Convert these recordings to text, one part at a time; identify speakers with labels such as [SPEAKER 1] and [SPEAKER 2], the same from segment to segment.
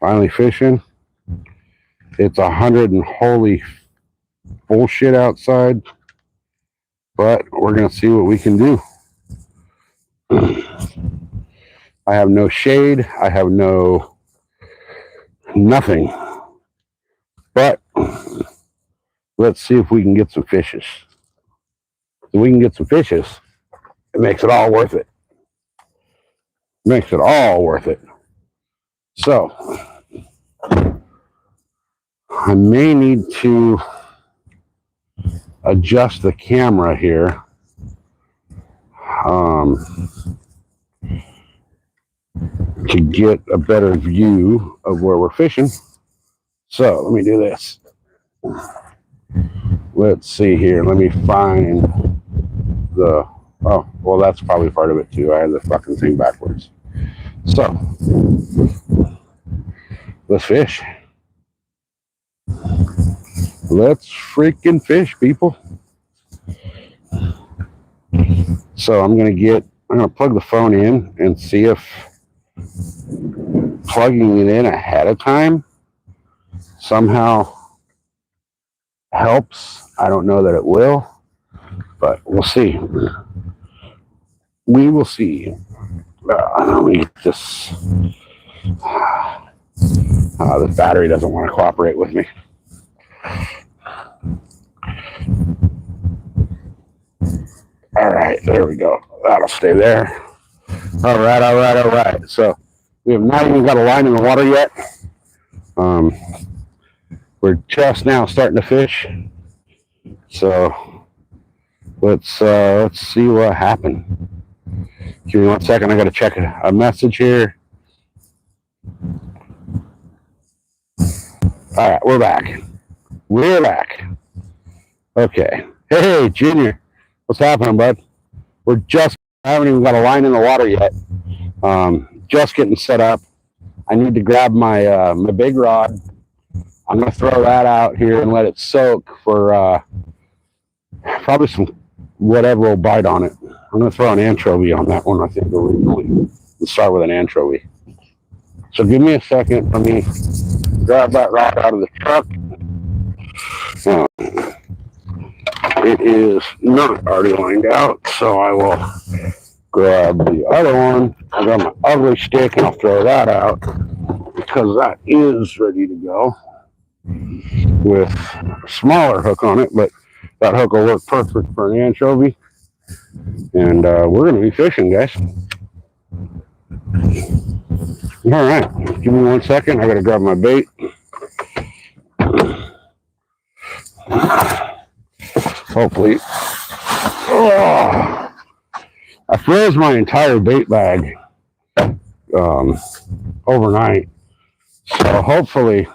[SPEAKER 1] Finally fishing. It's 100 and holy bullshit outside, but we're gonna see what we can do. I have no shade. I have no nothing. But let's see if we can get some fishes. If we can get some fishes, it makes it all worth it. Makes it all worth it. So I may need to adjust the camera here. To get a better view of where we're fishing. So let me do this. Let's see here. Let me find the, oh, well, that's probably part of it too. I had the fucking thing backwards. So let's fish. Let's freaking fish, people. So I'm going to plug the phone in and see if plugging it in ahead of time somehow helps. I don't know that it will, but we'll see. We will see. Let me get this. The battery doesn't want to cooperate with me. All right, there we go. That'll stay there. All right. So we have not even got a line in the water yet. We're just now starting to fish. So let's see what happened. Give me 1 second. I got to check a message here. All right, we're back. Okay. Hey, Junior. What's happening, bud? I haven't even got a line in the water yet. Just getting set up. I need to grab my my big rod. I'm going to throw that out here and let it soak for probably some whatever will bite on it. I'm going to throw an anchovy on that one, I think, originally. Let's start with an anchovy. So give me a second. Let me grab that rod out of the truck. It is not already lined out, so I will grab the other one. I got my ugly stick, and I'll throw that out because that is ready to go with a smaller hook on it, but that hook will work perfect for an anchovy. And we're going to be fishing, guys. All right, give me 1 second. I got to grab my bait. Hopefully. Oh, I froze my entire bait bag overnight. So hopefully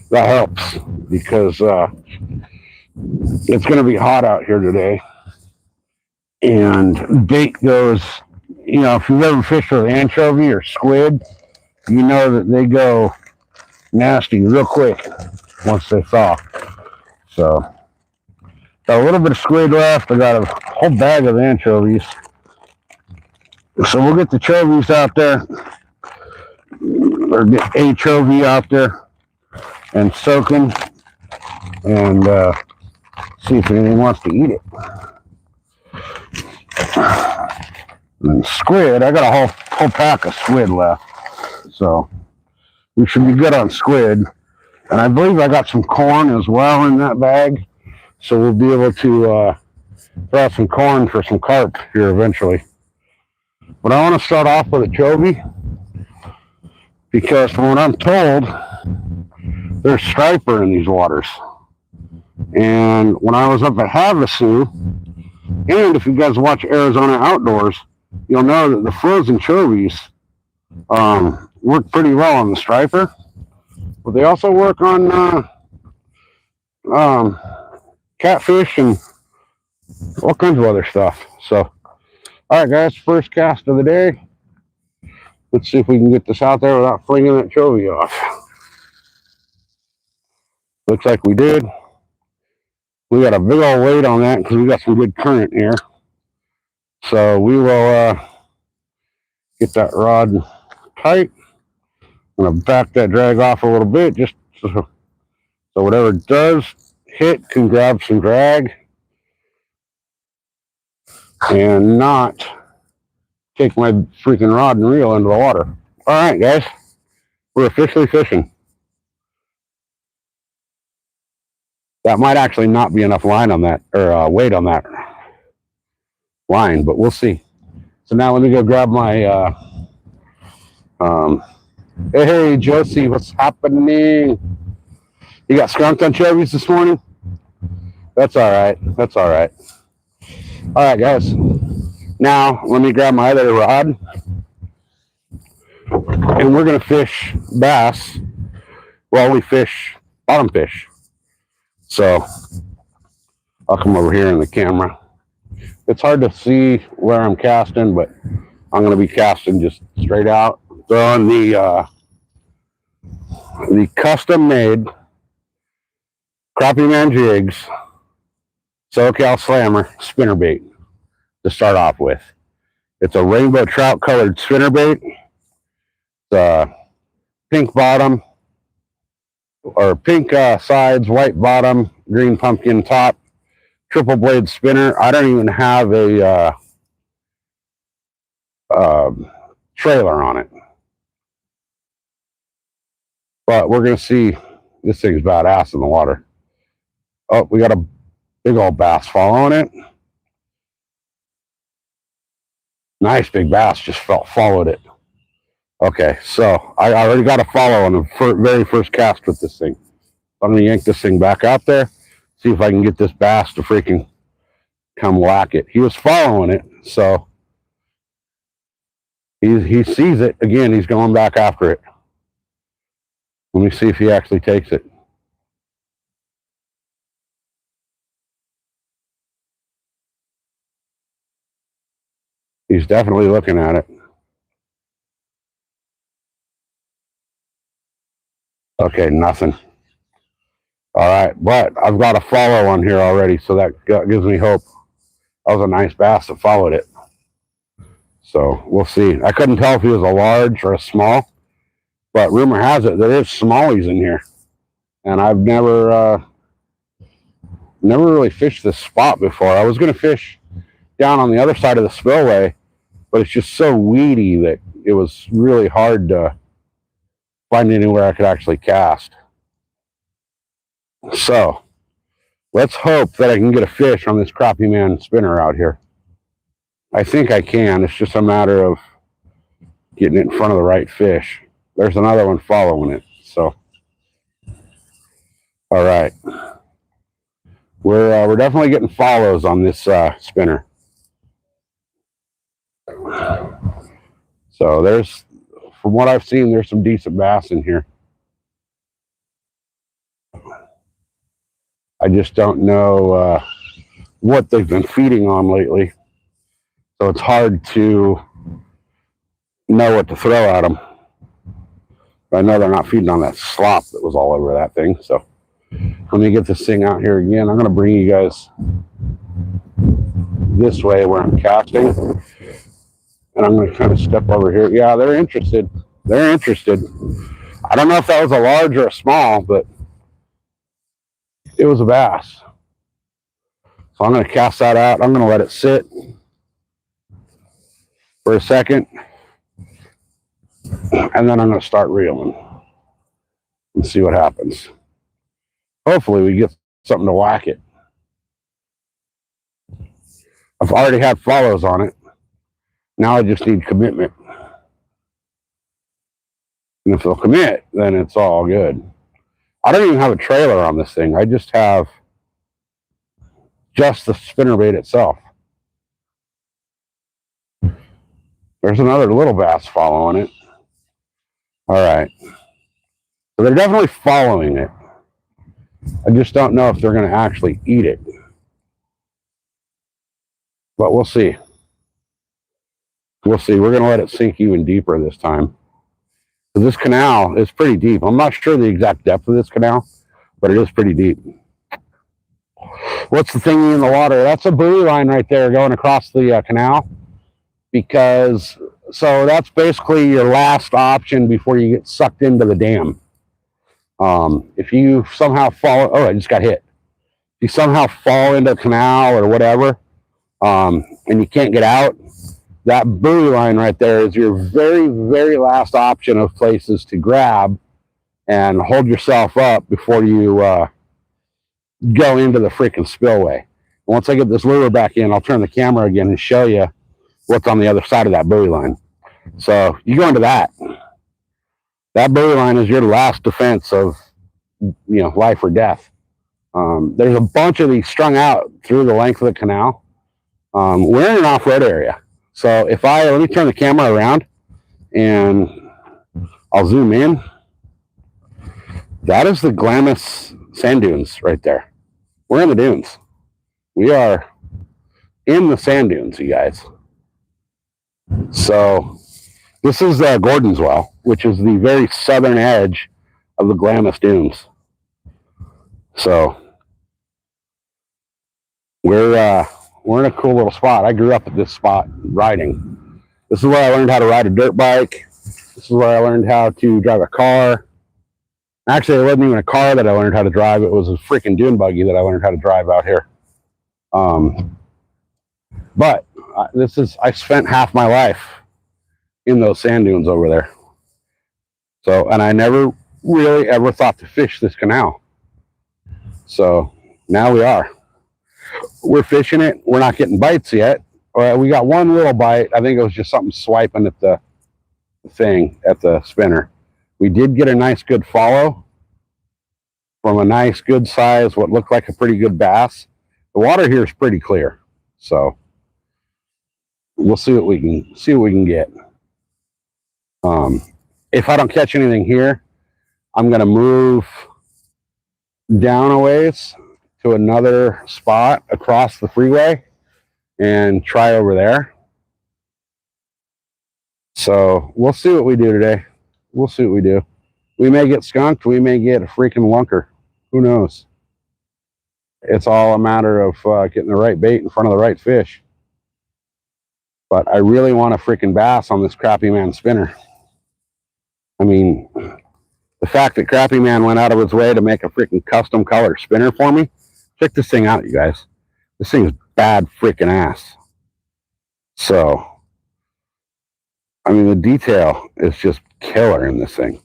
[SPEAKER 1] that helps because it's going to be hot out here today. And bait goes, if you've ever fished with anchovy or squid, you know that they go nasty real quick once they thaw. So got a little bit of squid left. I got a whole bag of anchovies. So we'll get the chovies out there, or get anchovy out there and soaking, and see if anything wants to eat it. And squid, I got a whole pack of squid left, so we should be good on squid. And I believe I got some corn as well in that bag, so we'll be able to throw out some corn for some carp here eventually. But I want to start off with a chovy because from what I'm told, there's striper in these waters. And when I was up at Havasu, and if you guys watch Arizona Outdoors, you'll know that the frozen chovies work pretty well on the striper, but they also work on catfish and all kinds of other stuff. So, all right, guys, first cast of the day. Let's see if we can get this out there without flinging that chovy off. Looks like we did. We got a big old weight on that because we got some good current here. So we will get that rod tight I'm going to back that drag off a little bit just so whatever it does hit can grab some drag and not take my freaking rod and reel into the water. All right, guys, we're officially fishing. That might actually not be enough line on that, or weight on that line, but we'll see. So now let me go grab my, hey, Josie, what's happening? You got skunked on Chevy's this morning? That's all right. That's all right. All right, guys. Now, let me grab my other rod. And we're going to fish bass while we fish bottom fish. So, I'll come over here in the camera. It's hard to see where I'm casting, but I'm going to be casting just straight out. Throwing the custom-made Crappie Man Jigs SoCal Slammer spinnerbait to start off with. It's a rainbow trout colored spinnerbait. It's pink bottom, or pink sides, white bottom, green pumpkin top, triple blade spinner. I don't even have a trailer on it. But we're going to see. This thing's badass in the water. Oh, we got a big old bass following it. Nice big bass just followed it. Okay, so I already got a follow on the very first cast with this thing. I'm going to yank this thing back out there, see if I can get this bass to freaking come whack it. He was following it, so he sees it. Again, he's going back after it. Let me see if he actually takes it. He's definitely looking at it. Okay, nothing. All right, but I've got a follow on here already, so that gives me hope. That was a nice bass that followed it. So we'll see. I couldn't tell if he was a large or a small, but rumor has it there is smallies in here. And I've never really fished this spot before. I was going to fish down on the other side of the spillway, but it's just so weedy that it was really hard to find anywhere I could actually cast. So let's hope that I can get a fish on this Crappie Man spinner out here. I think I can. It's just a matter of getting it in front of the right fish. There's another one following it. So, all right. We're definitely getting follows on this spinner. So there's, from what I've seen, there's some decent bass in here. I just don't know what they've been feeding on lately. So it's hard to know what to throw at them. But I know they're not feeding on that slop that was all over that thing. So let me get this thing out here again. I'm going to bring you guys this way where I'm casting. And I'm going to kind of step over here. Yeah, they're interested. They're interested. I don't know if that was a large or a small, but it was a bass. So I'm going to cast that out. I'm going to let it sit for a second. And then I'm going to start reeling and see what happens. Hopefully we get something to whack it. I've already had follows on it. Now I just need commitment. And if they'll commit, then it's all good. I don't even have a trailer on this thing. I just have just the spinnerbait itself. There's another little bass following it. All right. So they're definitely following it. I just don't know if they're going to actually eat it. But we'll see. We'll see. We're going to let it sink even deeper this time. So this canal is pretty deep. I'm not sure the exact depth of this canal, but it is pretty deep. What's the thingy in the water? That's a buoy line right there going across the canal, because So that's basically your last option before you get sucked into the dam. If you somehow fall, oh, I just got hit. If you somehow fall into a canal or whatever, and you can't get out, that buoy line right there is your very, very last option of places to grab and hold yourself up before you go into the freaking spillway. Once I get this lure back in, I'll turn the camera again and show you what's on the other side of that buoy line. So you go into that. That buoy line is your last defense of, life or death. There's a bunch of these strung out through the length of the canal. We're in an off-road area. So let me turn the camera around and I'll zoom in. That is the Glamis sand dunes right there. We're in the dunes. We are in the sand dunes, you guys. So this is Gordon's Well, which is the very southern edge of the Glamis dunes. So we're in a cool little spot. I grew up at this spot riding. This is where I learned how to ride a dirt bike. This is where I learned how to drive a car. Actually, it wasn't even a car that I learned how to drive. It was a freaking dune buggy that I learned how to drive out here. But I spent half my life in those sand dunes over there. So, and I never really ever thought to fish this canal. So now we are. We're fishing it. We're not getting bites yet. We got one little bite. I think it was just something swiping at the thing, at the spinner. We did get a nice good follow from a nice good size, what looked like a pretty good bass. The water here is pretty clear. So we'll see what we can get. If I don't catch anything here, I'm going to move down a ways to another spot across the freeway and try over there. So we'll see what we do today. We'll see what we do. We may get skunked. We may get a freaking lunker. Who knows? It's all a matter of getting the right bait in front of the right fish. But I really want a freaking bass on this Crappy Man spinner. I mean, the fact that Crappy Man went out of his way to make a freaking custom color spinner for me. Check this thing out, you guys. This thing is bad freaking ass. So, I mean, the detail is just killer in this thing.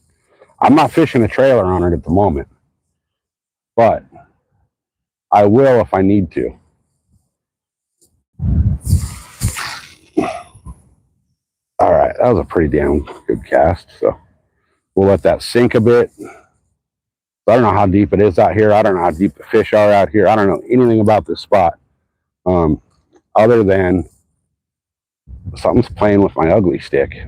[SPEAKER 1] I'm not fishing a trailer on it at the moment, but I will if I need to. All right, that was a pretty damn good cast. So we'll let that sink a bit. I don't know how deep it is out here. I don't know how deep the fish are out here. I don't know anything about this spot, other than something's playing with my ugly stick.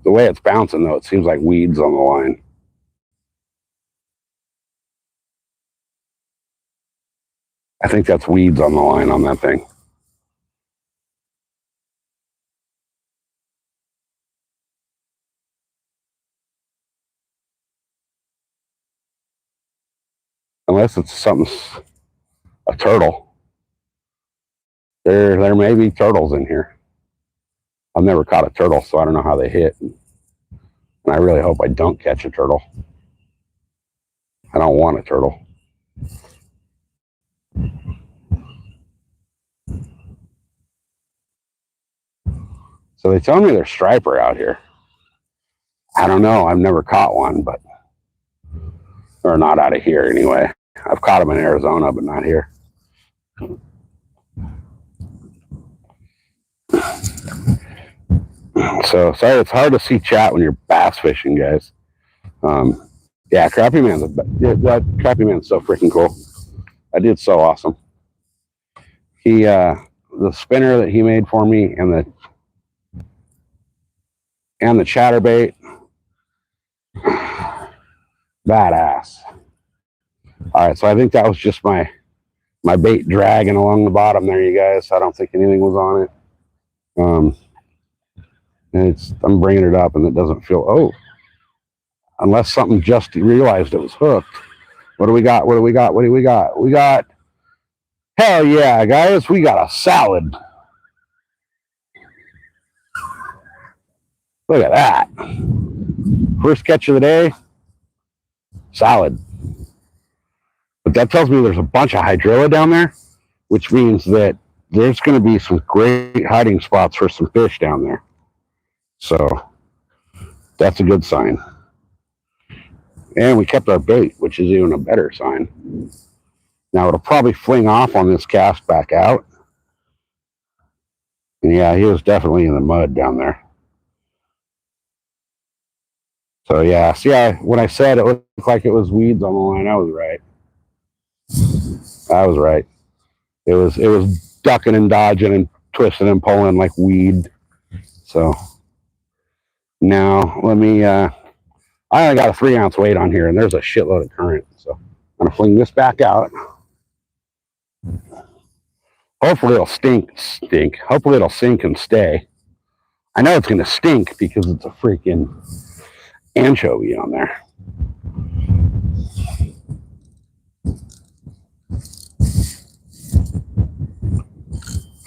[SPEAKER 1] The way it's bouncing, though, it seems like weeds on the line. I think that's weeds on the line on that thing. Unless it's a turtle. There may be turtles in here. I've never caught a turtle, so I don't know how they hit. And I really hope I don't catch a turtle. I don't want a turtle. So they tell me there's striper out here. I don't know. I've never caught one, but or not out of here anyway. I've caught them in Arizona, but not here. So sorry, it's hard to see chat when you're bass fishing, guys. Yeah, Crappy Man's Crappy Man's so freaking cool. That dude's so awesome. He the spinner that he made for me and the chatterbait, badass. All right, so I think that was just my bait dragging along the bottom there, you guys. I don't think anything was on it. And I'm bringing it up and it doesn't feel, unless something just realized it was hooked. What do we got? What do we got? What do we got? We got, hell yeah, guys, we got a salad. Look at that. First catch of the day, solid. But that tells me there's a bunch of hydrilla down there, which means that there's going to be some great hiding spots for some fish down there. So that's a good sign. And we kept our bait, which is even a better sign. Now it'll probably fling off on this cast back out. And yeah, he was definitely in the mud down there. So yeah, see, when I said it looked like it was weeds on the line, I was right. I was right. It was ducking and dodging and twisting and pulling like weed. So now let me. I only got a 3-ounce weight on here, and there's a shitload of current. So I'm gonna fling this back out. Hopefully it'll stink. Hopefully it'll sink and stay. I know it's gonna stink because it's a freaking anchovy on there.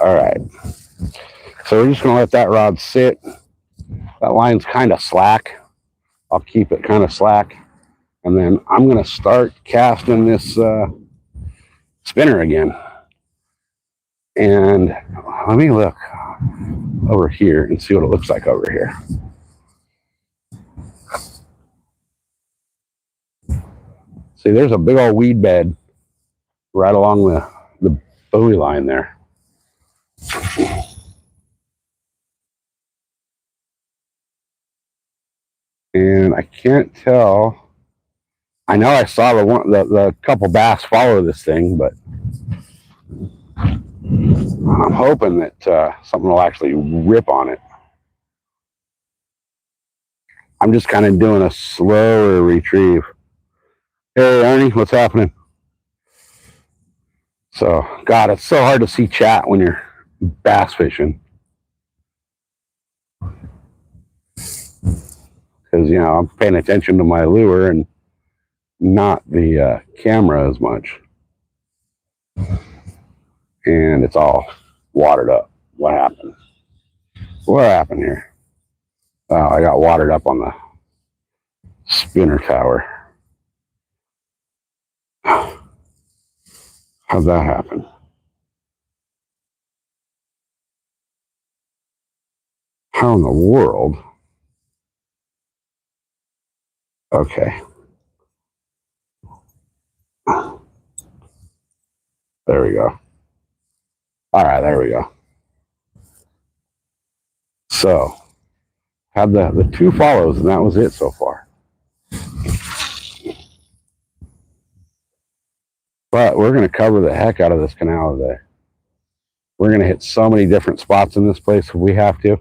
[SPEAKER 1] All right. So we're just going to let that rod sit. That line's kind of slack. I'll keep it kind of slack. And then I'm going to start casting this spinner again. And let me look over here and see what it looks like over here. See, there's a big old weed bed right along the buoy line there. And I can't tell. I know I saw the couple bass follow this thing, but I'm hoping that something will actually rip on it. I'm just kind of doing a slower retrieve. Hey, Ernie, what's happening? So, God, it's so hard to see chat when you're bass fishing. Because, you know, I'm paying attention to my lure and not the camera as much. And it's all watered up. What happened? What happened here? Oh, I got watered up on the spinner tower. How'd that happen? How in the world? Okay. There we go. All right, there we go. So, had the 2 follows, and that was it so far. But we're going to cover the heck out of this canal today. We're going to hit so many different spots in this place if we have to.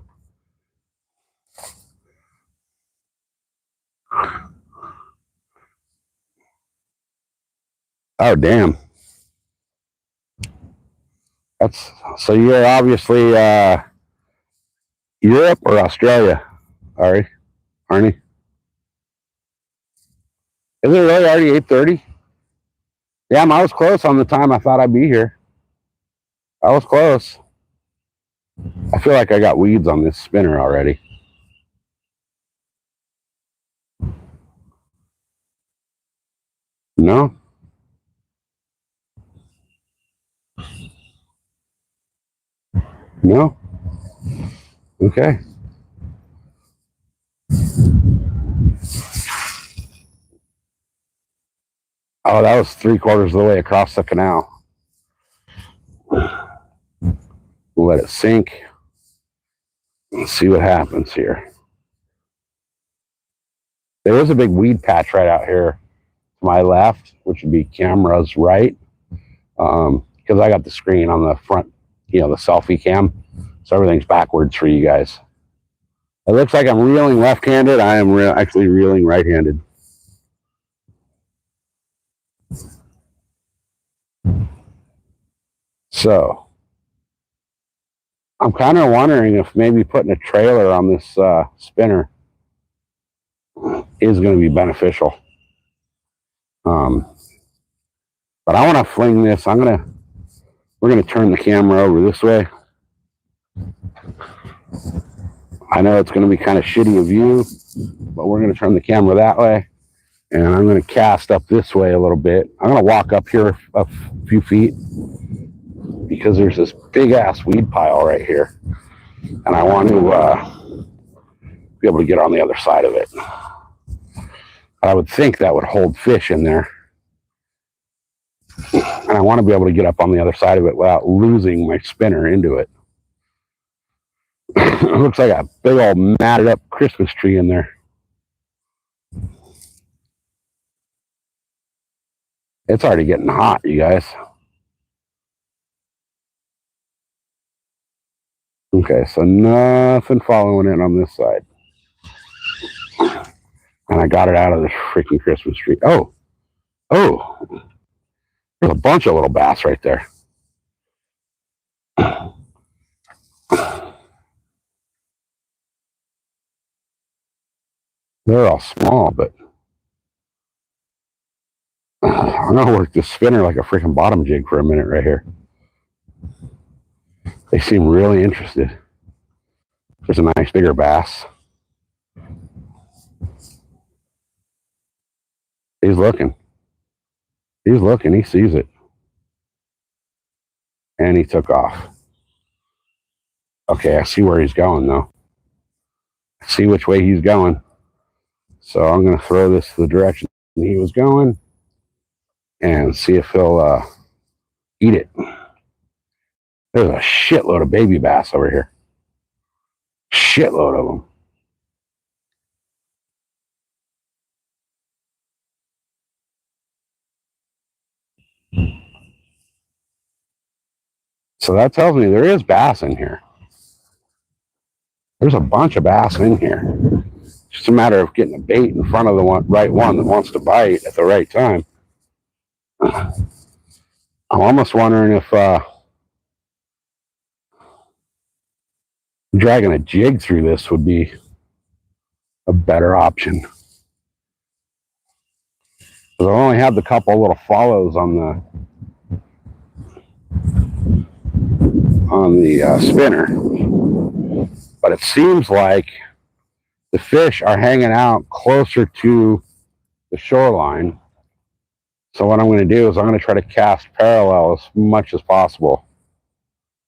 [SPEAKER 1] Oh, damn. That's so you're obviously Europe or Australia, Arnie? Is it really already 8:30? Yeah, I was close on the time I thought I'd be here. I was close. I feel like I got weeds on this spinner already. No? No? Okay. Oh, that was 3/4 of the way across the canal. We'll let it sink. Let's see what happens here. There is a big weed patch right out here to my left, which would be camera's right. Because I got the screen on the front, you know, the selfie cam. So everything's backwards for you guys. It looks like I'm reeling left-handed. I am actually reeling right-handed. So I'm kind of wondering if maybe putting a trailer on this spinner is going to be beneficial. But I want to fling this. We're going to turn the camera over this way. I know it's going to be kind of shitty of view, but we're going to turn the camera that way. And I'm going to cast up this way a little bit. I'm going to walk up here a few feet because there's this big ass weed pile right here. And I want to be able to get on the other side of it. I would think that would hold fish in there. And I want to be able to get up on the other side of it without losing my spinner into it. It looks like a big old matted up Christmas tree in there. It's already getting hot, you guys. Okay, so nothing following it on this side. And I got it out of the freaking Christmas tree. Oh, there's a bunch of little bass right there. They're all small, but I'm going to work this spinner like a freaking bottom jig for a minute right here. They seem really interested. There's a nice bigger bass. He's looking. He's looking. He sees it. And he took off. Okay, I see where he's going, though. I see which way he's going. So I'm going to throw this the direction he was going and see if he'll eat it. There's a shitload of baby bass over here. Shitload of them. So that tells me there is bass in here. There's a bunch of bass in here. It's just a matter of getting a bait in front of the right one that wants to bite at the right time. I'm almost wondering if dragging a jig through this would be a better option. Because I only have the couple little follows on the spinner, but it seems like the fish are hanging out closer to the shoreline. So what I'm going to do is I'm going to try to cast parallel as much as possible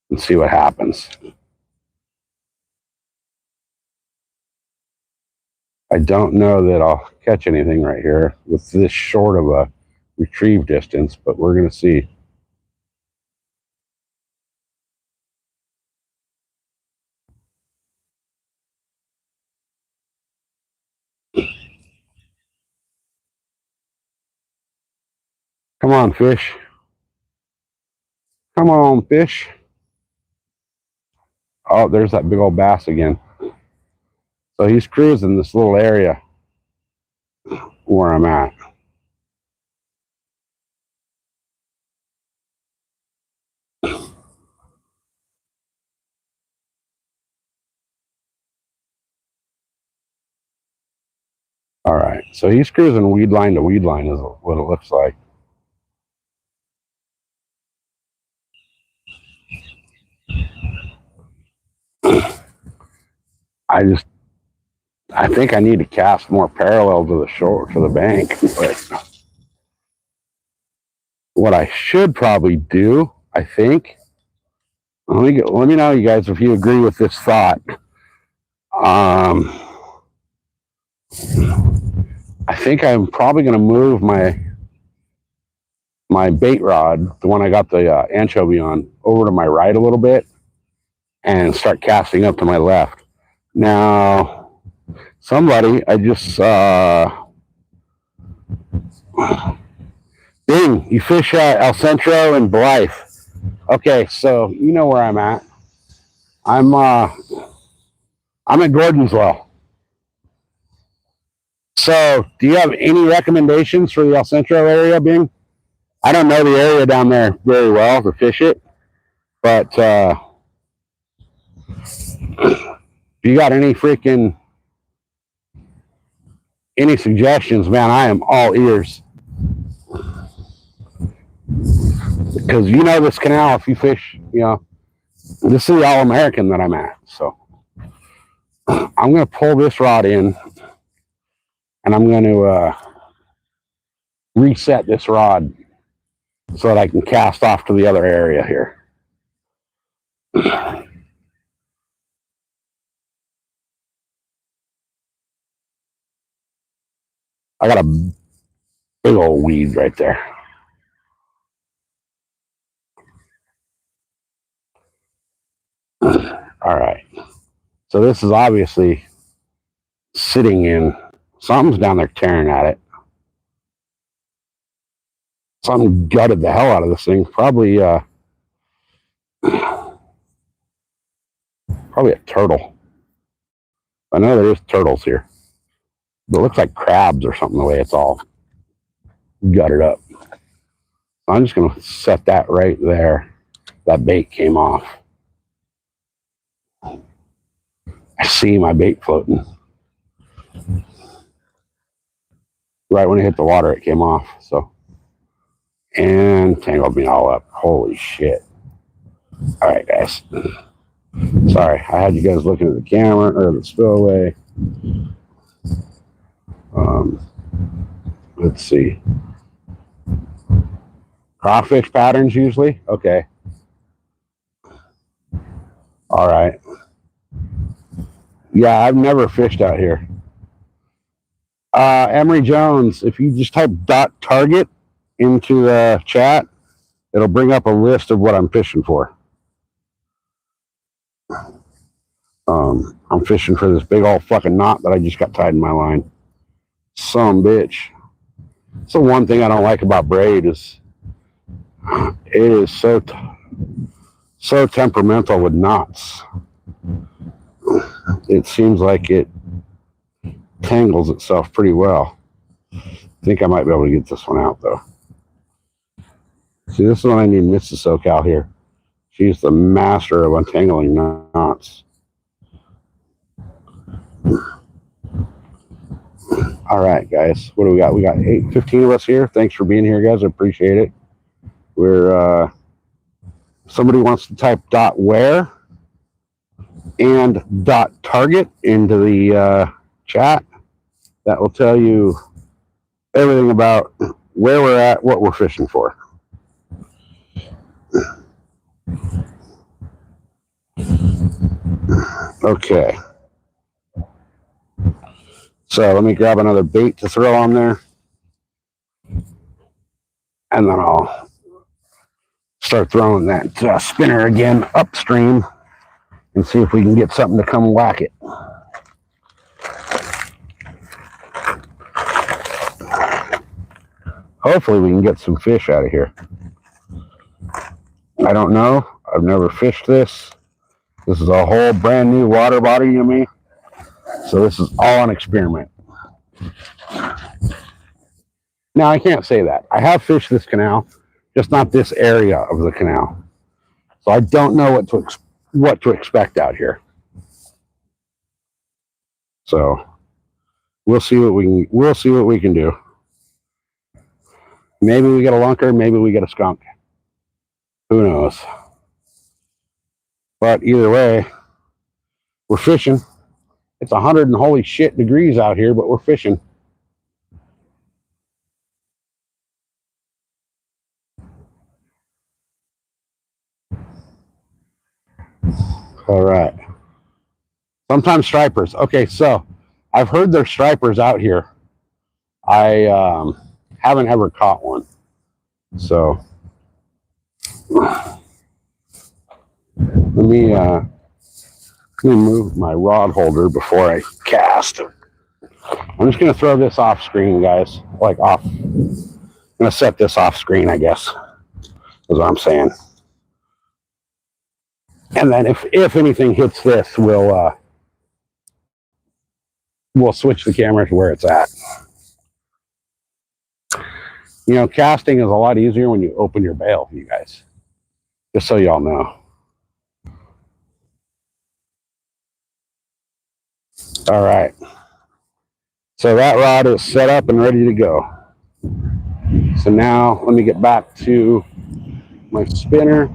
[SPEAKER 1] and see what happens. I don't know that I'll catch anything right here with this short of a retrieve distance, but we're going to see. Come on, fish. Come on, fish. Oh, there's that big old bass again. So he's cruising this little area where I'm at. All right, so he's cruising weed line to weed line is what it looks like. I think I need to cast more parallel to the shore, to the bank. But what I should probably do, I think, let me know, you guys, if you agree with this thought. I think I'm probably going to move my bait rod, the one I got the anchovy on, over to my right a little bit and start casting up to my left. Now, somebody, I just Bing, you fish El Centro and Blythe. Okay, so you know where I'm at. I'm at Gordonsville. So, do you have any recommendations for the El Centro area, Bing? I don't know the area down there very well to fish it, but if you got any suggestions, man, I am all ears. Because you know this canal, if you fish, this is the All-American that I'm at, so. I'm going to pull this rod in, and I'm going to reset this rod so that I can cast off to the other area here. I got a big old weed right there. All right. So this is obviously sitting in. Something's down there tearing at it. Something gutted the hell out of this thing. Probably a turtle. I know there is turtles here. But it looks like crabs or something the way it's all gutted up. I'm just going to set that right there. That bait came off. I see my bait floating. Right when it hit the water, it came off. So, and tangled me all up. Holy shit. All right, guys. Sorry, I had you guys looking at the camera or the spillway. Let's see. Crawfish patterns usually? Okay. All right. Yeah, I've never fished out here. Emery Jones, if you just type .target into the chat, it'll bring up a list of what I'm fishing for. I'm fishing for this big old fucking knot that I just got tied in my line. Some bitch. It's the one thing I don't like about braid is it is so temperamental with knots. It seems like it tangles itself pretty well. I think I might be able to get this one out though. See, this is what I need Mrs. SoCal here. She's the master of untangling knots. All right, guys. What do we got? We got 15 of us here. Thanks for being here, guys. I appreciate it. We're somebody wants to type .where and .target into the chat. That will tell you everything about where we're at, what we're fishing for. Okay. So let me grab another bait to throw on there. And then I'll start throwing that spinner again upstream and see if we can get something to come whack it. Hopefully we can get some fish out of here. I don't know. I've never fished this. This is a whole brand new water body to me. So this is all an experiment. Now I can't say that. I have fished this canal, just not this area of the canal. So I don't know what to expect out here. So we'll see what we can do. Maybe we get a lunker, maybe we get a skunk. Who knows? But either way, we're fishing. It's 100 and holy shit degrees out here, but we're fishing. All right. Sometimes stripers. Okay, so I've heard there's stripers out here. I haven't ever caught one. So let me move my rod holder before I cast. I'm just going to throw this off screen, guys. Like off. I'm going to set this off screen, I guess. Is what I'm saying. And then if anything hits this, we'll switch the camera to where it's at. You know, casting is a lot easier when you open your bail, you guys. Just so y'all know. All right. So that rod is set up and ready to go. So now let me get back to my spinner.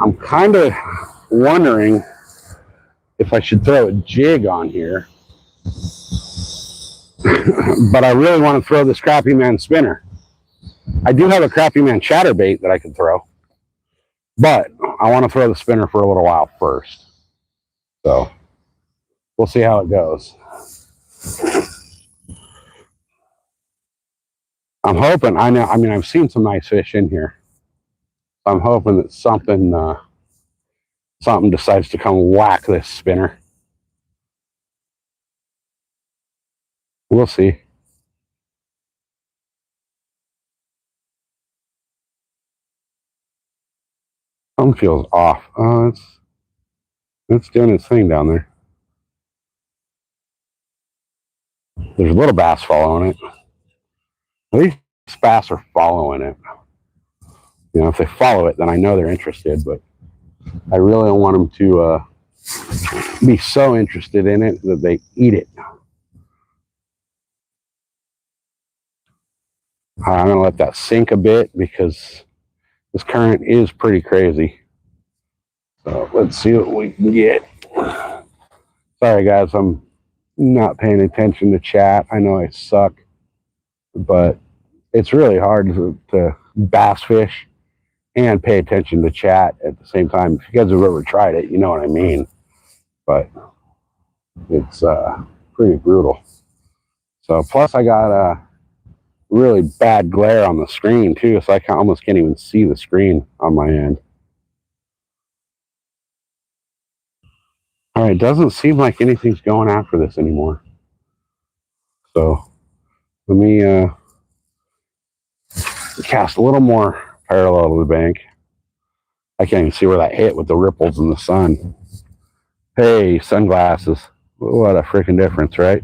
[SPEAKER 1] I'm kind of wondering if I should throw a jig on here. But I really want to throw this Crappy Man spinner. I do have a Crappy Man chatterbait that I could throw, but I want to throw the spinner for a little while first. So we'll see how it goes. I'm hoping, I've seen some nice fish in here. I'm hoping that something decides to come whack this spinner. We'll see. Something feels off. Oh, it's doing its thing down there. There's a little bass following it. At least bass are following it. You know, if they follow it, then I know they're interested, but I really don't want them to be so interested in it that they eat it. I'm going to let that sink a bit because this current is pretty crazy. So let's see what we can get. Sorry, guys, I'm not paying attention to chat. I know I suck, but it's really hard to bass fish and pay attention to chat at the same time. If you guys have ever tried it, you know what I mean. But it's pretty brutal. So plus I got a really bad glare on the screen too, so I almost can't even see the screen on my end. All right, doesn't seem like anything's going after this anymore. So let me cast a little more parallel to the bank. I can't even see where that hit with the ripples in the sun. Hey, sunglasses. What a freaking difference, right?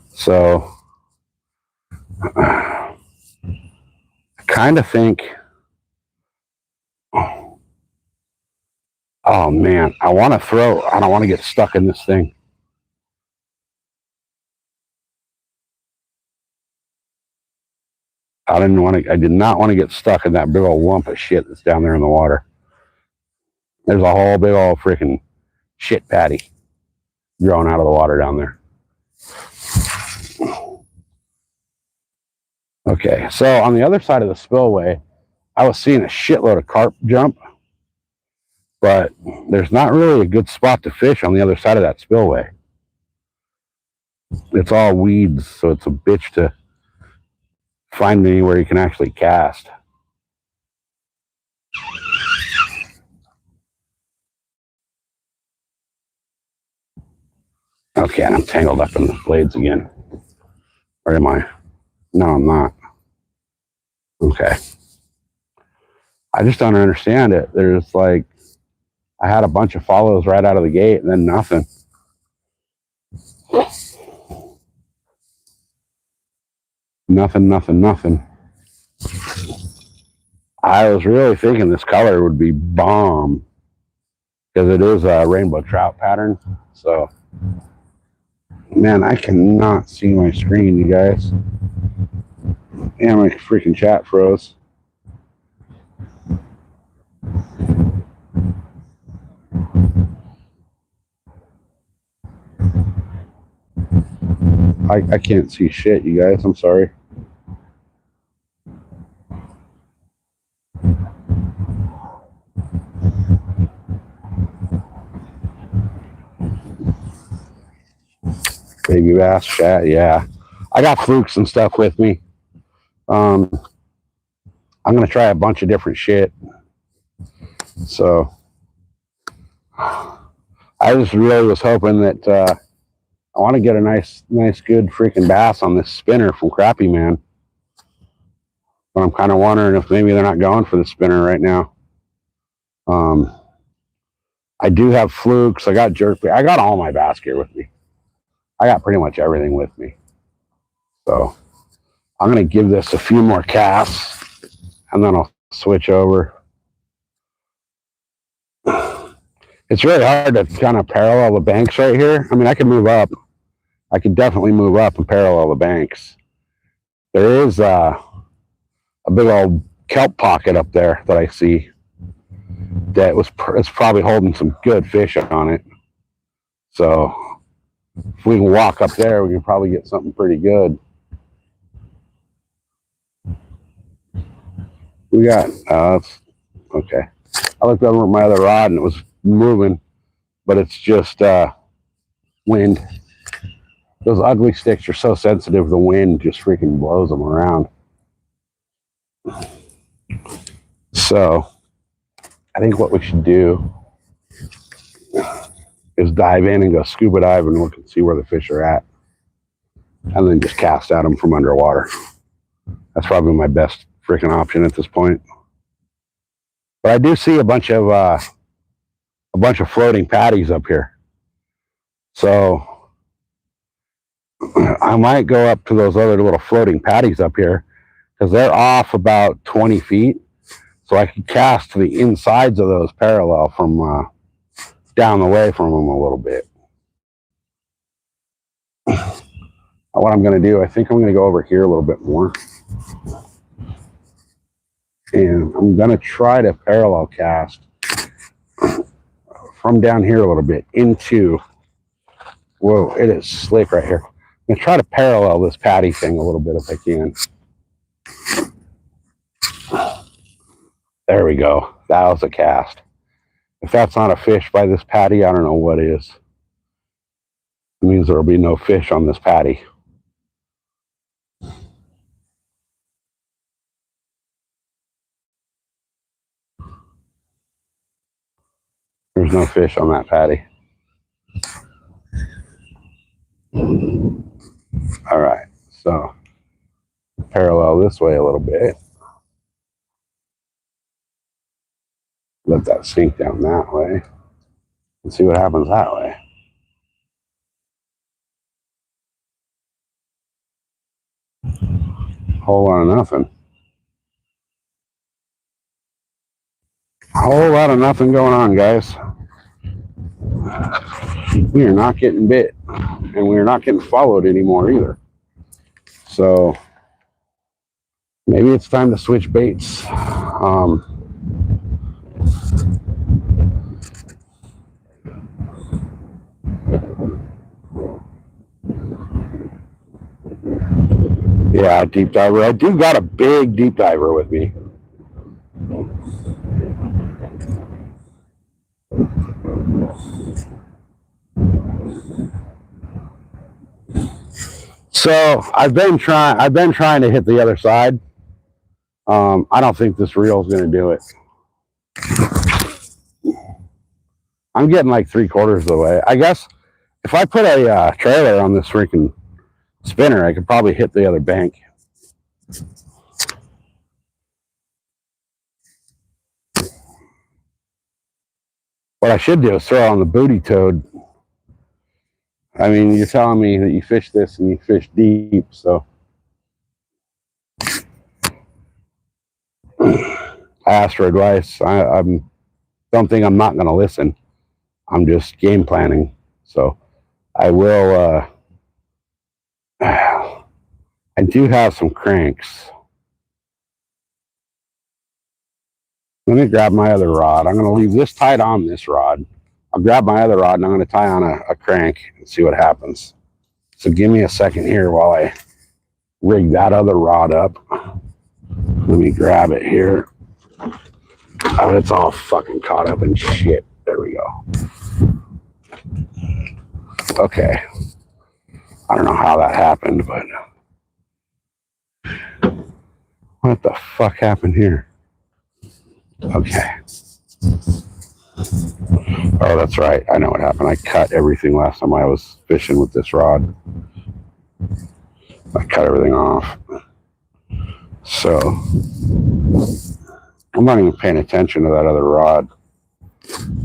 [SPEAKER 1] So I kind of think, oh man, I don't want to get stuck in this thing. I did not want to get stuck in that big old lump of shit that's down there in the water. There's a whole big old freaking shit patty growing out of the water down there. Okay, so on the other side of the spillway, I was seeing a shitload of carp jump, but there's not really a good spot to fish on the other side of that spillway. It's all weeds, so it's a bitch to find anywhere you can actually cast. Okay, I'm tangled up in the blades again. Or am I? No, I'm not. Okay. I just don't understand it. There's like, I had a bunch of follows right out of the gate and then nothing. Nothing. I was really thinking this color would be bomb because it is a rainbow trout pattern. So, man, I cannot see my screen, you guys. And my freaking chat froze. I can't see shit, you guys. I'm sorry. Baby bass chat, yeah. I got flukes and stuff with me. I'm gonna try a bunch of different shit. So I just really was hoping that I want to get a nice, good freaking bass on this spinner from Crappy Man. But I'm kind of wondering if maybe they're not going for the spinner right now. I do have flukes. I got jerkbait. I got all my bass gear with me. I got pretty much everything with me. So I'm going to give this a few more casts and then I'll switch over. It's really hard to kind of parallel the banks right here. I mean, I can move up. I could definitely move up and parallel the banks. There is a big old kelp pocket up there that I see that it's probably holding some good fish on it. So if we can walk up there, we can probably get something pretty good. We got, that's okay. I looked over at my other rod and it was moving, but it's just wind. Those ugly sticks are so sensitive, the wind just freaking blows them around. So I think what we should do is dive in and go scuba dive and look and see where the fish are at, and then just cast at them from underwater. That's probably my best freaking option at this point. But I do see a bunch of floating patties up here, so I might go up to those other little floating patties up here because they're off about 20 feet, so I could cast to the insides of those parallel from down the way from them a little bit. What I'm going to do, I think I'm going to go over here a little bit more. And I'm going to try to parallel cast from down here a little bit into, whoa, it is slick right here. I'm going to try to parallel this patty thing a little bit if I can. There we go. That was a cast. If that's not a fish by this patty, I don't know what is. It means there will be no fish on this patty. There's no fish on that patty. All right, so parallel this way a little bit. Let that sink down that way and see what happens that way. Whole lot of nothing. A whole lot of nothing going on, guys. We are not getting bit, and we are not getting followed anymore either. So maybe it's time to switch baits. Yeah, deep diver. I do got a big deep diver with me. So I've been trying to hit the other side. I don't think this reel is going to do it. I'm getting like 3/4 of the way. I guess if I put a trailer on this freaking spinner, I could probably hit the other bank. What I should do is throw on the booty toad. I mean, you're telling me that you fish this and you fish deep, so I asked for advice. I don't think I'm not going to listen. I'm just game planning. So I will, I do have some cranks. Let me grab my other rod. I'm going to leave this tied on this rod. I'll grab my other rod and I'm going to tie on a crank and see what happens. So give me a second here while I rig that other rod up. Let me grab it here. Oh, it's all fucking caught up in shit. There we go. Okay. I don't know how that happened, but what the fuck happened here? Okay. Oh, that's right. I know what happened. I cut everything last time I was fishing with this rod. I cut everything off. So I'm not even paying attention to that other rod.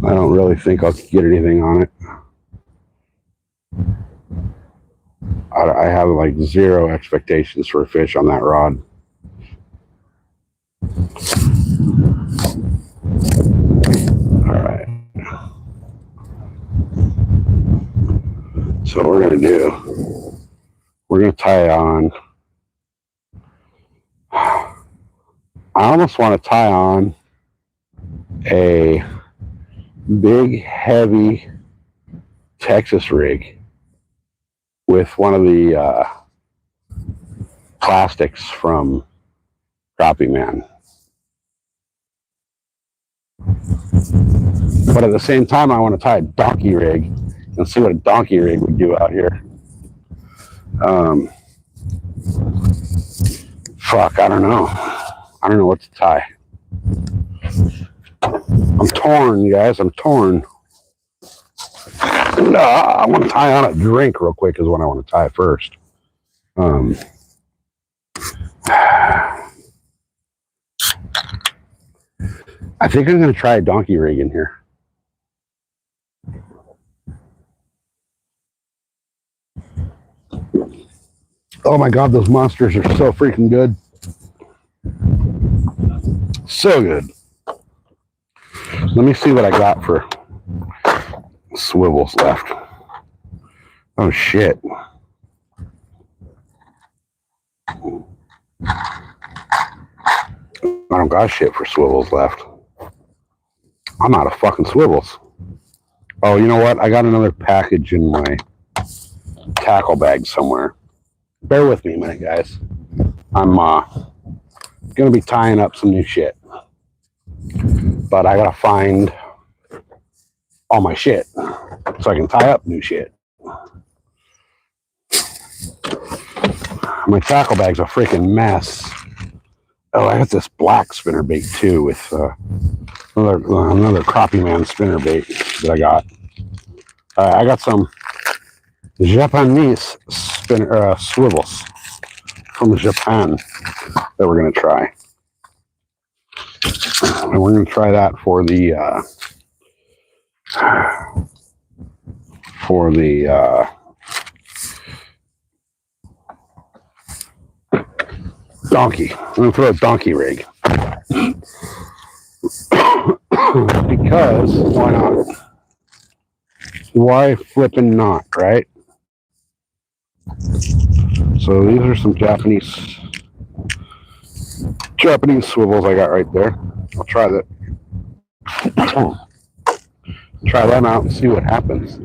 [SPEAKER 1] I don't really think I'll get anything on it. I have like zero expectations for a fish on that rod. All right. So what we're going to do, we're going to tie on. I almost want to tie on a big, heavy Texas rig with one of the plastics from Crappie Man. But at the same time, I want to tie a donkey rig and see what a donkey rig would do out here. Fuck, I don't know. I don't know what to tie. I'm torn, you guys. I'm torn. I want to tie on a drink real quick is what I want to tie first. I think I'm going to try a donkey rig in here. Oh my God, those monsters are so freaking good. So good. Let me see what I got for swivels left. Oh shit. I don't got shit for swivels left. I'm out of fucking swivels. Oh, you know what? I got another package in my tackle bag somewhere. Bear with me a minute, guys. I'm gonna be tying up some new shit. But I gotta find all my shit so I can tie up new shit. My tackle bag's a freaking mess. Oh, I got this black spinnerbait too with another Crappie Man spinnerbait that I got. I got some Japanese swivels from Japan that we're gonna try, and we're gonna try that for the donkey. I'm gonna throw a donkey rig because why not? Why flipping not, right? So these are some Japanese swivels I got right there. I'll try that. Try them out and see what happens.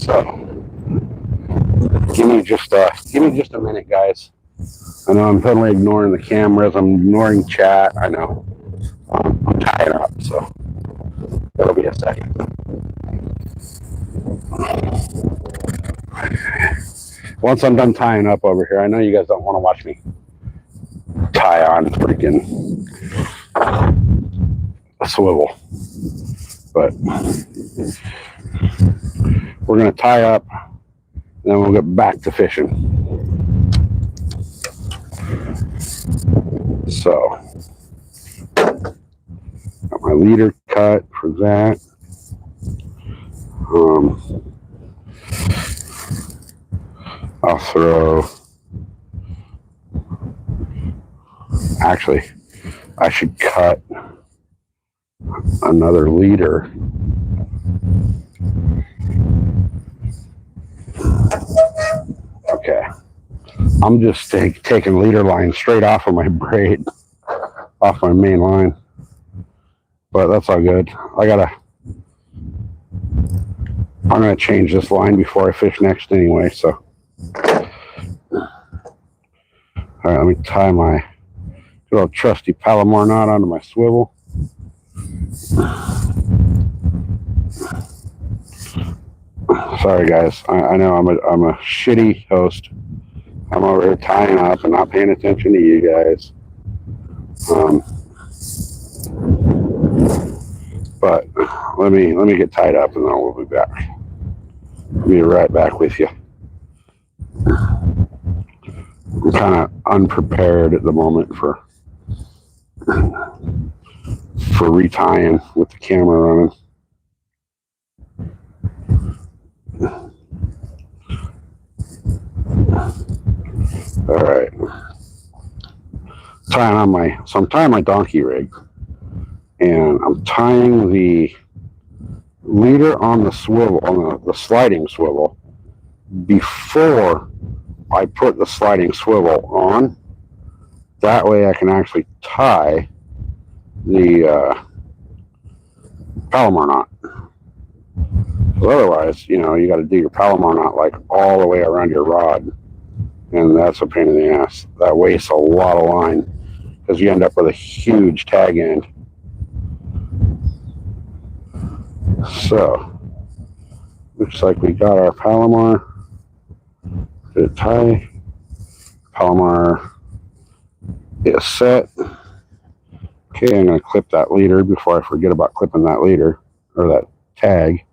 [SPEAKER 1] So give me just a minute, guys. I know I'm totally ignoring the cameras. I'm ignoring chat. I know. I'm tying up, so it'll be a second. Once I'm done tying up over here, I know you guys don't want to watch me tie on freaking a swivel, but we're going to tie up and then we'll get back to fishing. So got my leader cut for that. I'll throw, actually, I should cut another leader. Okay. I'm just taking leader line straight off of my braid, off my main line. But that's all good. I'm going to change this line before I fish next anyway, so. All right, let me tie my good old trusty Palomar knot onto my swivel. Sorry, guys. I know I'm a shitty host. I'm over here tying up and not paying attention to you guys. But let me get tied up and then we'll be back. I'll be right back with you. I'm kind of unprepared at the moment for retying with the camera running. All right. I'm tying my donkey rig, and I'm tying the leader on the swivel, on the sliding swivel, before I put the sliding swivel on. That way I can actually tie the Palomar knot. Otherwise, you know, you got to do your Palomar knot like all the way around your rod, and that's a pain in the ass. That wastes a lot of line because you end up with a huge tag end. So, looks like we got our Palomar. Did it tie? Palomar is set. Okay, I'm going to clip that leader before I forget about clipping that leader or that tag.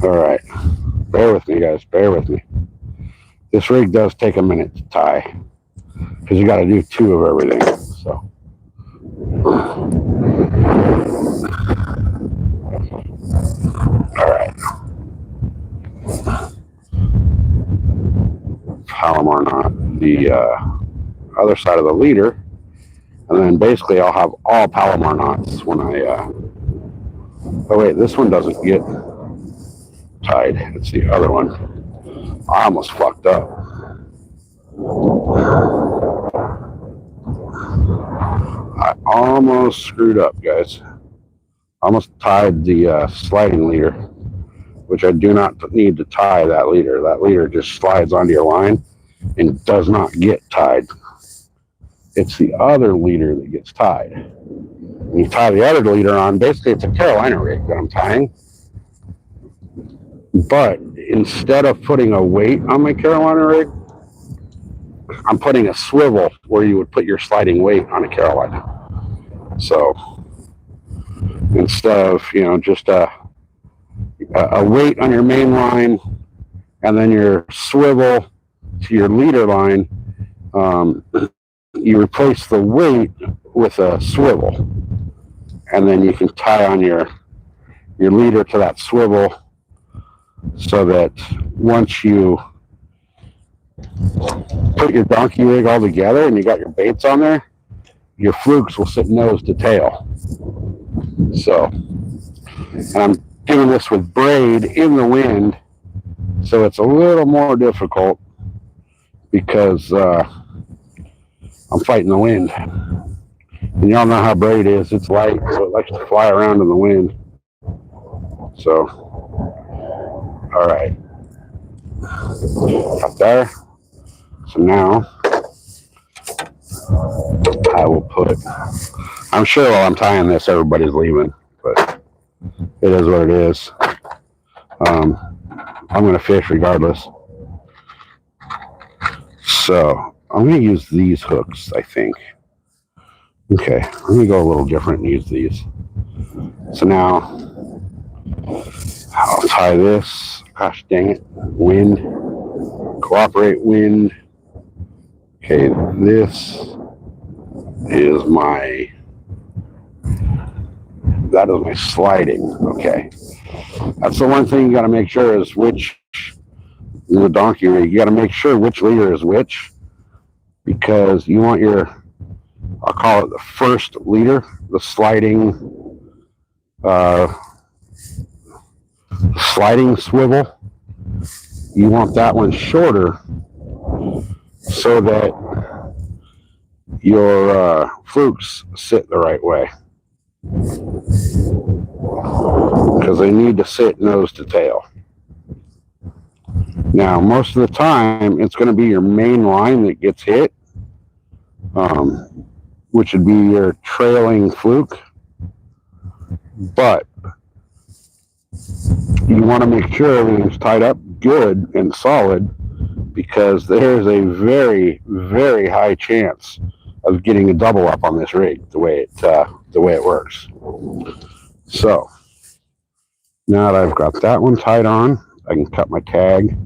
[SPEAKER 1] All right, bear with me, guys. Bear with me. This rig does take a minute to tie because you got to do 2 of everything. So, all right. Palomar knot the other side of the leader, and then basically I'll have all Palomar knots when I. Oh wait, this one doesn't get tied. It's the other one. I almost fucked up. I almost screwed up, guys. I almost tied the sliding leader, which I do not need to tie that leader. That leader just slides onto your line and does not get tied. It's the other leader that gets tied. When you tie the other leader on, basically it's a Carolina rig that I'm tying. But instead of putting a weight on my Carolina rig, I'm putting a swivel where you would put your sliding weight on a Carolina. So instead of, you know, just a weight on your main line and then your swivel to your leader line, you replace the weight with a swivel, and then you can tie on your leader to that swivel so that once you put your donkey rig all together and you got your baits on there, your flukes will sit nose to tail. So, and I'm doing this with braid in the wind, so it's a little more difficult because I'm fighting the wind. And y'all know how braid is. It's light, so it likes to fly around in the wind. So, all right. Up there. So now, I will put, I'm sure while I'm tying this, everybody's leaving, but it is what it is. I'm going to fish regardless. So, I'm going to use these hooks, I think. Okay, I'm going to go a little different and use these. So now, I'll tie this. Gosh dang it. Wind. Cooperate, wind. Okay, this is my, that is my sliding. Okay. That's the one thing you got to make sure is which, in the donkey rig, you got to make sure which leader is which, because you want your, I'll call it the first leader, the sliding swivel. You want that one shorter so that your flukes sit the right way, because they need to sit nose to tail. Now, most of the time, it's going to be your main line that gets hit, which would be your trailing fluke. But you want to make sure everything's tied up good and solid, because there's a very, very high chance of getting a double up on this rig the way it works. So now that I've got that one tied on, I can cut my tag.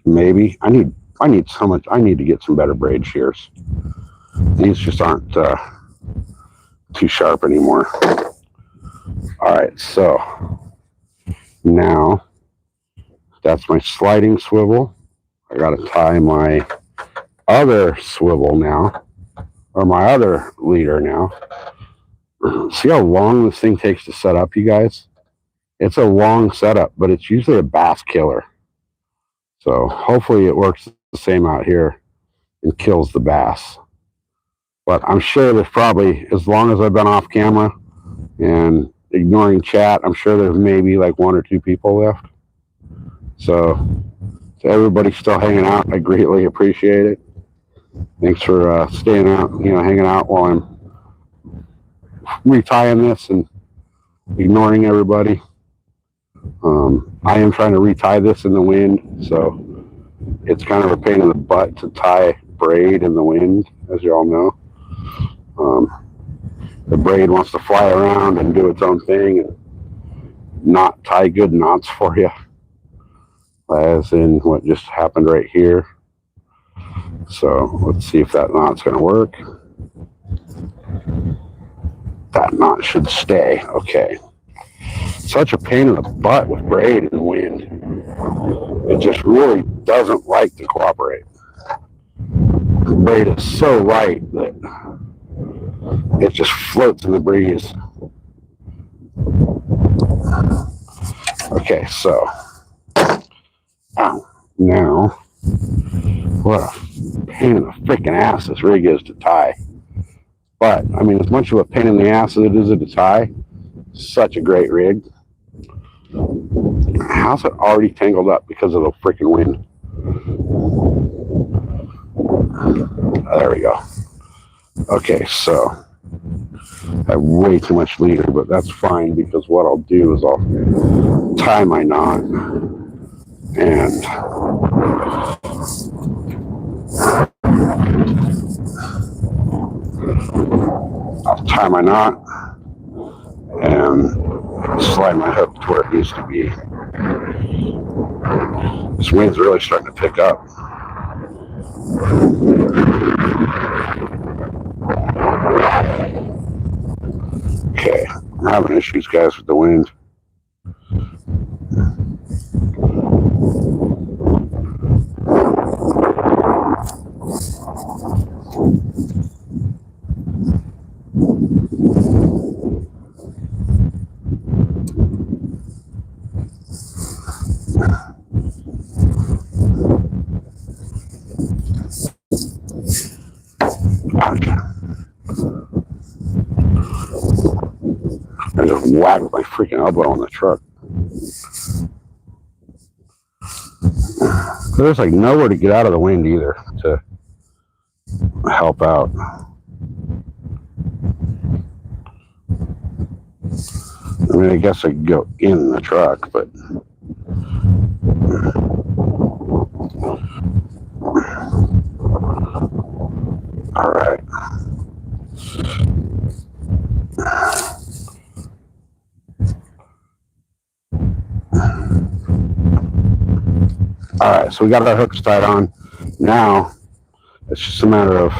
[SPEAKER 1] Maybe I need so much. I need to get some better braid shears. These just aren't too sharp anymore. All right, so now that's my sliding swivel. I got to tie my other swivel now, or my other leader now. See how long this thing takes to set up, you guys? It's a long setup, but it's usually a bass killer. So hopefully it works the same out here and kills the bass. But I'm sure there's probably, as long as I've been off camera and ignoring chat, I'm sure there's maybe like 1 or 2 people left. So to everybody still hanging out, I greatly appreciate it. Thanks for staying out, hanging out while I'm retying this and ignoring everybody. I am trying to retie this in the wind, so it's kind of a pain in the butt to tie braid in the wind, as you all know. The braid wants to fly around and do its own thing and not tie good knots for you, as in what just happened right here. So let's see if that knot's going to work. That knot should stay. Okay. Such a pain in the butt with braid in the wind. It just really doesn't like to cooperate. The braid is so light that it just floats in the breeze. Okay, so now, what a pain in the freaking ass this rig is to tie. But, I mean, as much of a pain in the ass as it is to tie, such a great rig. How's it already tangled up because of the freaking wind? Oh, there we go. Okay, so I have way too much leader, but that's fine because what I'll do is I'll tie my knot and I'll tie my knot and slide my hook to where it needs to be. This wind's really starting to pick up. Okay, I'm having issues, guys, with the wind. I just whacked my freaking elbow on the truck. There's like nowhere to get out of the wind either to help out. I mean, I guess I could go in the truck, but all right. All right, so we got our hooks tied on. Now it's just a matter of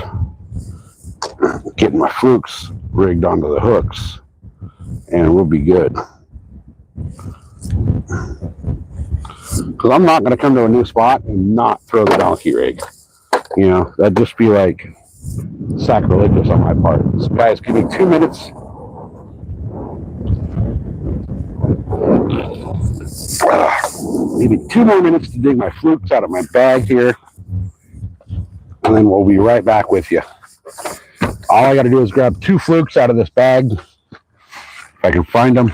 [SPEAKER 1] getting my flukes rigged onto the hooks, and we'll be good. Because I'm not going to come to a new spot and not throw the donkey rig. You know, that'd just be like sacrilegious on my part. So guys, give me 2 minutes. Maybe 2 more minutes to dig my flukes out of my bag here. And then we'll be right back with you. All I got to do is grab 2 flukes out of this bag. If I can find them.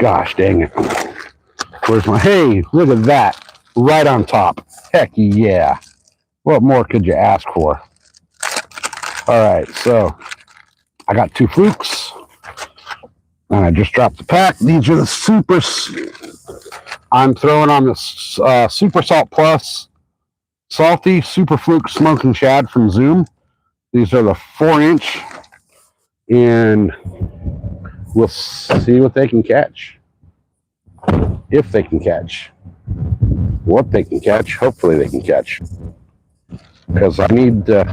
[SPEAKER 1] Gosh dang it. Where's my, hey, look at that. Right on top. Heck yeah. What more could you ask for? All right, so I got 2 flukes. And I just dropped the pack. These are the I'm throwing on the Super Salt Plus Salty Super Fluke Smoking Shad from Zoom. These are the 4-inch. And we'll see what they can catch. If they can catch. What they can catch. Hopefully they can catch. Because I need to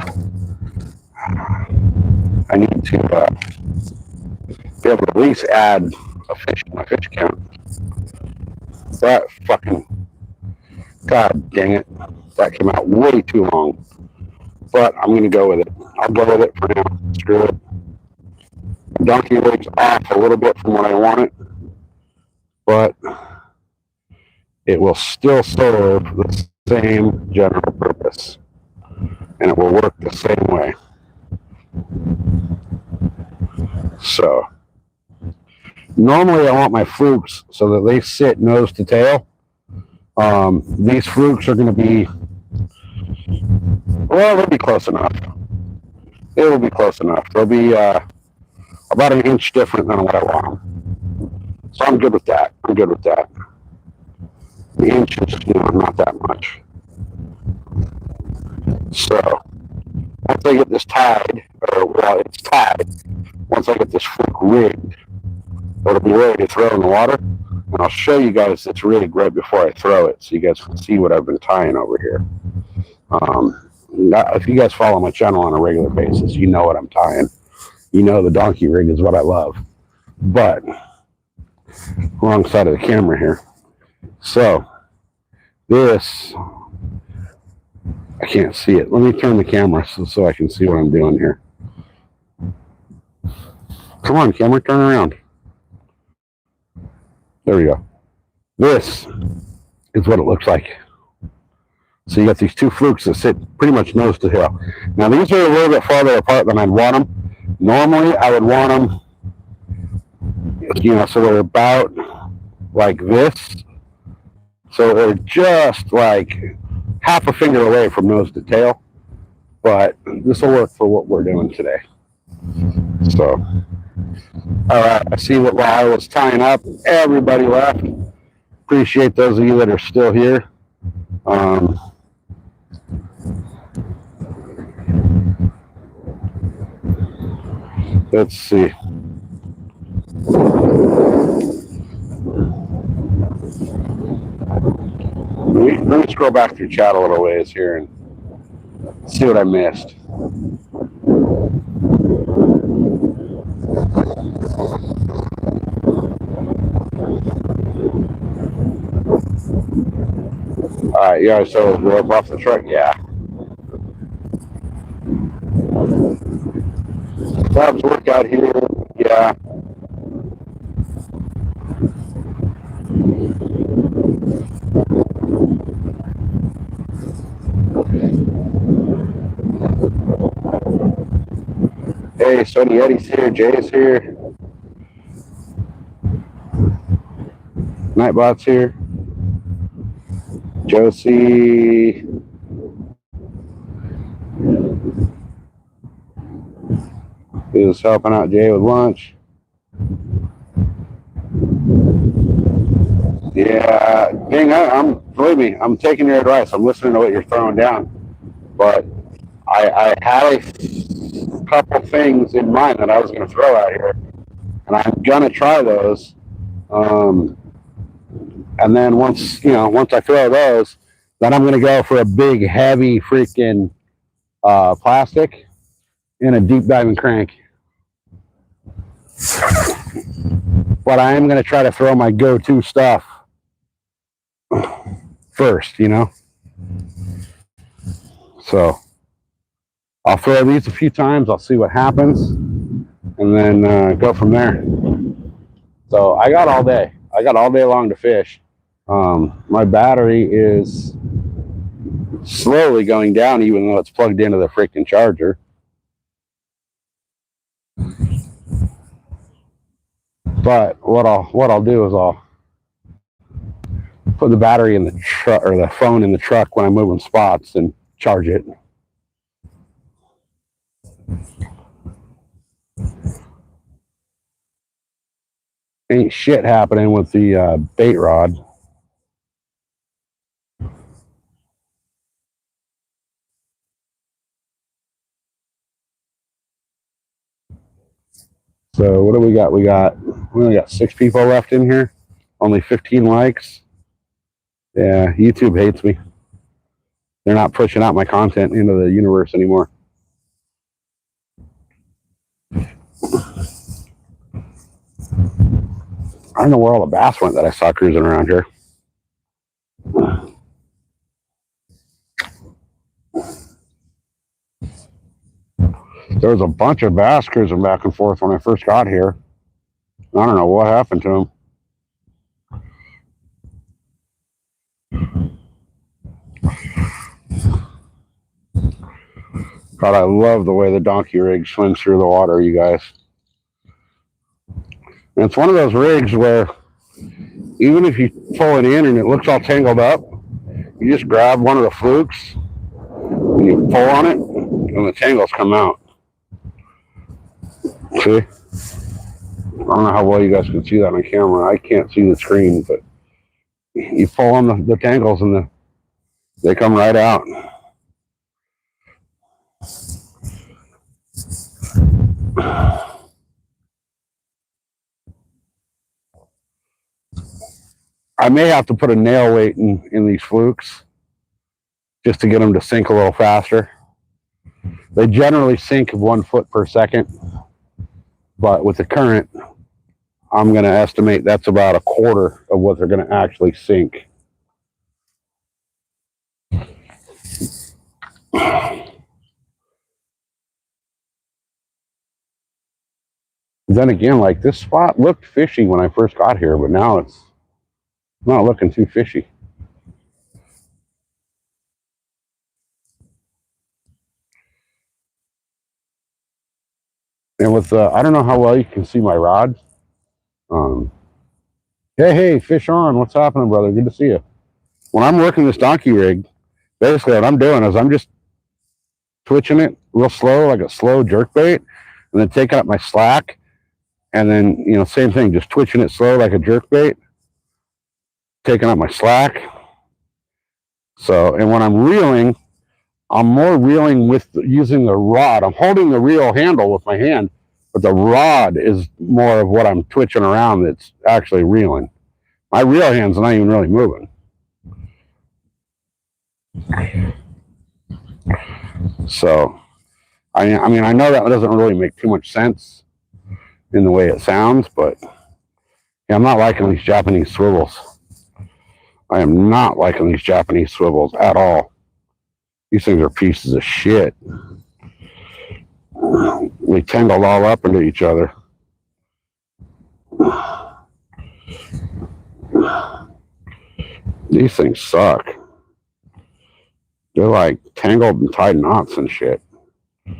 [SPEAKER 1] be able to at least add a fish to my fish count. That fucking, god dang it, that came out way too long. But I'm going to go with it. I'll go with it for now. Screw it. Donkey rig's off a little bit from what I want it, but it will still serve the same general purpose, and it will work the same way. So normally I want my flukes so that they sit nose to tail. These flukes are going to be, well, they'll be close enough. It will be close enough. They'll be about an inch different than what I want them. So I'm good with that. I'm good with that. The inch is, not that much. So once I get this tied, or well, it's tied. Once I get this fluke rigged, it'll be ready to throw in the water. And I'll show you guys it's rigged right before I throw it, so you guys can see what I've been tying over here. If you guys follow my channel on a regular basis, you know what I'm tying. You know the donkey rig is what I love. But wrong side of the camera here. So this, I can't see it. Let me turn the camera so I can see what I'm doing here. Come on, camera, turn around. There we go. This is what it looks like. So you got these two flukes that sit pretty much nose to tail. Now these are a little bit farther apart than I'd want them. Normally I would want them, so they're about like this. So they're just like half a finger away from nose to tail. But this will work for what we're doing today. So, all right, I see what while I was tying up, everybody left. Appreciate those of you that are still here. Let's see. Let me scroll back through chat a little ways here and see what I missed. All right, yeah, so we're up off the truck, yeah. Labs work out here, yeah. Hey, Sonny Eddie's here, Jay's here. Nightbot's here. Josie. Is helping out Jay with lunch. Yeah, dang, believe me, I'm taking your advice. I'm listening to what you're throwing down. But I had a couple things in mind that I was going to throw out here, and I'm going to try those. And then once I throw those, then I'm going to go for a big, heavy freaking plastic and a deep diving crank. But I am going to try to throw my go-to stuff first, So I'll throw these a few times. I'll see what happens, and then go from there. So I got all day. I got all day long to fish. My battery is slowly going down, even though it's plugged into the freaking charger. But what I'll do is I'll put the battery in the truck, or the phone in the truck when I'm moving spots, and charge it. Ain't shit happening with the bait rod. So what do we got? We only got 6 people left in here. Only 15 likes. Yeah, YouTube hates me. They're not pushing out my content into the universe anymore. I don't know where all the bass went that I saw cruising around here. There was a bunch of bass cruising back and forth when I first got here. I don't know what happened to them. God, I love the way the donkey rig swims through the water, you guys. And it's one of those rigs where even if you pull it in and it looks all tangled up, you just grab one of the flukes and you pull on it and the tangles come out. See? I don't know how well you guys can see that on camera. I can't see the screen, but you pull on the tangles and they come right out. I may have to put a nail weight in these flukes just to get them to sink a little faster. They generally sink 1 foot per second, but with the current, I'm going to estimate that's about a quarter of what they're going to actually sink. Then again, like this spot looked fishy when I first got here, but now it's not looking too fishy. And with I don't know how well you can see my rod. Hey, fish on. What's happening, brother? Good to see you. When I'm working this donkey rig, basically what I'm doing is I'm just twitching it real slow, like a slow jerk bait, and then taking up my slack. And then, you know, same thing, just twitching it slow like a jerk bait, taking up my slack. So, and when I'm reeling, I'm more reeling with using the rod. I'm holding the reel handle with my hand, but the rod is more of what I'm twitching around that's actually reeling. My reel hand's not even really moving. So, I mean, I know that doesn't really make too much sense in the way it sounds, but yeah, I'm not liking these Japanese swivels. I am not liking these Japanese swivels at all. These things are pieces of shit. We tangled all up into each other. These things suck. They're like tangled and tied knots and shit. What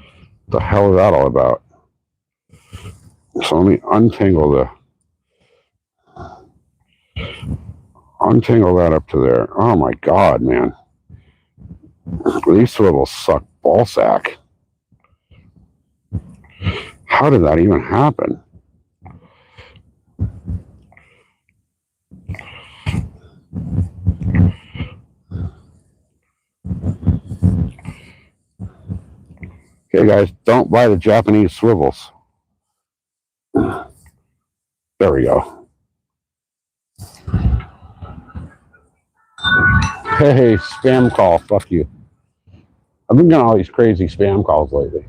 [SPEAKER 1] the hell is that all about? So let me untangle that up to there. Oh my god, man. These swivels suck ballsack. How did that even happen? Okay, guys, don't buy the Japanese swivels. There we go. Hey, spam call. Fuck you. I've been getting all these crazy spam calls lately.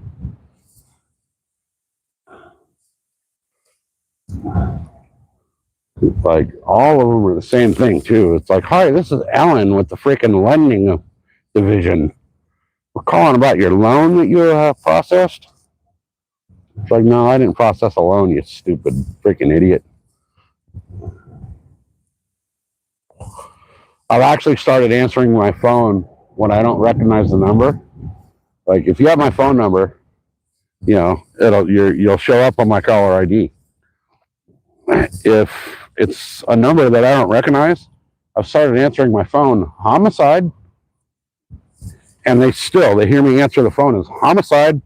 [SPEAKER 1] Like, all of them are the same thing, too. It's like, hi, this is Ellen with the freaking lending division. We're calling about your loan that you processed. It's like, no, I didn't process a loan, you stupid freaking idiot. I've actually started answering my phone when I don't recognize the number. Like, if you have my phone number, you know, you'll show up on my caller ID. If it's a number that I don't recognize, I've started answering my phone homicide, and they hear me answer the phone as homicide,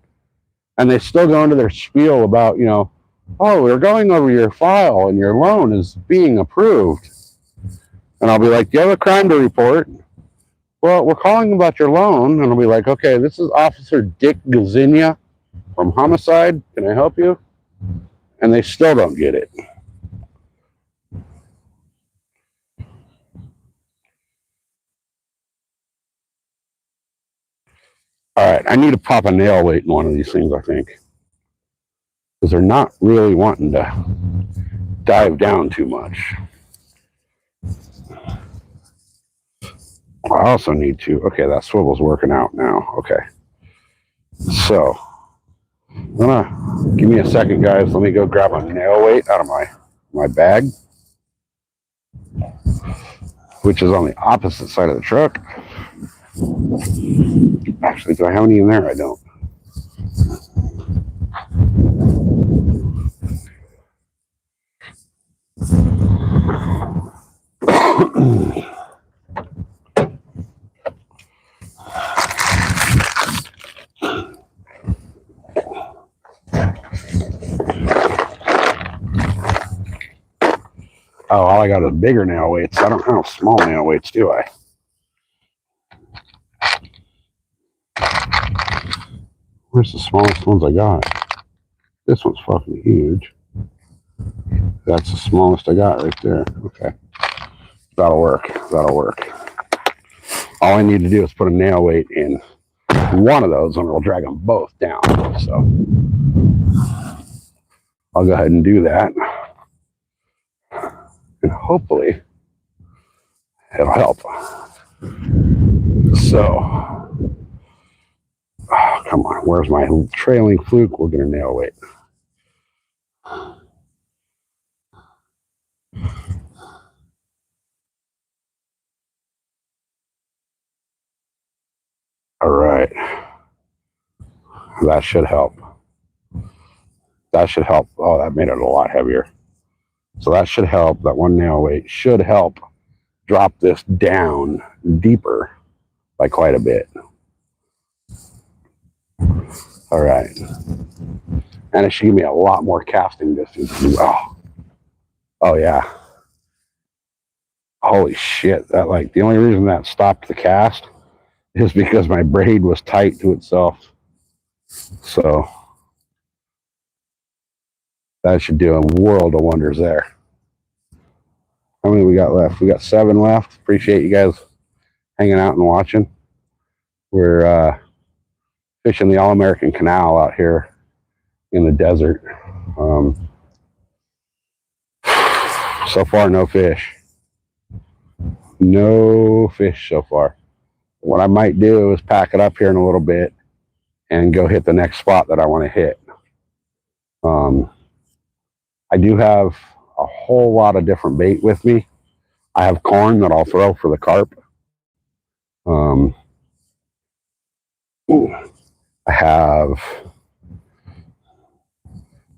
[SPEAKER 1] and they still go into their spiel about, you know, oh, we're going over your file and your loan is being approved. And I'll be like, do you have a crime to report? Well, we're calling about your loan. And I'll be like, okay, this is Officer Dick Gazinia from Homicide. Can I help you? And they still don't get it. All right, I need to pop a nail weight in one of these things, I think. Because they're not really wanting to dive down too much. I also need to, okay, that swivel's working out now. Okay. So, Give me a second, guys. Let me go grab a nail weight out of my bag, which is on the opposite side of the truck. Actually, do I have any in there? I don't. Oh, all I got is bigger nail weights. I don't have small nail weights, do I? Where's the smallest ones I got? This one's fucking huge. That's the smallest I got right there. Okay. That'll work. That'll work. All I need to do is put a nail weight in one of those and it'll drag them both down. So I'll go ahead and do that. And hopefully it'll help. So, oh, come on. Where's my trailing fluke? We'll get a nail weight. All right. That should help. That should help. Oh, that made it a lot heavier. So that should help. That one nail weight should help drop this down deeper by quite a bit. All right. And it should give me a lot more casting distance. Oh yeah. Holy shit. That, like, the only reason that stopped the cast is because my braid was tight to itself. So that should do a world of wonders there. How many we got left? We got 7 left. Appreciate you guys hanging out and watching. We're fishing the All-American Canal out here in the desert. So far, no fish. No fish so far. What I might do is pack it up here in a little bit and go hit the next spot that I want to hit. I do have a whole lot of different bait with me. I have corn that I'll throw for the carp. I have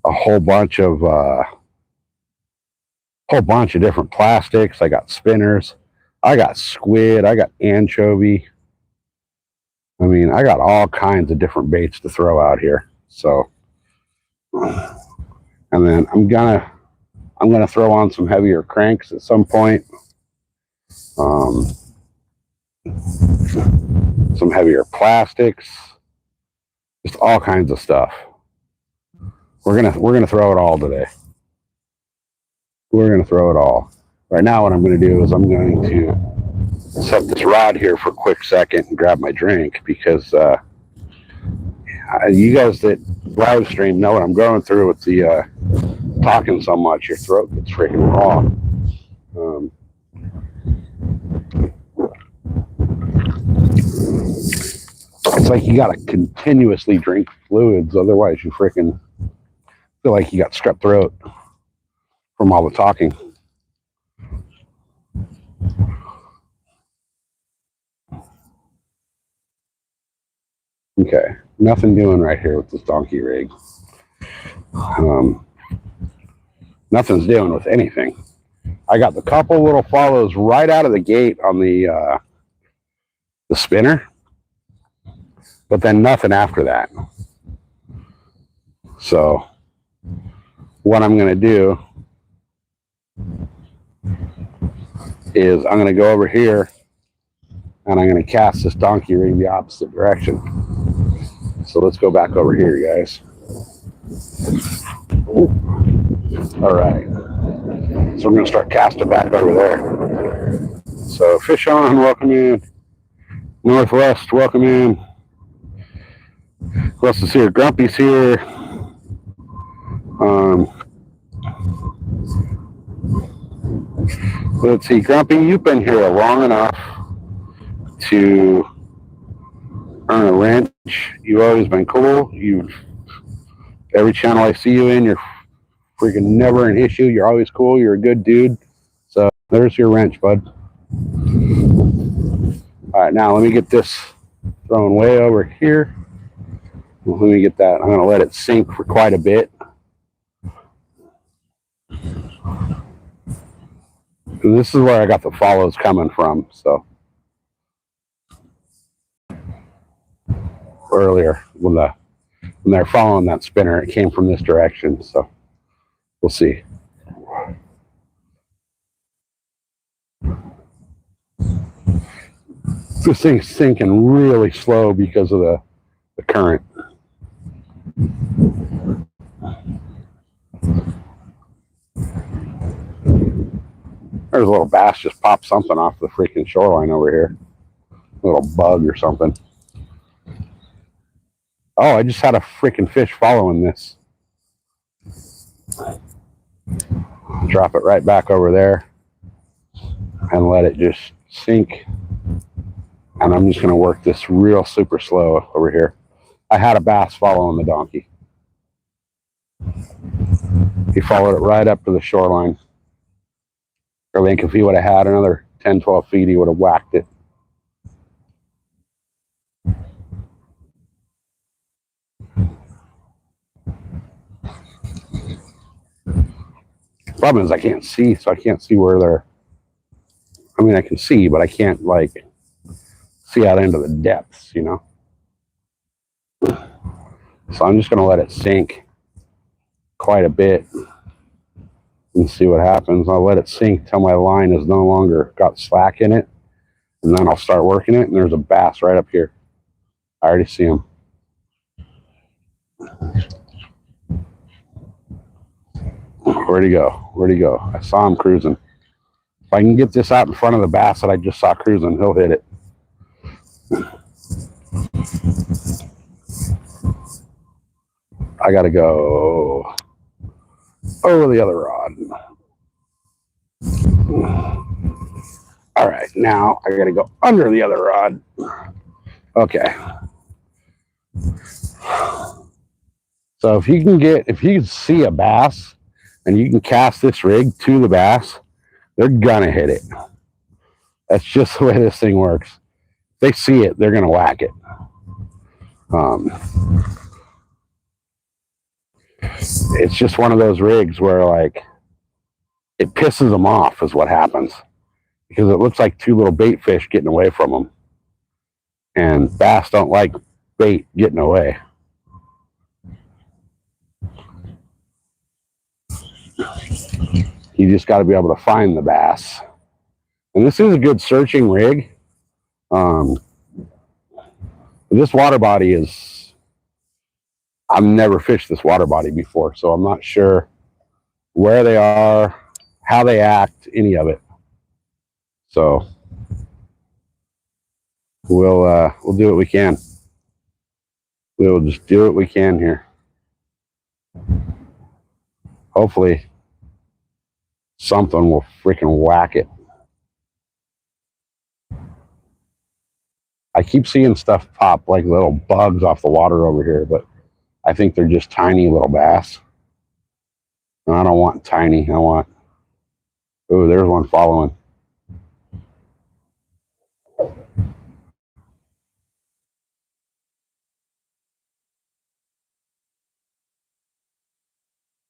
[SPEAKER 1] a whole bunch of different plastics. I got spinners. I got squid. I got anchovy. I mean, I got all kinds of different baits to throw out here. So, and then I'm gonna throw on some heavier cranks at some point. Some heavier plastics, just all kinds of stuff. We're gonna throw it all today. We're gonna throw it all. Right now, what I'm gonna do is I'm going to set this rod here for a quick second and grab my drink, because you guys that live stream know what I'm going through with the talking so much. Your throat gets freaking raw. It's like you gotta continuously drink fluids, otherwise you freaking feel like you got strep throat from all the talking. Okay, nothing doing right here with this donkey rig. Nothing's doing with anything. I got the couple little follows right out of the gate on the spinner, but then nothing after that. So what I'm going to do is I'm going to go over here and I'm going to cast this donkey rig the opposite direction. So let's go back over here, guys. All right. So we're going to start casting back over there. So fish on, welcome in. Northwest, welcome in. Who else is here? Grumpy's here. Let's see, Grumpy, you've been here long enough to earn a wrench. You've always been cool. You've Every channel I see you in, you're freaking never an issue. You're always cool. You're a good dude. So there's your wrench, bud. All right, now let me get this thrown way over here. Let me get that. I'm going to let it sink for quite a bit. And this is where I got the follows coming from. So earlier when they're following that spinner, it came from this direction. So we'll see. This thing's sinking really slow because of the current. There's a little bass just popped something off the freaking shoreline over here. A little bug or something. Oh, I just had a freaking fish following this. Drop it right back over there and let it just sink. And I'm just going to work this real super slow over here. I had a bass following the donkey. He followed it right up to the shoreline. I think if he would have had another 10, 12 feet, he would have whacked it. Problem is I can't see, so I can't see where they're... I mean, I can see, but I can't, like, see out into the depths, you know? So I'm just going to let it sink quite a bit and see what happens. I'll let it sink till my line has no longer got slack in it, and then I'll start working it, and there's a bass right up here. I already see him. Where'd he go? Where'd he go? I saw him cruising. If I can get this out in front of the bass that I just saw cruising, he'll hit it. I gotta go over the other rod. All right, now I gotta go under the other rod. Okay. So if you can see a bass and you can cast this rig to the bass, they're gonna hit it. That's just the way this thing works. If they see it, they're gonna whack it. It's just one of those rigs where, like, it pisses them off is what happens, because it looks like two little bait fish getting away from them, and bass don't like bait getting away. You just got to be able to find the bass, and this is a good searching rig. This water body is, I've never fished this water body before, so I'm not sure where they are, how they act, any of it. So we'll do what we can. We'll just do what we can here. Hopefully something will freaking whack it. I keep seeing stuff pop like little bugs off the water over here, but I think they're just tiny little bass. And I don't want tiny. I want... Oh, there's one following.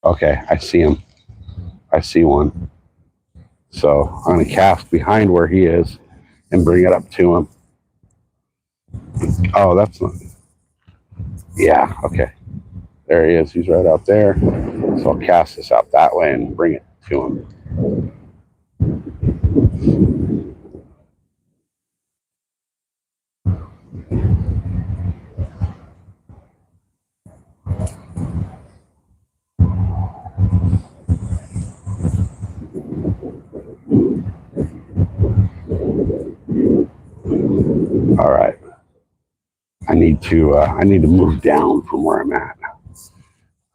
[SPEAKER 1] Okay, I see him. I see one. So I'm going to cast behind where he is and bring it up to him. Oh, that's not... Yeah, okay. There he is. He's right out there. So I'll cast this out that way and bring it to him. All right. I need to move down from where I'm at.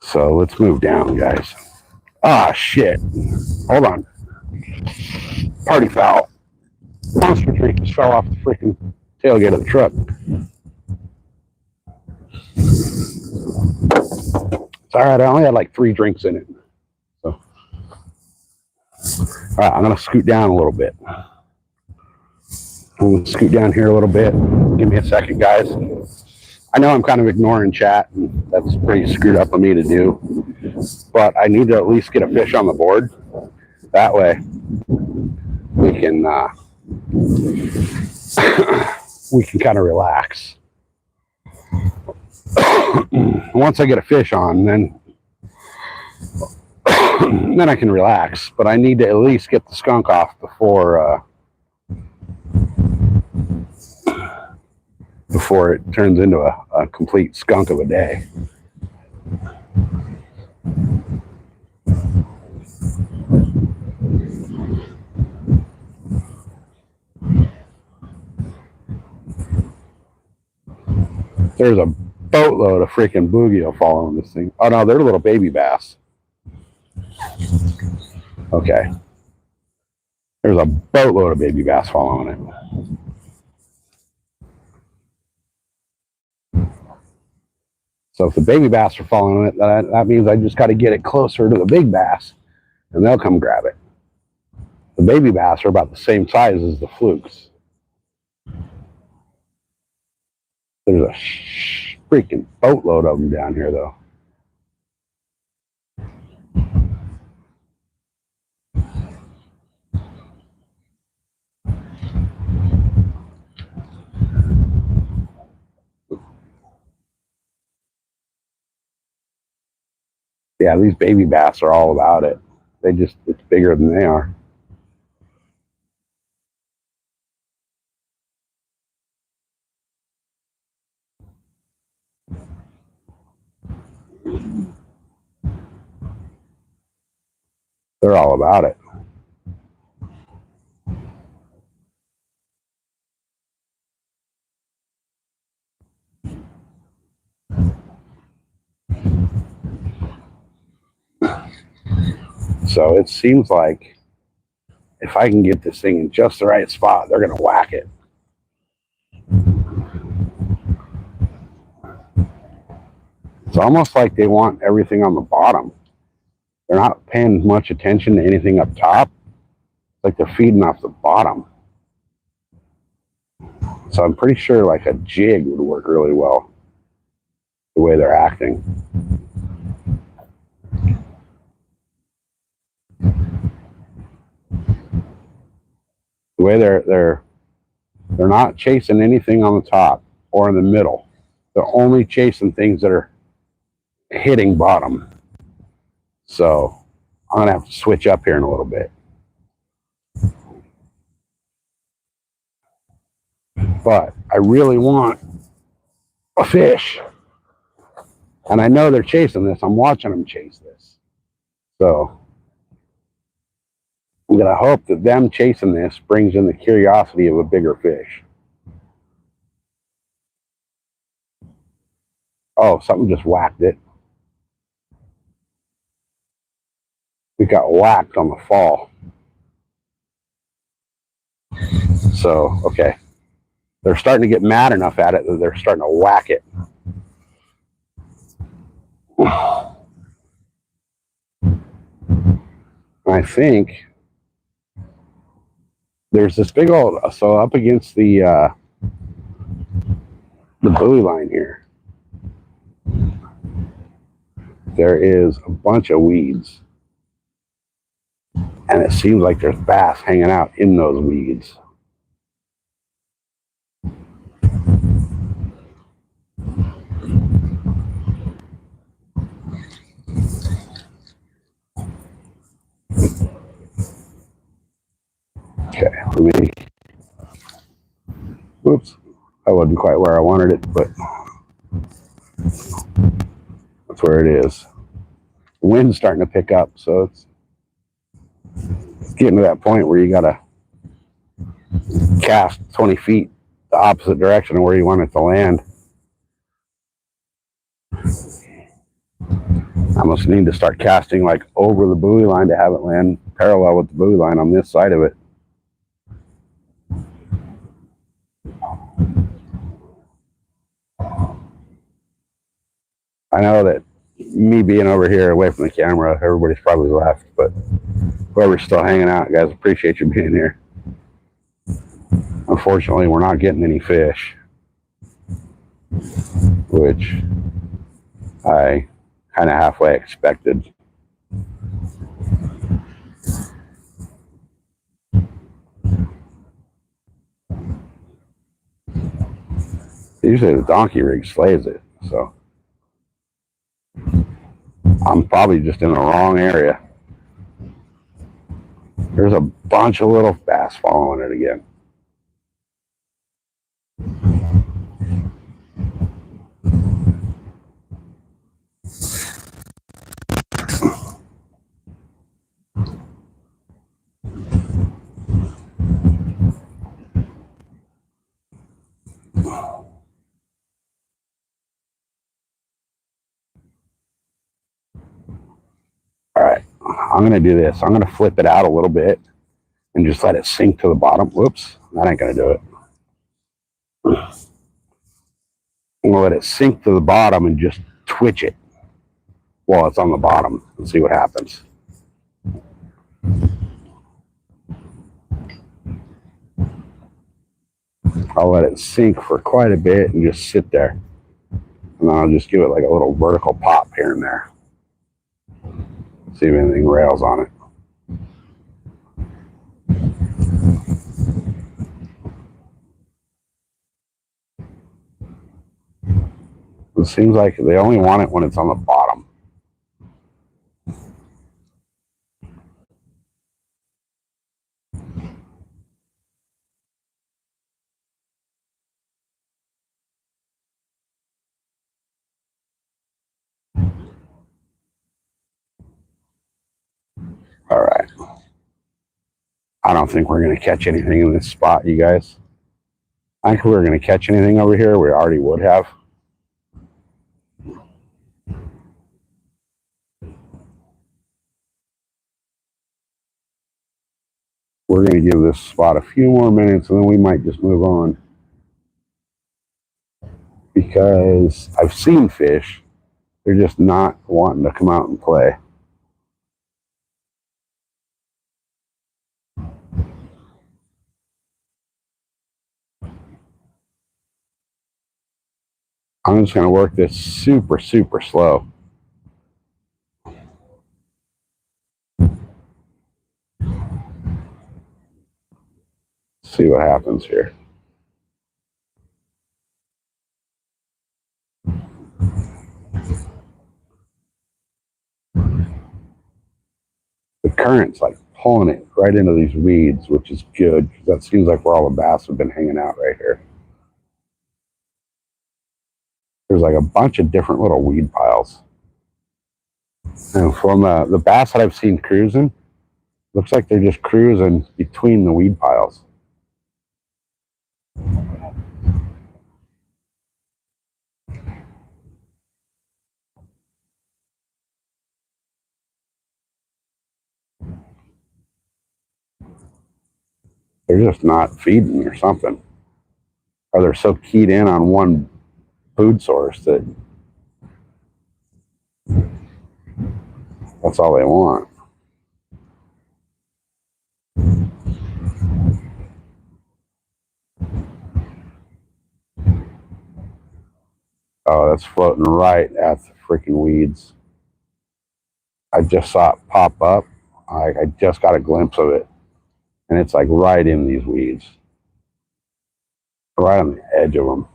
[SPEAKER 1] So let's move down, guys. Ah, shit. Hold on. Party foul. Monster drink just fell off the freaking tailgate of the truck. It's all right. I only had like 3 drinks in it. So, all right, I'm gonna scoot down a little bit. I'm gonna scoot down here a little bit. Give me a second, guys. I know I'm kind of ignoring chat, and that's pretty screwed up of me to do. But I need to at least get a fish on the board. That way, we can we can kind of relax. Once I get a fish on, then then I can relax. But I need to at least get the skunk off before it turns into a complete skunk of a day. There's a boatload of freaking bluegill following this thing. Oh no, they're little baby bass. Okay. There's a boatload of baby bass following it. So if the baby bass are following it, that means I just got to get it closer to the big bass, and they'll come grab it. The baby bass are about the same size as the flukes. There's a freaking boatload of them down here, though. Yeah, these baby bass are all about it. It's bigger than they are. They're all about it. So it seems like if I can get this thing in just the right spot, they're going to whack it. It's almost like they want everything on the bottom. They're not paying much attention to anything up top. It's like they're feeding off the bottom. So I'm pretty sure like a jig would work really well the way they're acting. The way they're not chasing anything on the top or in the middle. They're only chasing things that are hitting bottom. So I'm gonna have to switch up here in a little bit. But I really want a fish. And I know they're chasing this. I'm watching them chase this. So I'm going to hope that them chasing this brings in the curiosity of a bigger fish. Oh, something just whacked it. We got whacked on the fall. So, okay. They're starting to get mad enough at it that they're starting to whack it. I think there's this big old, so up against the buoy line here, there is a bunch of weeds. And it seems like there's bass hanging out in those weeds. Okay, let me, whoops, that wasn't quite where I wanted it, but that's where it is. The wind's starting to pick up, so it's getting to that point where you gotta cast 20 feet the opposite direction of where you want it to land. I almost need to start casting like over the buoy line to have it land parallel with the buoy line on this side of it. I know that me being over here away from the camera, everybody's probably left, but whoever's still hanging out, guys, appreciate you being here. Unfortunately, we're not getting any fish, which I kind of halfway expected. Usually the donkey rig slays it, so I'm probably just in the wrong area. There's a bunch of little bass following it again. All right, I'm gonna do this. I'm gonna flip it out a little bit and just let it sink to the bottom. Whoops, that ain't gonna do it. I'm gonna let it sink to the bottom and just twitch it while it's on the bottom and see what happens. I'll let it sink for quite a bit and just sit there. And then I'll just give it like a little vertical pop here and there. See if anything rails on it. It seems like they only want it when it's on the bottom. All right. I don't think we're going to catch anything in this spot, you guys. I think if we were going to catch anything over here, we already would have. We're going to give this spot a few more minutes and then we might just move on. Because I've seen fish. They're just not wanting to come out and play. I'm just going to work this super, super slow. See what happens here. The current's like pulling it right into these weeds, which is good. That seems like where all the bass have been hanging out right here. There's like a bunch of different little weed piles. And from the bass that I've seen cruising, looks like they're just cruising between the weed piles. They're just not feeding or something. Or they're so keyed in on one food source that that's all they want. Oh, that's floating right at the freaking weeds. I just saw it pop up. I just got a glimpse of it. And it's like right in these weeds. Right on the edge of them.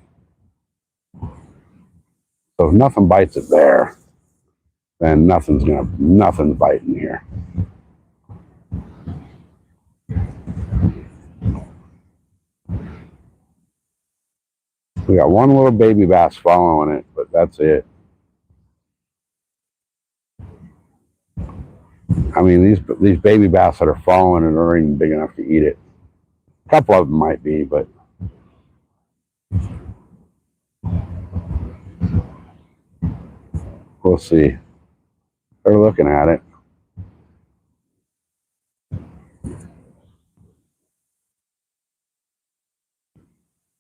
[SPEAKER 1] So if nothing bites it there, then nothing's biting here. We got one little baby bass following it, but that's it. I mean, these baby bass that are following it aren't even big enough to eat it. A couple of them might be, but we'll see. They're looking at it.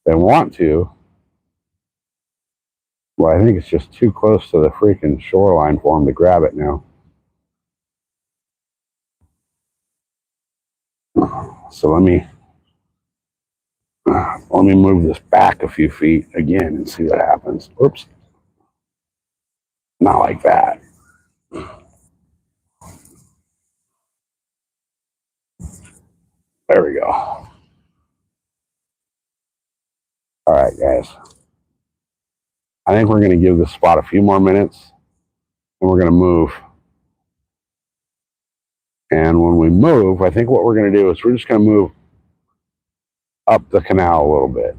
[SPEAKER 1] They want to. Well, I think it's just too close to the freaking shoreline for him to grab it now. So let me move this back a few feet again and see what happens. Oops. Not like that. There we go. All right, guys. I think we're going to give this spot a few more minutes and we're going to move. And when we move, I think what we're going to do is we're just going to move up the canal a little bit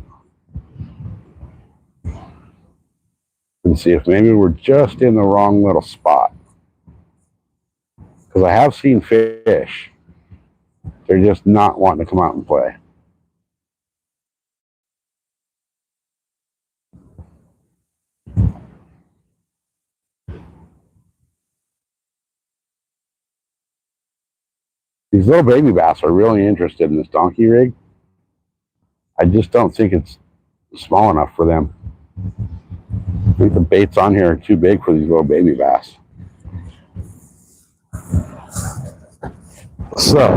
[SPEAKER 1] and see if maybe we're just in the wrong little spot. Because I have seen fish. They're just not wanting to come out and play. These little baby bass are really interested in this donkey rig. I just don't think it's small enough for them. I think the baits on here are too big for these little baby bass. So,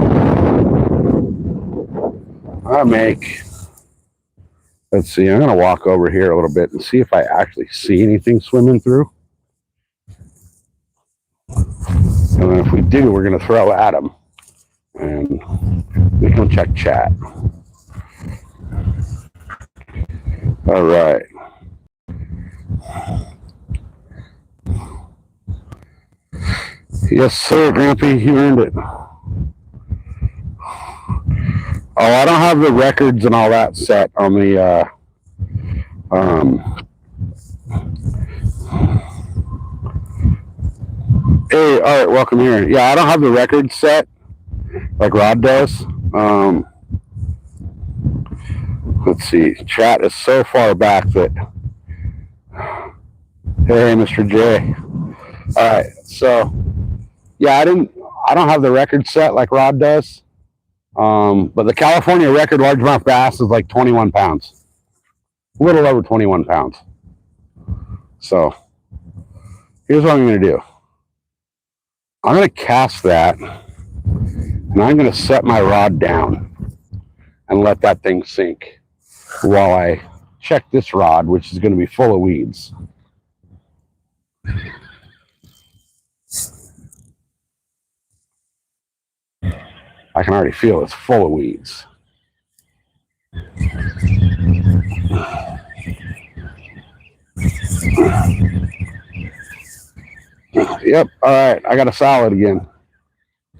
[SPEAKER 1] let's see, I'm going to walk over here a little bit and see if I actually see anything swimming through. And then if we do, we're going to throw at them. And we can check chat. All right. Yes, sir, Grampy, you earned it. Oh, I don't have the records and all that set on the hey, all right, welcome here. Yeah, I don't have the records set like Rod does. Let's see. Chat is so far back that. Hey, Mr. J. All right, so yeah, I don't have the record set like Rod does. But the California record largemouth bass is like 21 pounds, a little over 21 pounds. So here's what I'm going to do. I'm going to cast that, and I'm going to set my rod down and let that thing sink while I check this rod, which is going to be full of weeds. I can already feel it's full of weeds. Yep, all right, I got a solid again.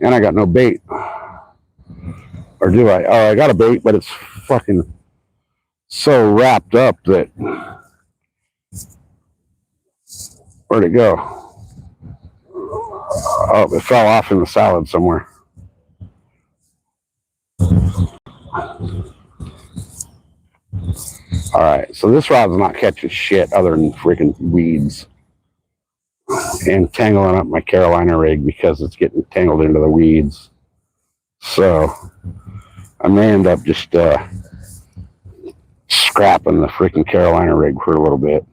[SPEAKER 1] And I got no bait. Or do I? Oh, I got a bait, but it's fucking so wrapped up that... Where'd it go? Oh, it fell off in the salad somewhere. All right, so this rod's not catching shit other than freaking weeds and tangling up my Carolina rig because it's getting tangled into the weeds. So I may end up just scrapping the freaking Carolina rig for a little bit.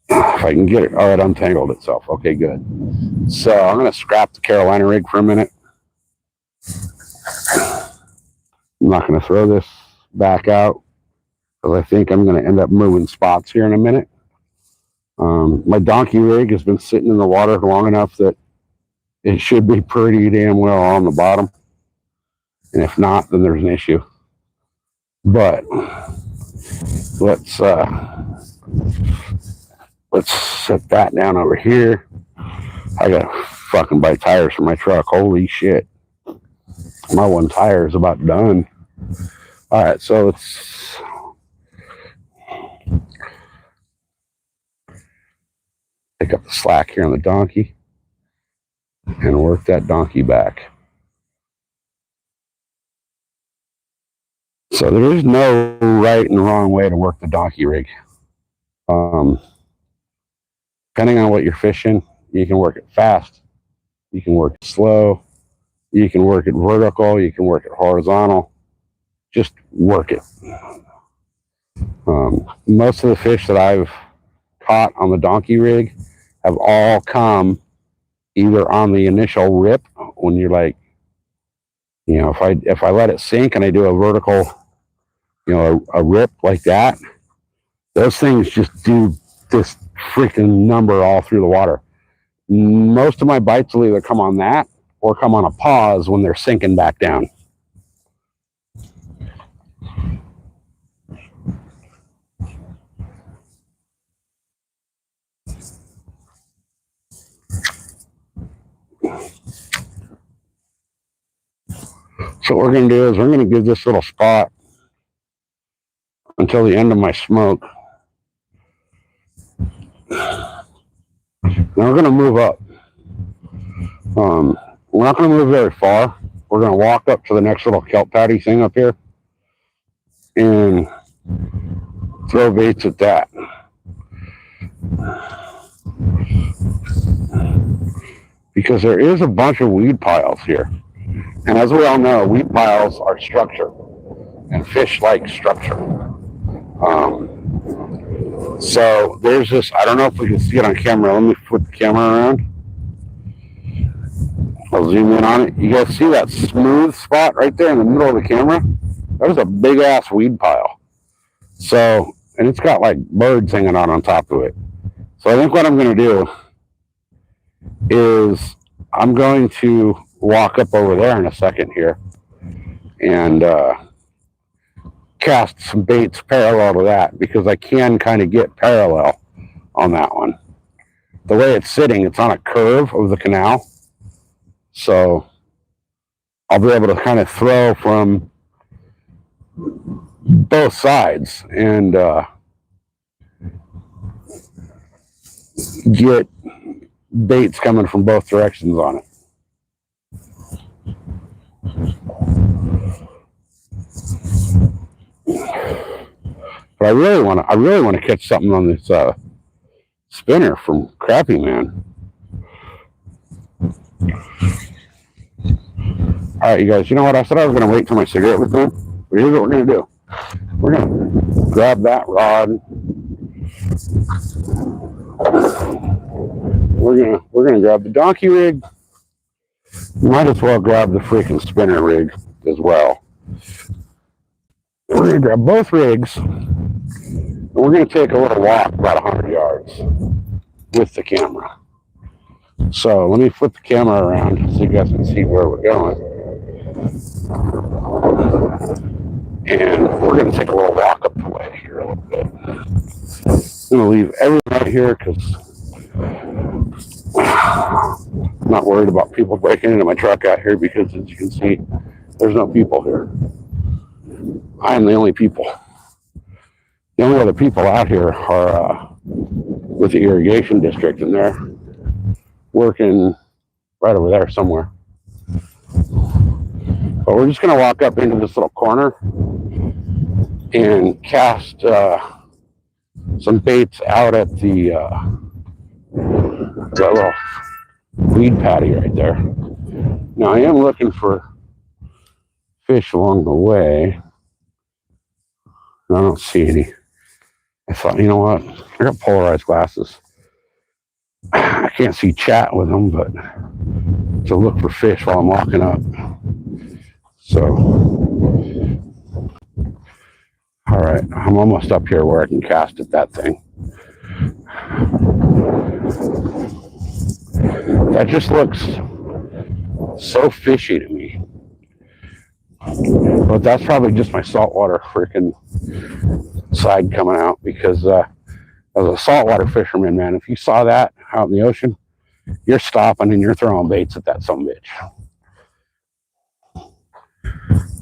[SPEAKER 1] If I can get it. Oh, it untangled itself. Okay, good. So I'm going to scrap the Carolina rig for a minute. I'm not going to throw this back out because I think I'm going to end up moving spots here in a minute. My donkey rig has been sitting in the water long enough that it should be pretty damn well on the bottom. And if not, then there's an issue. But let's set that down over here. I gotta fucking buy tires for my truck. Holy shit. My one tire is about done. All right, so let's pick up the slack here on the donkey and work that donkey back. So there is no right and wrong way to work the donkey rig. Depending on what you're fishing, you can work it fast, you can work it slow, you can work it vertical, you can work it horizontal. just work it. Most of the fish that I've caught on the donkey rig have all come either on the initial rip when you're like, you know, if I let it sink and I do a vertical, you know, a rip like that, those things just do this freaking number all through the water. Most of my bites will either come on that or come on a pause when they're sinking back down. So what we're going to do is we're going to give this little spot until the end of my smoke. Now we're going to move up. We're not going to move very far. We're going to walk up to the next little kelp patty thing up here and throw baits at that. Because there is a bunch of weed piles here. And as we all know, weed piles are structure. And fish like structure. So there's this, I don't know if we can see it on camera. Let me flip the camera around. I'll zoom in on it. You guys see that smooth spot right there in the middle of the camera? That was a big ass weed pile. So, and it's got like birds hanging out on top of it. So I think what I'm going to do is I'm going to walk up over there in a second here and cast some baits parallel to that, because I can kind of get parallel on that one. The way it's sitting, it's on a curve of the canal. So I'll be able to kind of throw from both sides and get baits coming from both directions on it. But I really want to catch something on this spinner from Crappie Man. All right, you guys, you know what? I said I was going to wait till my cigarette was done. But here's what we're going to do. We're going to grab that rod. We're going to grab the donkey rig. Might as well grab the freaking spinner rig as well. We're going to grab both rigs. And we're going to take a little walk about 100 yards with the camera. So let me flip the camera around so you guys can see where we're going. And we're going to take a little walk up the way here a little bit. I'm going to leave everything right here because I'm not worried about people breaking into my truck out here, because as you can see, there's no people here. I am the only people. The only other people out here are with the irrigation district, and they're working right over there somewhere. But we're just going to walk up into this little corner and cast some baits out at the little weed patty right there. Now I am looking for fish along the way. I don't see any. I thought, you know what? I got polarized glasses. I can't see chat with them, but to look for fish while I'm walking up. So, all right, I'm almost up here where I can cast at that thing. That just looks so fishy to me. But that's probably just my saltwater freaking side coming out, because as a saltwater fisherman, man, if you saw that out in the ocean, you're stopping and you're throwing baits at that sumbitch.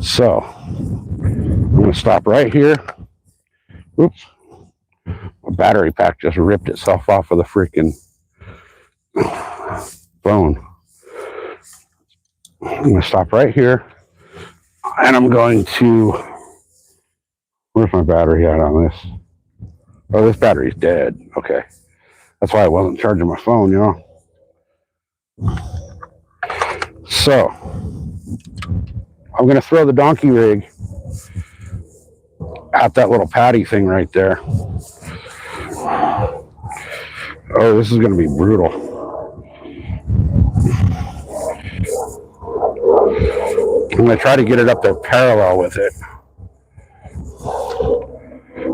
[SPEAKER 1] So I'm going to stop right here. Oops. My battery pack just ripped itself off of the freaking phone. I'm going to stop right here. And I'm going to... Where's my battery at on this? Oh, this battery's dead. Okay. That's why I wasn't charging my phone, you know. So, I'm going to throw the donkey rig at that little patty thing right there. Oh, this is going to be brutal. I'm going to try to get it up there parallel with it.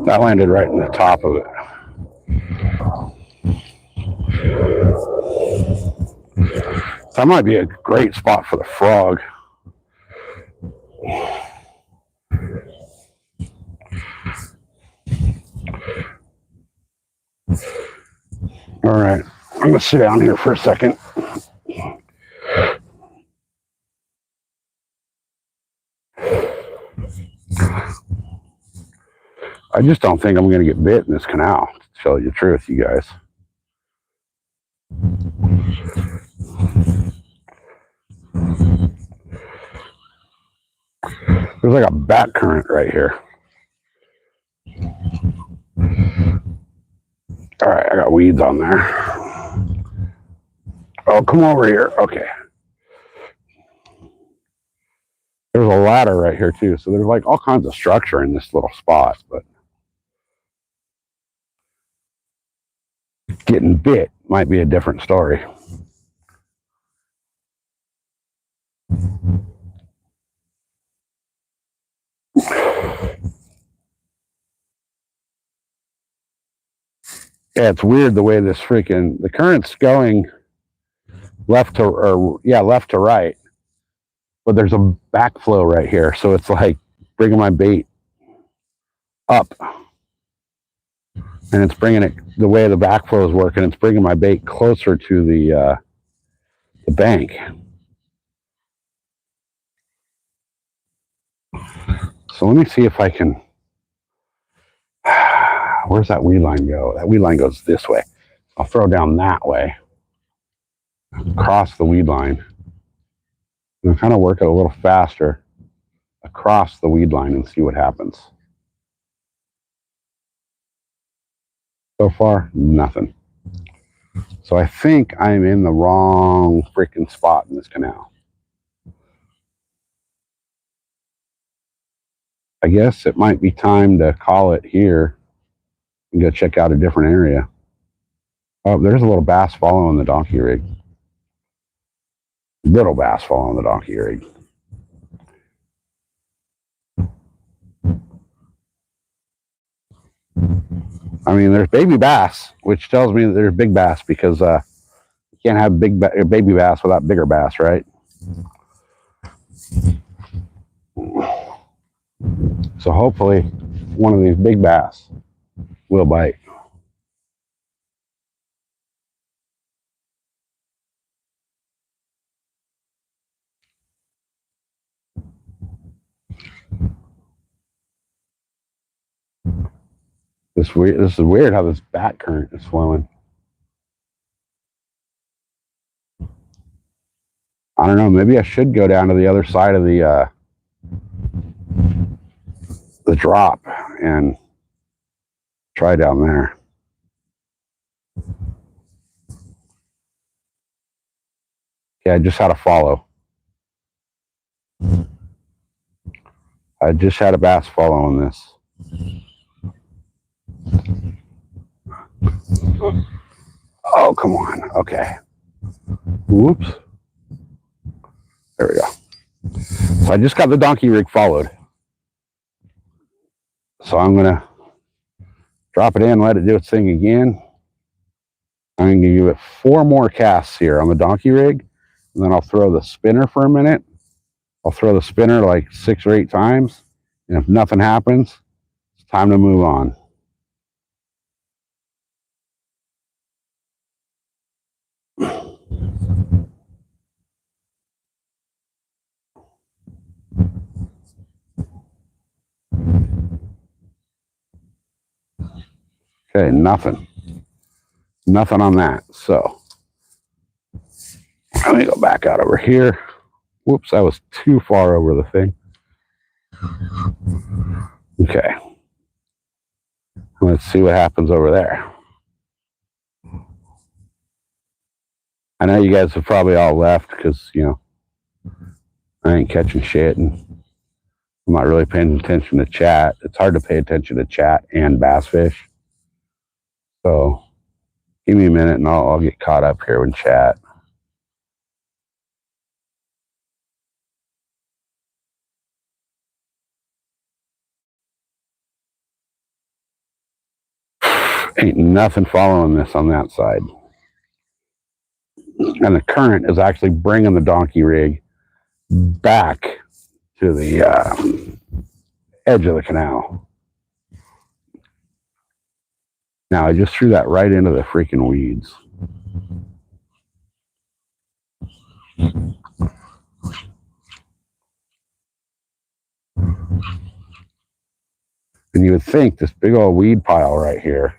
[SPEAKER 1] That landed right in the top of it. That might be a great spot for the frog. All right, I'm going to sit down here for a second. I just don't think I'm going to get bit in this canal, to tell you the truth, you guys. There's like a back current right here. All right, I got weeds on there. Oh, come over here. Okay. There's a ladder right here too, so there's like all kinds of structure in this little spot, but getting bit might be a different story. Yeah, it's weird the way this the current's going left to right, but there's a backflow right here, so it's like bringing my bait up, and it's bringing it the way the backflow is working. It's bringing my bait closer to the bank. So let me see if I can. Where's that weed line go? That weed line goes this way. I'll throw down that way, across the weed line, and kind of work it a little faster across the weed line and see what happens. So far, nothing. So I think I'm in the wrong freaking spot in this canal. I guess it might be time to call it here and go check out a different area. Oh, there's a little bass following the donkey rig. Little bass following the donkey rig. I mean, there's baby bass, which tells me that there's big bass, because you can't have baby bass without bigger bass, right? So hopefully one of these big bass will bite. This is weird how this back current is flowing. I don't know, maybe I should go down to the other side of the drop and try down there. Yeah, I just had a follow. I just had a bass following this. Oh, come on. Okay. Whoops. There we go. So I just got the donkey rig followed. So I'm going to drop it in, let it do its thing again. I'm going to give it 4 more casts here on the donkey rig, and then I'll throw the spinner for a minute. I'll throw the spinner like 6 or 8 times, and if nothing happens, it's time to move on. Okay, nothing. Nothing on that. So let me go back out over here. Whoops, I was too far over the thing. Okay. Let's see what happens over there. I know you guys have probably all left because, you know, I ain't catching shit and I'm not really paying attention to chat. It's hard to pay attention to chat and bass fish. So give me a minute and I'll get caught up here with chat. Ain't nothing following this on that side. And the current is actually bringing the donkey rig back to the edge of the canal. Now, I just threw that right into the freaking weeds. And you would think this big old weed pile right here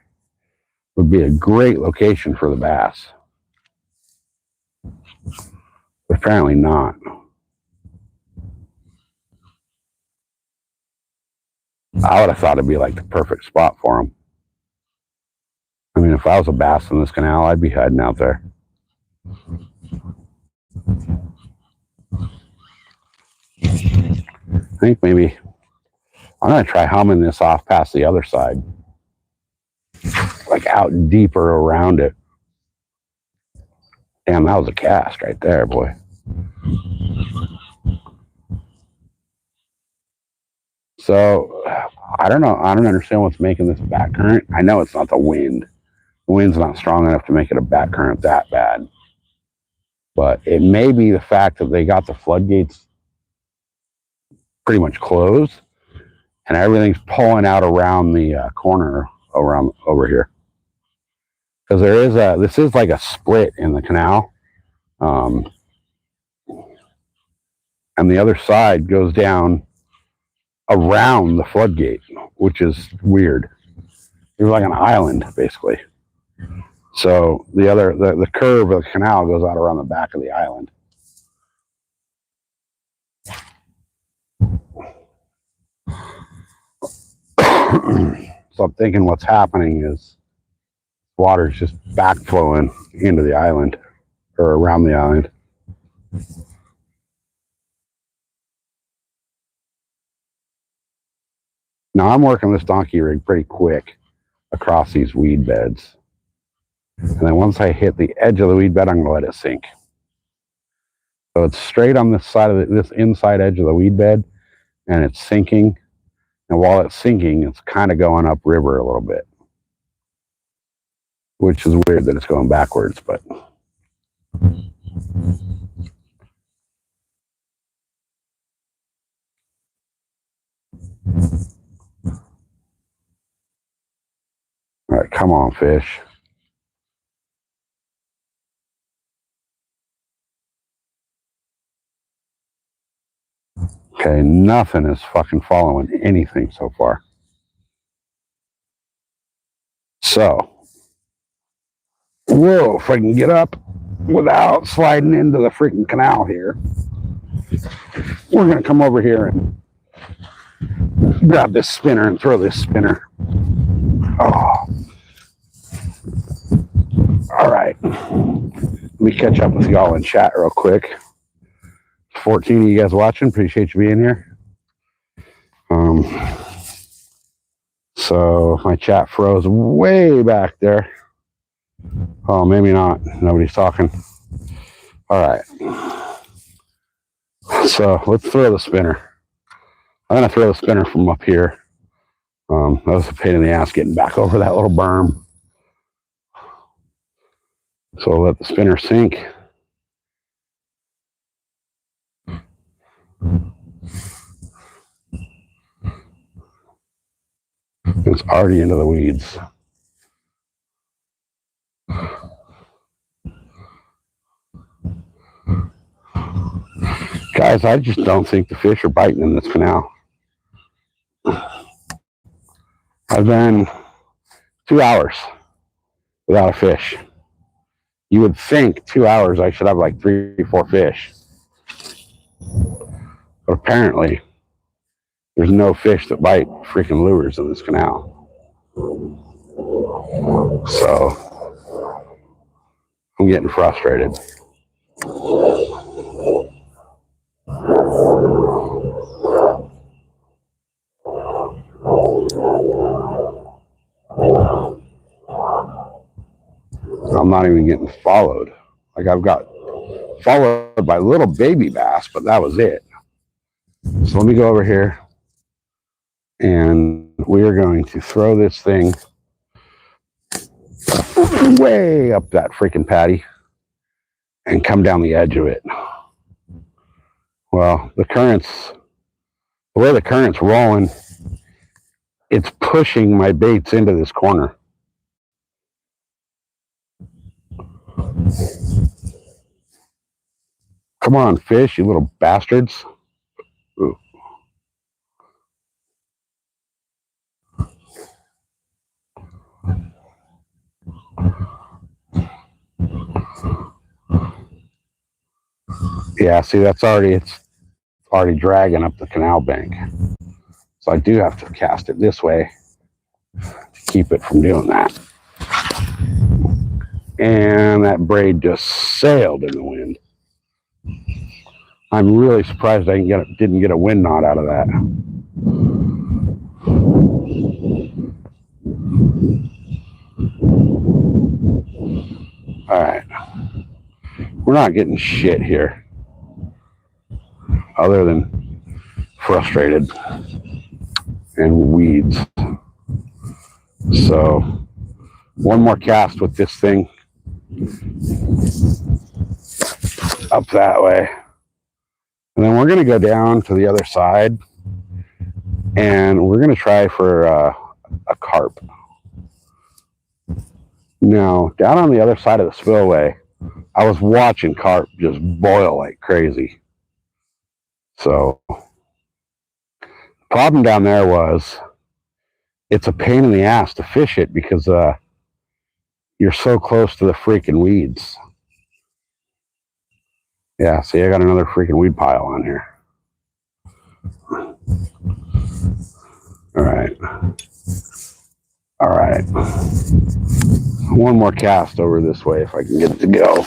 [SPEAKER 1] would be a great location for the bass. But apparently not. I would have thought it'd be like the perfect spot for them. I mean, if I was a bass in this canal, I'd be heading out there. I think maybe I'm going to try humming this off past the other side. Like out deeper around it. Damn, that was a cast right there, boy. So, I don't know. I don't understand what's making this back current. I know it's not the wind. The wind's not strong enough to make it a back current that bad. But it may be the fact that they got the floodgates pretty much closed and everything's pulling out around the corner around over here. Because this is like a split in the canal. And the other side goes down around the floodgate, which is weird. It's like an island, basically. So the curve of the canal goes out around the back of the island. So I'm thinking what's happening is water's just backflowing into the island or around the island. Now I'm working this donkey rig pretty quick across these weed beds. And then once I hit the edge of the weed bed, I'm going to let it sink. So it's straight on this side of this inside edge of the weed bed, and it's sinking. And while it's sinking, it's kind of going upriver a little bit, which is weird that it's going backwards, but. All right, come on, fish. Okay, nothing is fucking following anything so far. So, whoa, if I can get up without sliding into the freaking canal here, we're going to come over here and grab this spinner and throw this spinner. Oh. All right. Let me catch up with y'all in chat real quick. 14 of you guys watching. Appreciate you being here. So my chat froze way back there. Oh, maybe not. Nobody's talking. All right. So let's throw the spinner. I'm going to throw the spinner from up here. That was a pain in the ass getting back over that little berm. So I'll let the spinner sink. It's already into the weeds. Guys, I just don't think the fish are biting in this canal. I've been 2 hours without a fish. You would think 2 hours I should have like 3 or 4 fish. But apparently, there's no fish that bite freaking lures in this canal. So, I'm getting frustrated. I'm not even getting followed. Like I've got followed by little baby bass, but that was it. So let me go over here and we are going to throw this thing way up that freaking patty and come down the edge of it. Well, the way the current's rolling, it's pushing my baits into this corner. Come on, fish, you little bastards. Ooh. Yeah, see, it's already dragging up the canal bank. So I do have to cast it this way to keep it from doing that. And that braid just sailed in the wind. I'm really surprised I didn't get a wind knot out of that. All right. We're not getting shit here other than frustrated and weeds. So one more cast with this thing up that way. And then we're going to go down to the other side and we're going to try for a carp. Now, down on the other side of the spillway, I was watching carp just boil like crazy. So, the problem down there was it's a pain in the ass to fish it because you're so close to the freaking weeds. Yeah, see, I got another freaking weed pile on here. All right. All right. One more cast over this way if I can get it to go.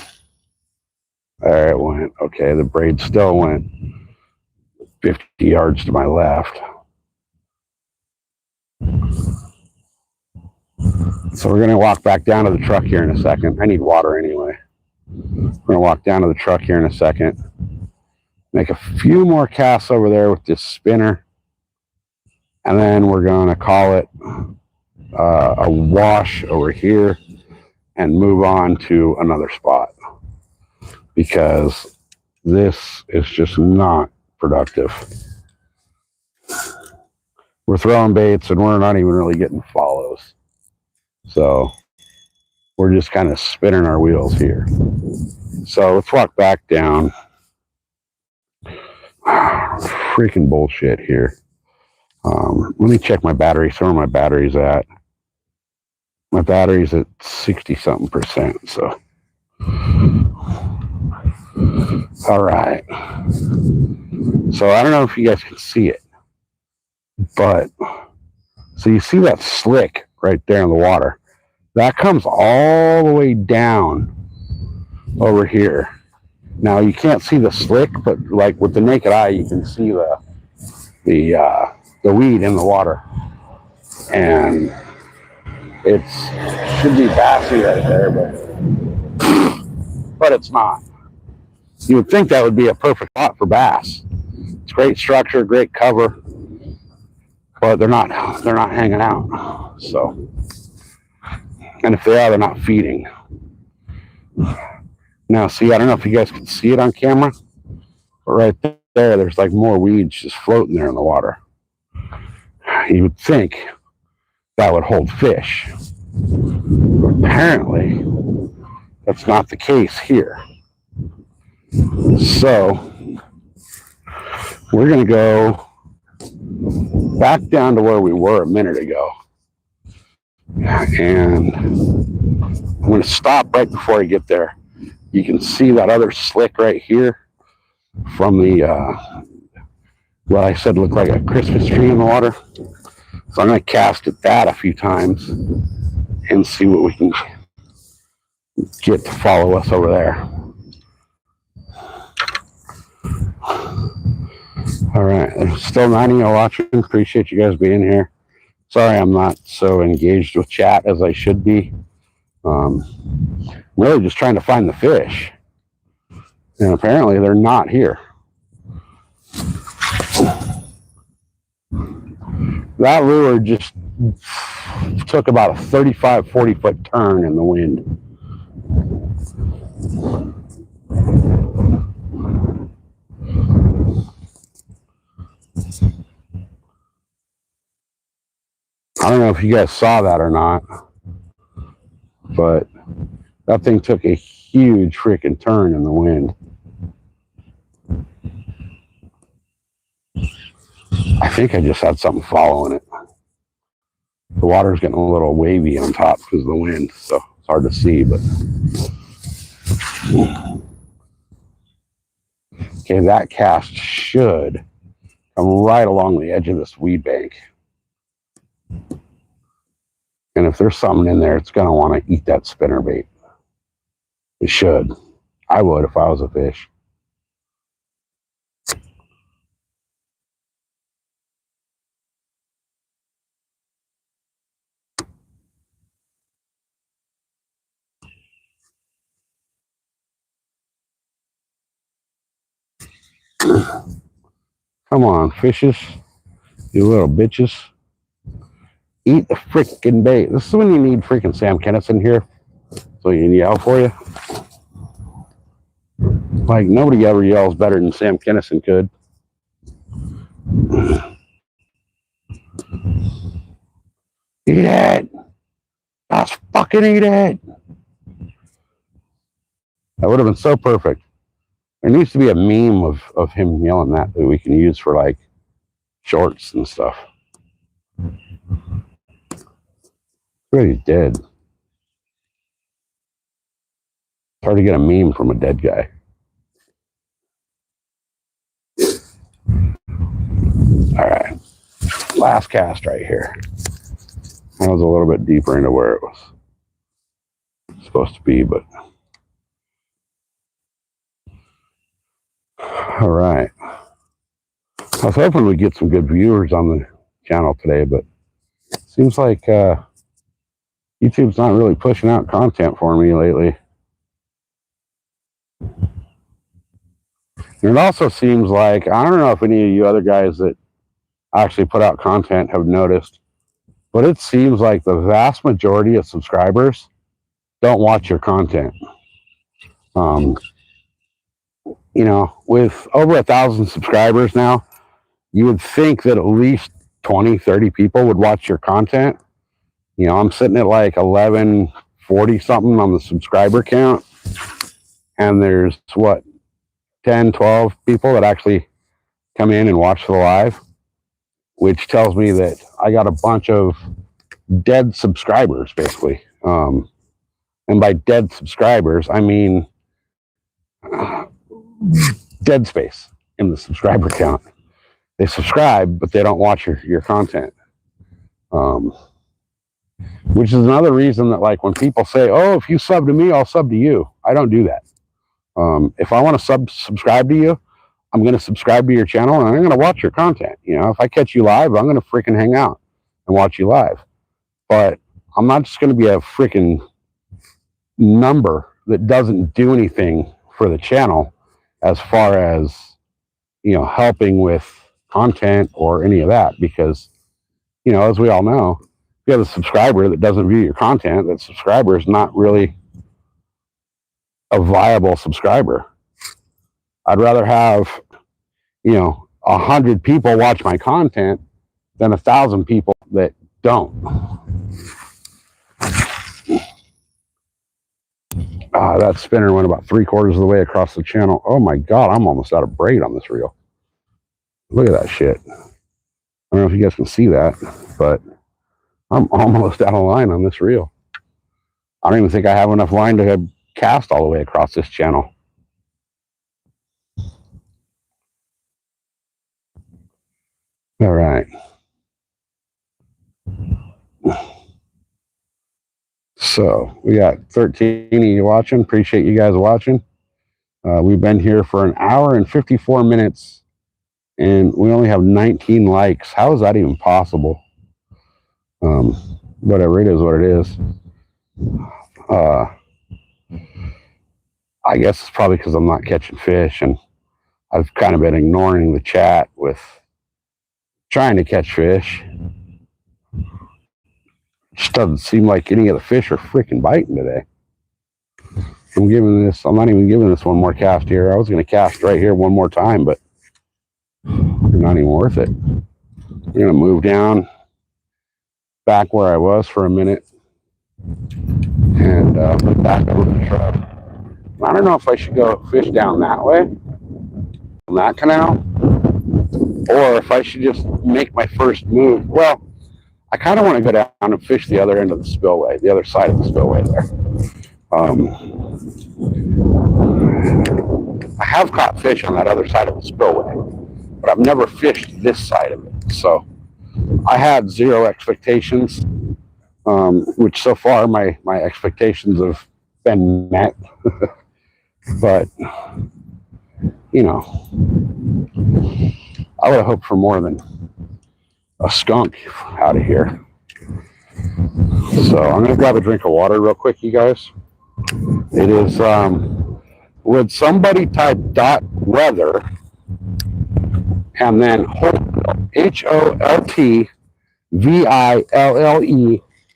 [SPEAKER 1] There it went. Okay, the braid still went 50 yards to my left. So we're going to walk back down to the truck here in a second. I need water anyway. We're going to walk down to the truck here in a second. Make a few more casts over there with this spinner. And then we're going to call it a wash over here and move on to another spot. Because this is just not productive. We're throwing baits and we're not even really getting follows. So we're just kind of spinning our wheels here. So let's walk back down. Freaking bullshit here. Let me check my battery. So where my battery's at. My battery's at 60-something%. So, all right. So I don't know if you guys can see it, but so you see that slick right there in the water. That comes all the way down over here. Now you can't see the slick, but like with the naked eye, you can see the weed in the water, and it should be bassy right there, but it's not. You would think that would be a perfect spot for bass. It's great structure, great cover, but they're not hanging out. So, and if they are, they're not feeding. Now, see, I don't know if you guys can see it on camera, but right there, there's like more weeds just floating there in the water. You would think that would hold fish, but apparently that's not the case here. So we're going to go back down to where we were a minute ago, and I'm going to stop right before I get there. You can see that other slick right here from the what I said looked like a Christmas tree in the water. So I'm going to cast at that a few times and see what we can get to follow us over there. All right, there's still 90 watching. Appreciate you guys being here. Sorry I'm not so engaged with chat as I should be. I'm really just trying to find the fish. And apparently they're not here. That lure just took about a 35, 40-foot turn in the wind. I don't know if you guys saw that or not, but that thing took a huge freaking turn in the wind. I think I just had something following it. The water's getting a little wavy on top because of the wind, so it's hard to see, but okay, that cast should come right along the edge of this weed bank. And if there's something in there, it's going to want to eat that spinnerbait. It should. I would if I was a fish. Come on, fishes. You little bitches. Eat the freaking bait. This is when you need freaking Sam Kennison here, so he can yell for you. Like, nobody ever yells better than Sam Kennison could. Eat it! Just fucking eat it! That would have been so perfect. There needs to be a meme of him yelling that we can use for, like, shorts and stuff. But he's dead. It's hard to get a meme from a dead guy. All right. Last cast right here. That was a little bit deeper into where it was supposed to be, but all right. I was hoping we'd get some good viewers on the channel today, but it seems like YouTube's not really pushing out content for me lately. And it also seems like, I don't know if any of you other guys that actually put out content have noticed, but it seems like the vast majority of subscribers don't watch your content. You know, with over 1,000 subscribers now, you would think that at least 20, 30 people would watch your content. You know, I'm sitting at like 1140 something on the subscriber count. And there's what, 10, 12 people that actually come in and watch the live, which tells me that I got a bunch of dead subscribers, basically. And by dead subscribers, I mean dead space in the subscriber count. They subscribe, but they don't watch your content. Which is another reason that, like, when people say, oh, if you sub to me, I'll sub to you. I don't do that. If I want to subscribe to you, I'm going to subscribe to your channel and I'm going to watch your content. You know, if I catch you live, I'm going to freaking hang out and watch you live. But I'm not just going to be a freaking number that doesn't do anything for the channel as far as, you know, helping with content or any of that. Because, you know, as we all know, if you have a subscriber that doesn't view your content, that subscriber is not really a viable subscriber. I'd rather have, you know, 100 people watch my content than 1,000 people that don't. That spinner went about 3/4 of the way across the channel. Oh my God, I'm almost out of braid on this reel. Look at that shit. I don't know if you guys can see that, but I'm almost out of line on this reel. I don't even think I have enough line to cast all the way across this channel. All right. So we got 13 of you watching. Appreciate you guys watching. We've been here for an hour and 54 minutes and we only have 19 likes. How is that even possible? Whatever, it is what it is. I guess it's probably because I'm not catching fish, and I've kind of been ignoring the chat with trying to catch fish. Just doesn't seem like any of the fish are freaking biting today. I'm not even giving this one more cast here. I was going to cast right here one more time, but they're not even worth it. I'm going to move down back where I was for a minute and look back over the shrub. I don't know if I should go fish down that way, on that canal, or if I should just make my first move. Well, I kind of want to go down and fish the other end of the spillway, the other side of the spillway there. I have caught fish on that other side of the spillway, but I've never fished this side of it. So I had zero expectations, which so far my expectations have been met. But, you know, I would have hoped for more than a skunk out of here. So I'm going to grab a drink of water real quick, you guys. It is, would somebody type .weather and then HOLTVILLE,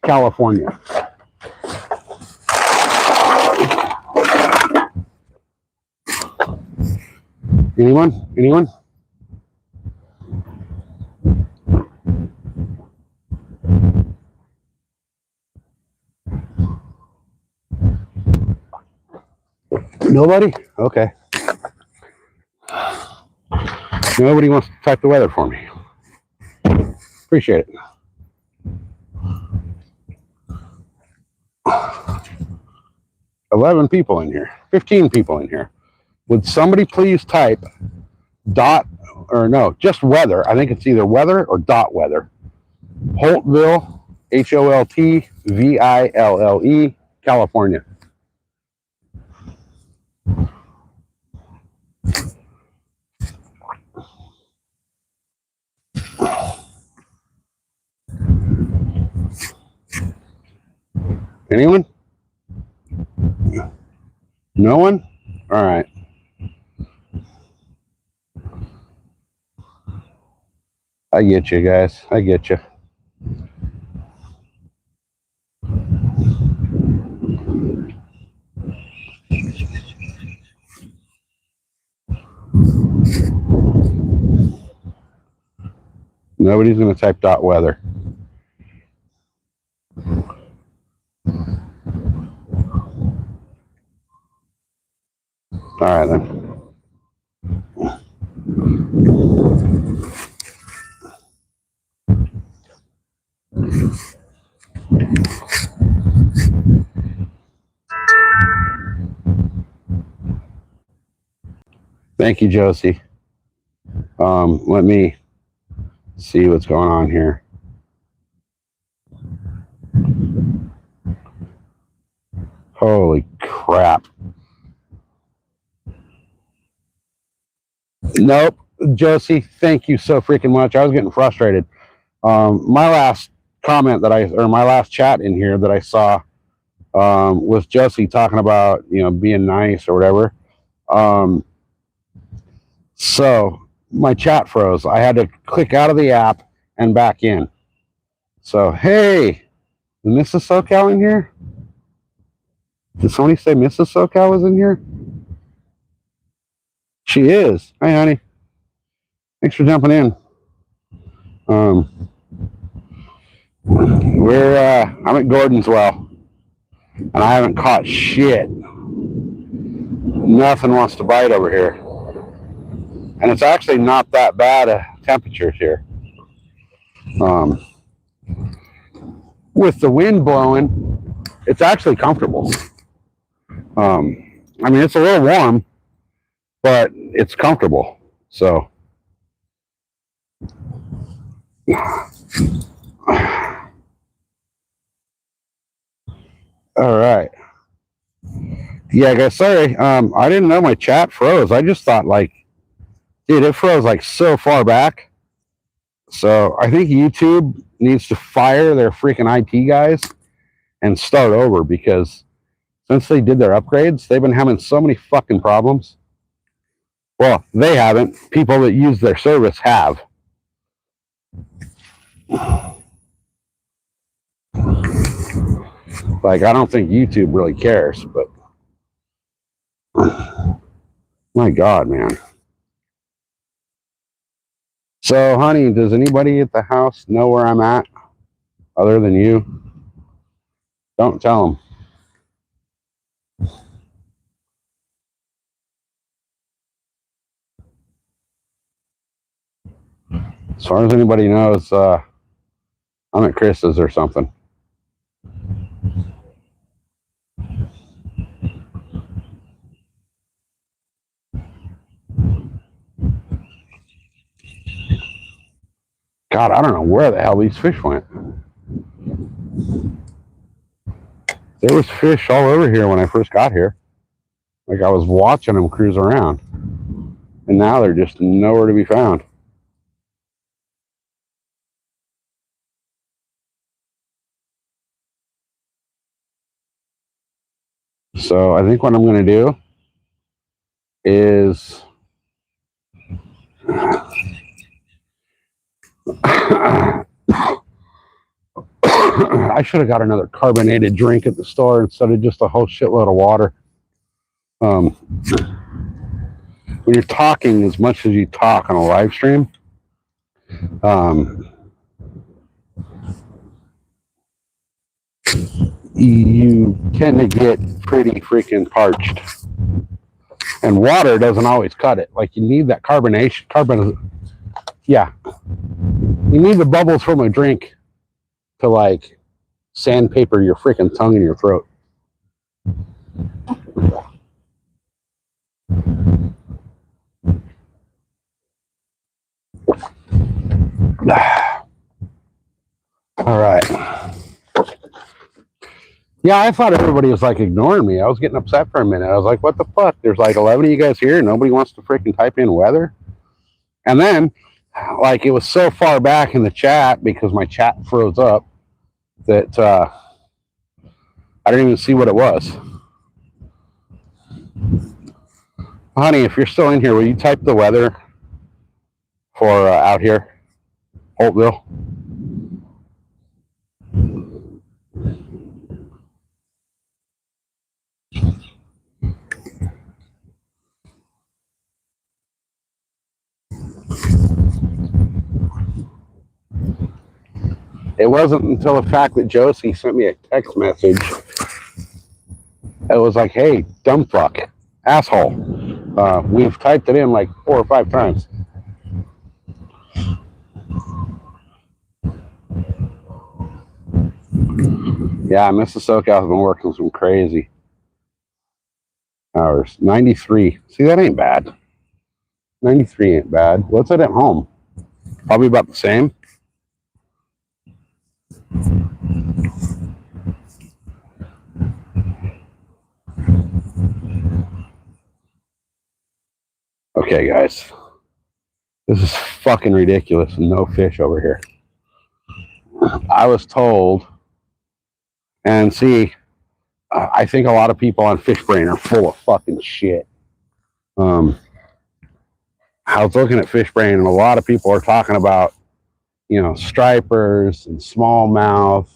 [SPEAKER 1] California. Anyone? Nobody? Okay. Nobody wants to type the weather for me. Appreciate it. $11 people in here. 15 people in here. Would somebody please type just weather. I think it's either weather or .weather. Holtville, HOLTVILLE, California. Anyone? No one? All right. I get you guys. I get you. Nobody's going to type .weather. All right, then. Thank you, Josie. Let me see what's going on here. Holy crap. Nope. Josie, thank you so freaking much. I was getting frustrated. My last comment my last chat in here that I saw was Josie talking about, being nice or whatever. So my chat froze. I had to click out of the app and back in. So, hey, Mrs. SoCal in here? Did somebody say Mrs. SoCal was in here? She is. Hi, honey. Thanks for jumping in. I'm at Gordon's Well, and I haven't caught shit. Nothing wants to bite over here. And it's actually not that bad a temperatures here. With the wind blowing, it's actually comfortable. It's a little warm, but it's comfortable. So, all right. Yeah, guys, sorry. I didn't know my chat froze. I just thought, dude, it froze so far back. So I think YouTube needs to fire their freaking IT guys and start over, because since they did their upgrades, they've been having so many fucking problems. Well, they haven't. People that use their service have. Like, I don't think YouTube really cares, but my God, man. So, honey, does anybody at the house know where I'm at other than you? Don't tell them. As far as anybody knows, I'm at Chris's or something. God, I don't know where the hell these fish went. There was fish all over here when I first got here. Like, I was watching them cruise around. And now they're just nowhere to be found. So I think what I'm going to do is I should have got another carbonated drink at the store instead of just a whole shitload of water. When you're talking as much as you talk on a live stream, you tend to get pretty freaking parched. And water doesn't always cut it. Like, you need that yeah. You need the bubbles from a drink to, like, sandpaper your freaking tongue in your throat. All right. Yeah, I thought everybody was like ignoring me. I was getting upset for a minute. I was like, what the fuck? There's like 11 of you guys here. Nobody wants to freaking type in weather. And then, like, it was so far back in the chat because my chat froze up that I didn't even see what it was. Honey, if you're still in here, will you type the weather for out here, Holtville? It wasn't until the fact that Josie sent me a text message. It was like, hey, dumb fuck, asshole. We've typed it in like 4 or 5 times. Yeah, Mrs. SoCal has been working some crazy hours. 93. See, that ain't bad. 93 ain't bad. What's it at home? Probably about the same. Okay, guys. This is fucking ridiculous. No fish over here. I was told, and see, I think a lot of people on Fish Brain are full of fucking shit. I was looking at Fish Brain, and a lot of people are talking about, you know, stripers and smallmouth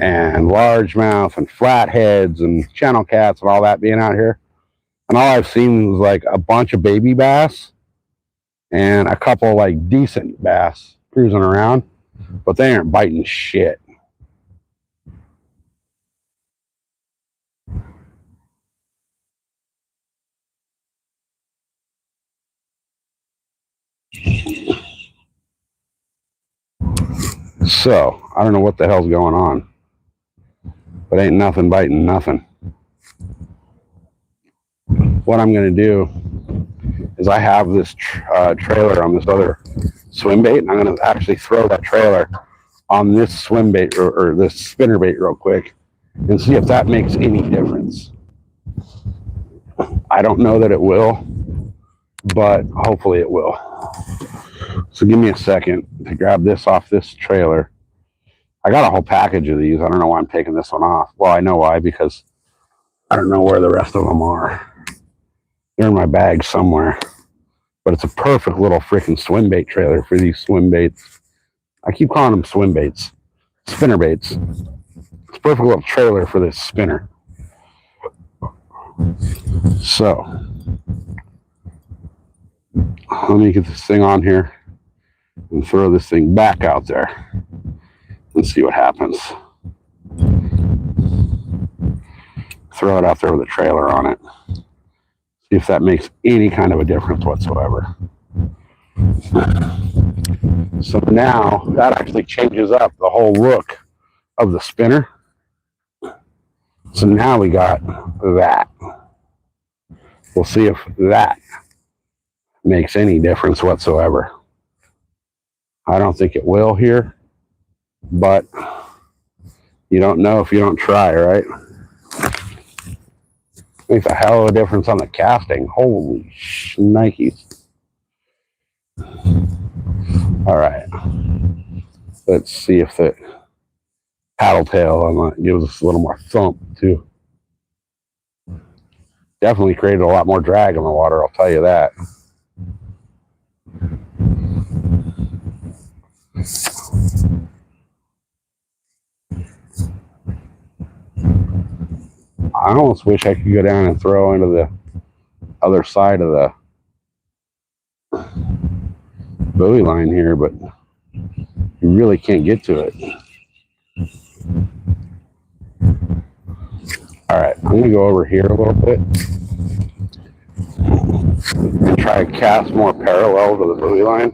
[SPEAKER 1] and largemouth and flatheads and channel cats and all that being out here. And all I've seen was like a bunch of baby bass and a couple like decent bass cruising around, but they aren't biting shit. So I don't know what the hell's going on, but ain't nothing biting nothing. What I'm going to do is I have this trailer on this other swim bait, and I'm going to actually throw that trailer on this swim bait or this spinner bait real quick and see if that makes any difference. I don't know that it will, but hopefully it will. So give me a second to grab this off this trailer. I got a whole package of these. I don't know why I'm taking this one off. Well, I know why, because I don't know where the rest of them are. They're in my bag somewhere. But it's a perfect little freaking swim bait trailer for these swim baits. I keep calling them swim baits. Spinner baits. It's a perfect little trailer for this spinner. So, let me get this thing on here and throw this thing back out there and see what happens. Throw it out there with a trailer on it. See if that makes any kind of a difference whatsoever. So now that actually changes up the whole look of the spinner. So now we got that. We'll see if that makes any difference whatsoever. I don't think it will here, but you don't know if you don't try, right? Makes a hell of a difference on the casting. Holy shnikes. All right. Let's see if the paddle tail gives us a little more thump too. Definitely created a lot more drag in the water, I'll tell you that. I almost wish I could go down and throw into the other side of the buoy line here, but you really can't get to it. All right, I'm gonna go over here a little bit and try to cast more parallel to the buoy line,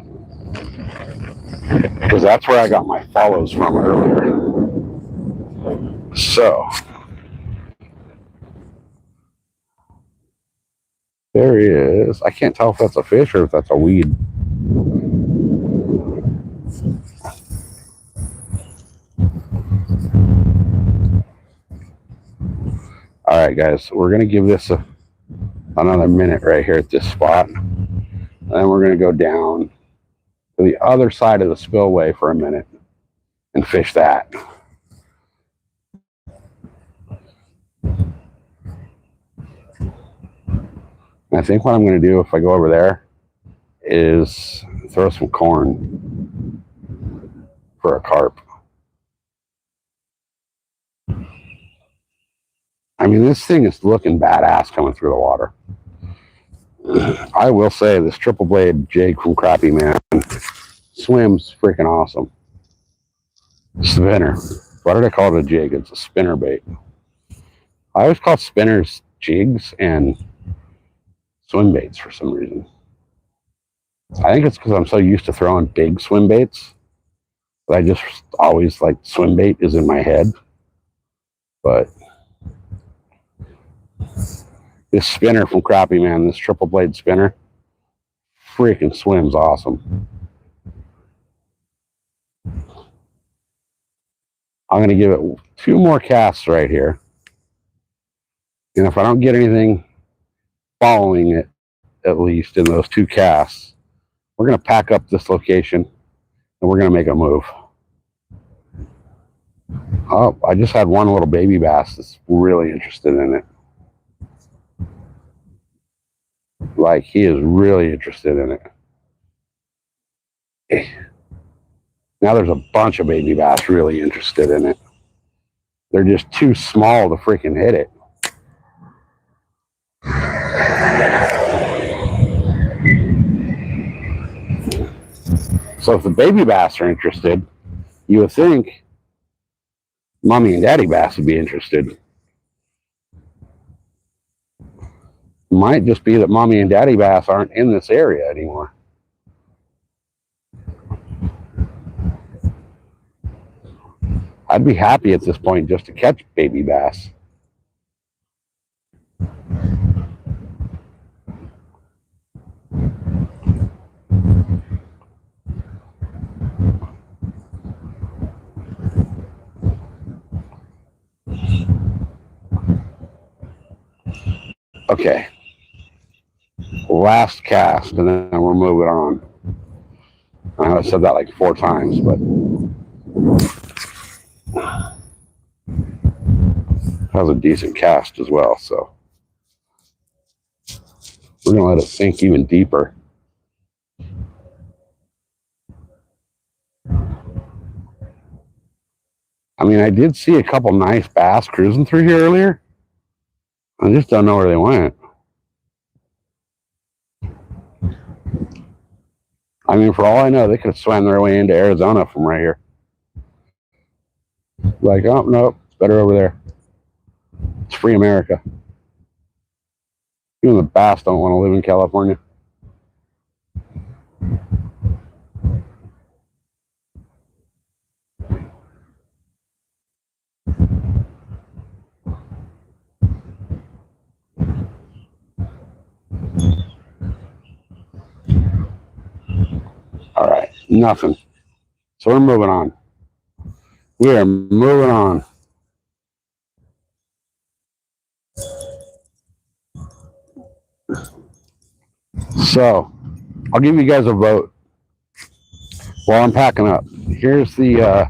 [SPEAKER 1] because that's where I got my follows from earlier. So there he is. I can't tell if that's a fish or if that's a weed. All right, guys, we're going to give this another minute right here at this spot. And then we're going to go down to the other side of the spillway for a minute and fish that. And I think what I'm going to do if I go over there is throw some corn for a carp. I mean, this thing is looking badass coming through the water. I will say this triple blade jig from Crappie Man swims freaking awesome. Spinner. Why did I call it a jig? It's a spinner bait. I always call spinners jigs and swim baits for some reason. I think it's because I'm so used to throwing big swim baits that I just always like swim bait is in my head. But this spinner from Crappie Man, this triple blade spinner, freaking swims awesome. I'm going to give it 2 more casts right here. And if I don't get anything following it, at least in those 2 casts, we're going to pack up this location and we're going to make a move. Oh, I just had one little baby bass that's really interested in it. Like, he is really interested in it. Now there's a bunch of baby bass really interested in it. They're just too small to freaking hit it. So if the baby bass are interested, you would think mommy and daddy bass would be interested. Might just be that mommy and daddy bass aren't in this area anymore. I'd be happy at this point just to catch baby bass. Okay. Last cast, and then we're moving on. I know I said that like 4 times, but has a decent cast as well, so we're gonna let it sink even deeper. I mean, I did see a couple nice bass cruising through here earlier. I just don't know where they went. I mean, for all I know, they could have swam their way into Arizona from right here. Like, oh, no, it's better over there. It's free America. Even the bass don't want to live in California. All right, nothing. So we're moving on. We are moving on. So I'll give you guys a vote while I'm packing up. Here's the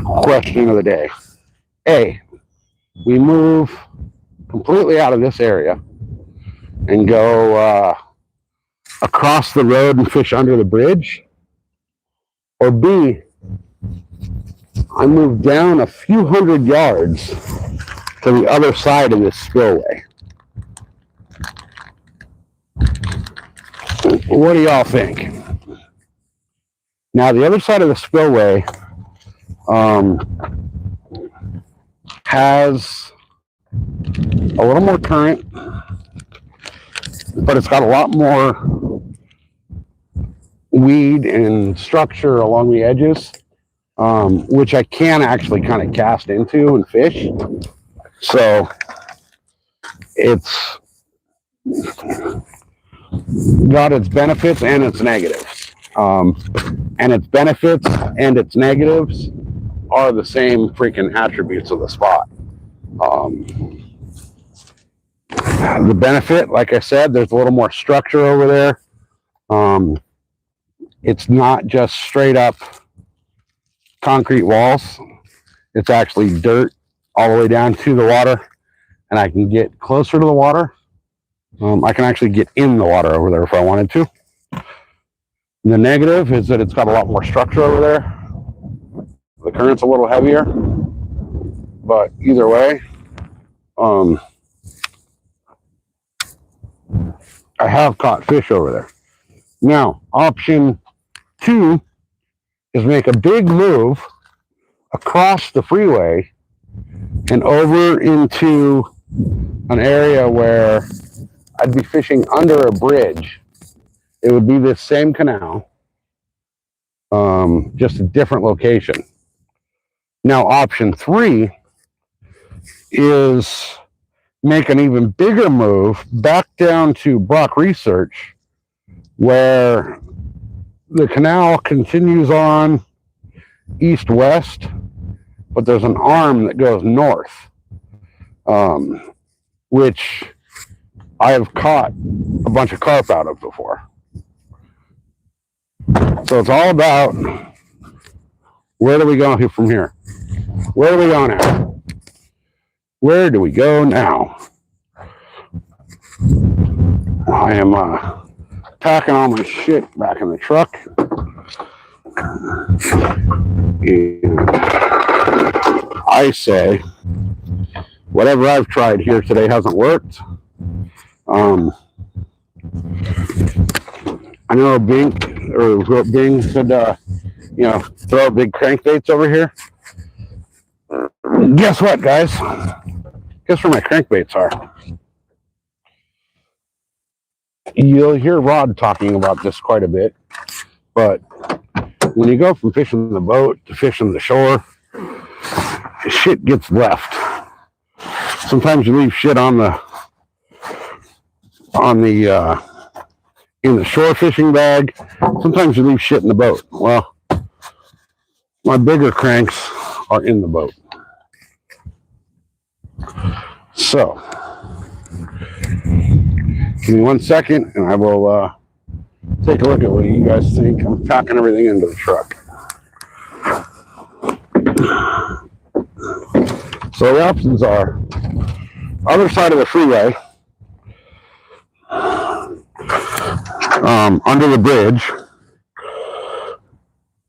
[SPEAKER 1] question of the day. A, we move completely out of this area and go across the road and fish under the bridge. Or B, I move down a few hundred yards to the other side of this spillway. What do y'all think? Now, the other side of the spillway has a little more current, but it's got a lot more weed and structure along the edges, which I can actually kind of cast into and fish. So it's got its benefits and its negatives. And its benefits and its negatives are the same freaking attributes of the spot. The benefit, like I said, there's a little more structure over there. It's not just straight up concrete walls. It's actually dirt all the way down to the water, and I can get closer to the water. I can actually get in the water over there if I wanted to. The negative is that it's got a lot more structure over there. The current's a little heavier, but either way, I have caught fish over there. Now, option 2 is make a big move across the freeway and over into an area where I'd be fishing under a bridge. It would be this same canal, just a different location. Now, option 3 is make an even bigger move back down to Brock Research, where the canal continues on east-west, but there's an arm that goes north, which I have caught a bunch of carp out of before. So it's all about, where do we go from here? Where do we go now? Where do we go now? I am packing all my shit back in the truck. And I say, whatever I've tried here today hasn't worked. I know Bing said, throw big crankbaits over here. Guess what, guys? Guess where my crankbaits are? You'll hear Rod talking about this quite a bit, but when you go from fishing the boat to fishing the shore, shit gets left. Sometimes you leave shit in the shore fishing bag. Sometimes you leave shit in the boat. Well, my bigger cranks are in the boat. So, give me 1 second and I will take a look at what you guys think. I'm packing everything into the truck. So the options are other side of the freeway, under the bridge,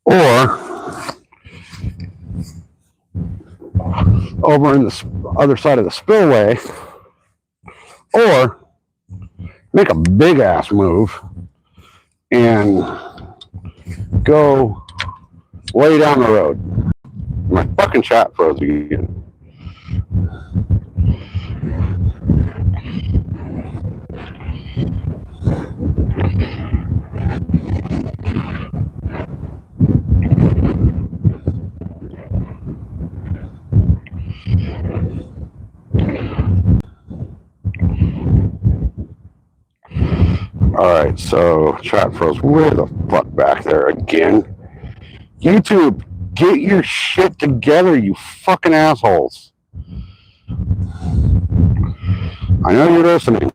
[SPEAKER 1] or over in the other side of the spillway, or make a big ass move and go way down the road. My fucking chat froze again. Alright, so chat froze way the fuck back there again. YouTube, get your shit together, you fucking assholes. I know you're listening.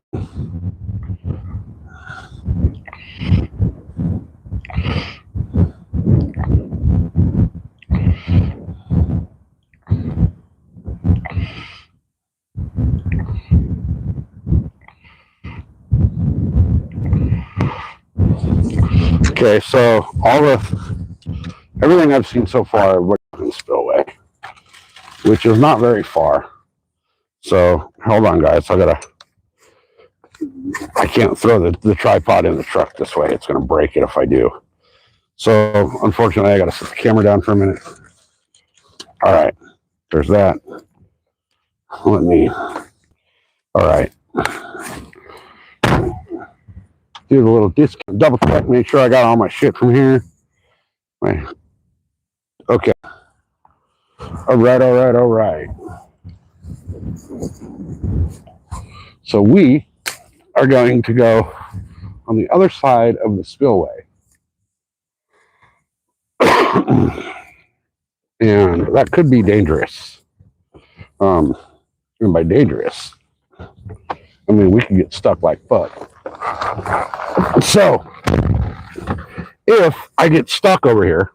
[SPEAKER 1] Okay, so everything I've seen so far went in the spillway, which is not very far. So hold on, guys. I can't throw the tripod in the truck this way. It's gonna break it if I do. So unfortunately, I gotta set the camera down for a minute. All right, there's that. All right. Do the little disc, double check, make sure I got all my shit from here. Right. Okay. All right. So we are going to go on the other side of the spillway. And that could be dangerous. And by dangerous, I mean, we could get stuck like fuck. So, if I get stuck over here,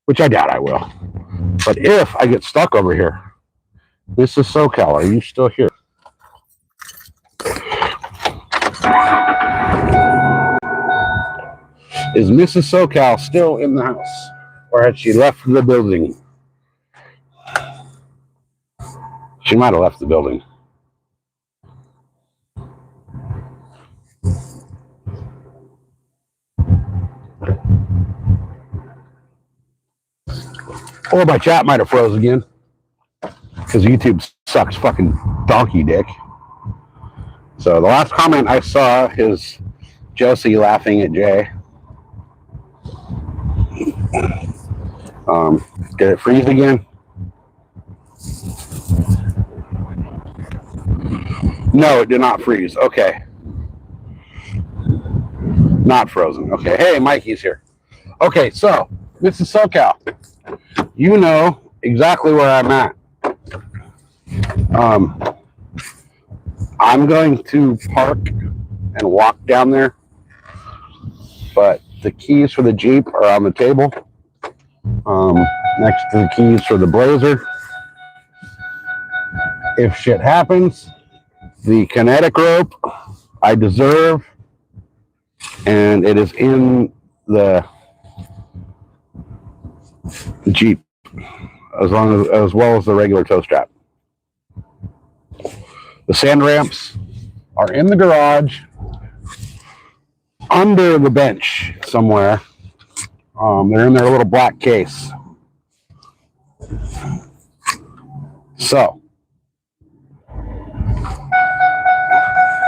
[SPEAKER 1] which I doubt I will, but if I get stuck over here, this is SoCal. Are you still here? Is Mrs. SoCal still in the house? Or had she left the building? She might have left the building. Or my chat might have froze again. Because YouTube sucks fucking donkey dick. So the last comment I saw is Josie laughing at Jay. Did it freeze again? No, it did not freeze. Okay. Not frozen. Okay. Hey, Mikey's here. Okay, so this is SoCal. You know exactly where I'm at. I'm going to park and walk down there, but the keys for the Jeep are on the table, next to the keys for the Blazer. If shit happens, the kinetic rope I deserve, and it is in the Jeep, as well as the regular tow strap. The sand ramps are in the garage, under the bench somewhere. They're in their little black case. So,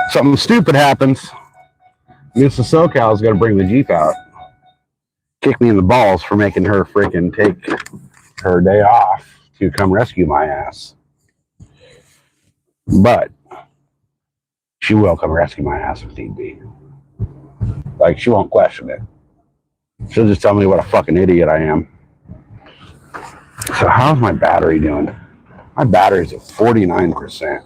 [SPEAKER 1] something stupid happens. Mrs. SoCal is going to bring the Jeep out. Kick me in the balls for making her freaking take her day off to come rescue my ass. But she will come rescue my ass if need be. Like, she won't question it. She'll just tell me what a fucking idiot I am. So how's my battery doing? My battery's at 49%.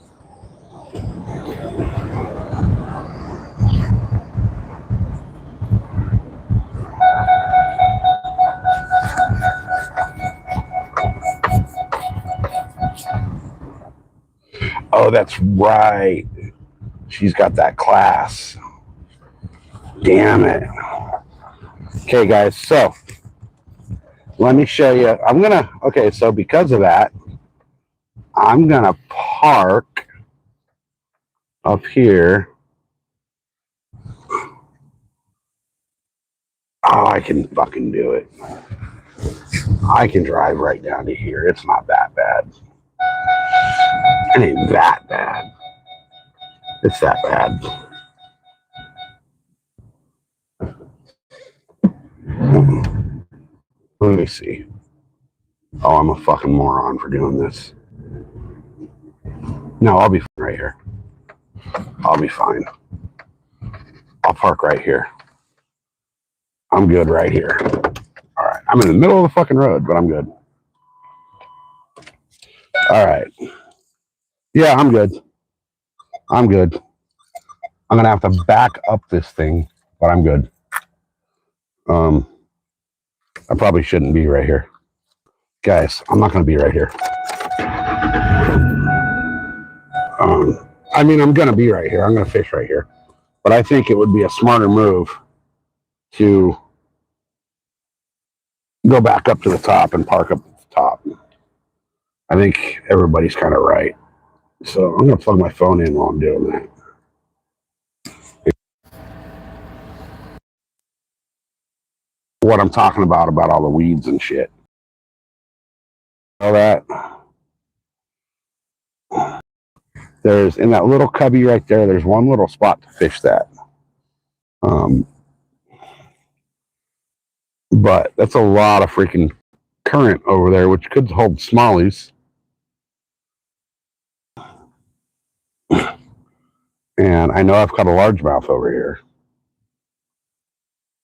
[SPEAKER 1] Oh, that's right. She's got that class. Damn it. Okay, guys, so let me show you. Okay, so because of that, I'm going to park up here. Oh, I can fucking do it. I can drive right down to here. It's not that bad. It ain't that bad. It's that bad. Let me see. Oh, I'm a fucking moron for doing this. No, I'll be fine right here. I'll be fine. I'll park right here. I'm good right here. All right. I'm in the middle of the fucking road, but I'm good. All right. Yeah, I'm good. I'm good. I'm going to have to back up this thing, but I'm good. I probably shouldn't be right here. Guys, I'm not going to be right here. I mean, I'm going to be right here. I'm going to fish right here. But I think it would be a smarter move to go back up to the top and park up at the top. I think everybody's kind of right. So I'm going to plug my phone in while I'm doing that. What I'm talking about all the weeds and shit. All that. There's in that little cubby right there, there's one little spot to fish that. But that's a lot of freaking current over there, which could hold smallies. And I know I've caught a largemouth over here.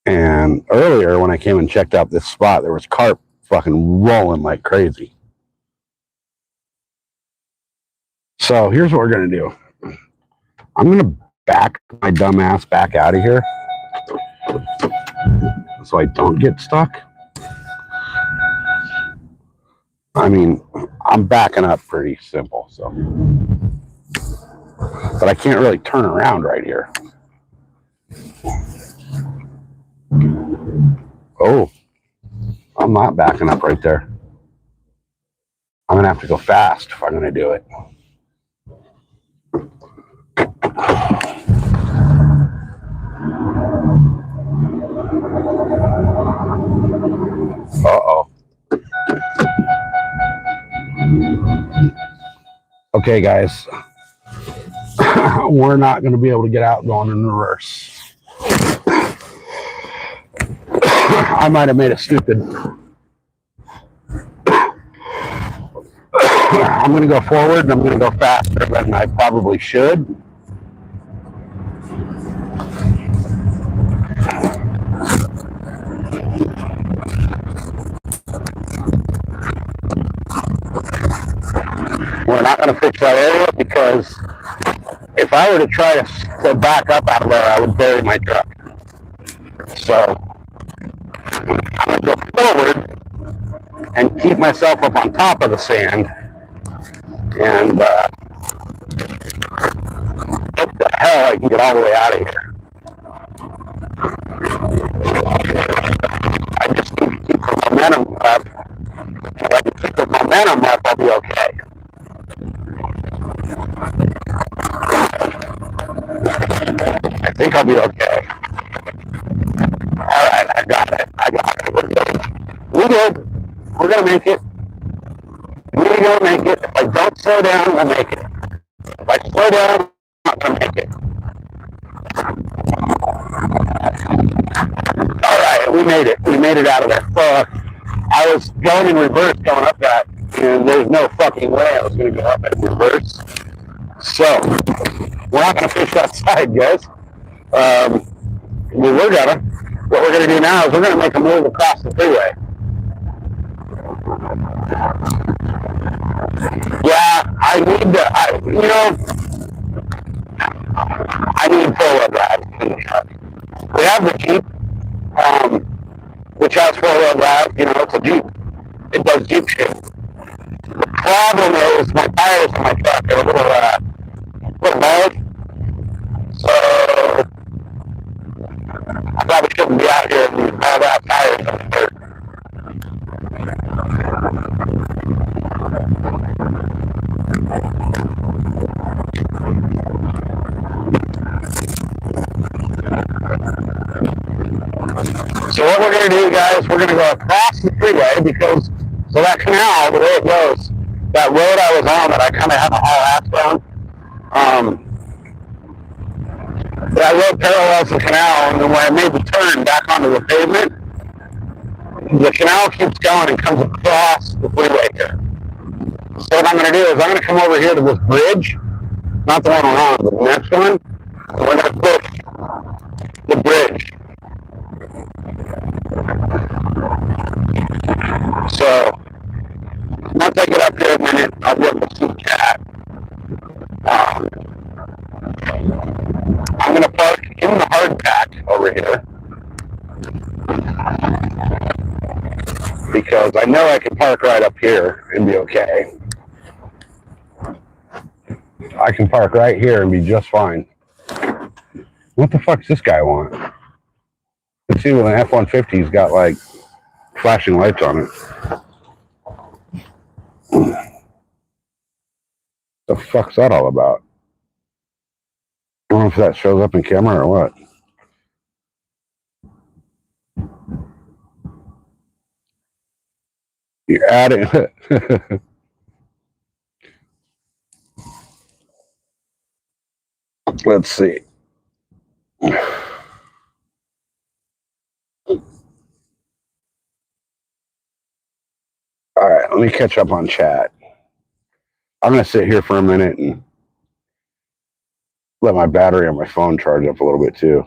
[SPEAKER 1] And earlier when I came and checked out this spot, there was carp fucking rolling like crazy. So here's what we're going to do. I'm going to back my dumb ass back out of here so I don't get stuck. I mean, I'm backing up pretty simple, so. But I can't really turn around right here. Oh, I'm not backing up right there. I'm going to have to go fast if I'm going to do it. Uh-oh. Okay, guys. We're not going to be able to get out going in reverse. I might have made a stupid. I'm going to go forward and I'm going to go faster than I probably should. We're not going to fix that area because if I were to try to back up out of there, I would bury my truck. So I'm going to go forward and keep myself up on top of the sand and hope the hell I can get all the way out of here. I just need to keep the momentum up. If I can keep the momentum up, I'll be okay. I think I'll be okay. All right, I got it. We're good. We're good. We're going to make it. We're going to make it. If I don't slow down, we'll make it. If I slow down, I'm not going to make it. All right, we made it. We made it out of there. I was going in reverse going up that, and there's no fucking way I was going to go up in reverse. So, we're not going to fish that side, guys. We're going to. What we're going to do now is we're going to make a move across the freeway. Yeah, I need four-wheel drive in the truck. We have the Jeep, which has four-wheel drive. It's a Jeep. It does Jeep shit. problem is my tires on my truck are a little bad. So I probably shouldn't be out here and have out tires on the dirt. So what we're going to do, guys, we're going to go across the freeway because, so that canal, the way it goes, that road I was on that I kind of had to haul ass down, that road parallels the canal, and then when I made the turn back onto the pavement, the canal keeps going and comes across the freeway here. So what I'm going to do is I'm going to come over here to this bridge, not the one we're on, but the next one, and we're going to push the bridge. So once I get up here a minute, I'll be able to see the cat. I'm going to park in the hard pack over here because I know I can park right up here and be okay. I can park right here and be just fine. What the fuck's this guy want? Let's see, with an F-150's got like flashing lights on it. The fuck's that all about? I don't know if that shows up in camera or what. You're adding. Let's see. All right, let me catch up on chat. I'm going to sit here for a minute and let my battery on my phone charge up a little bit too.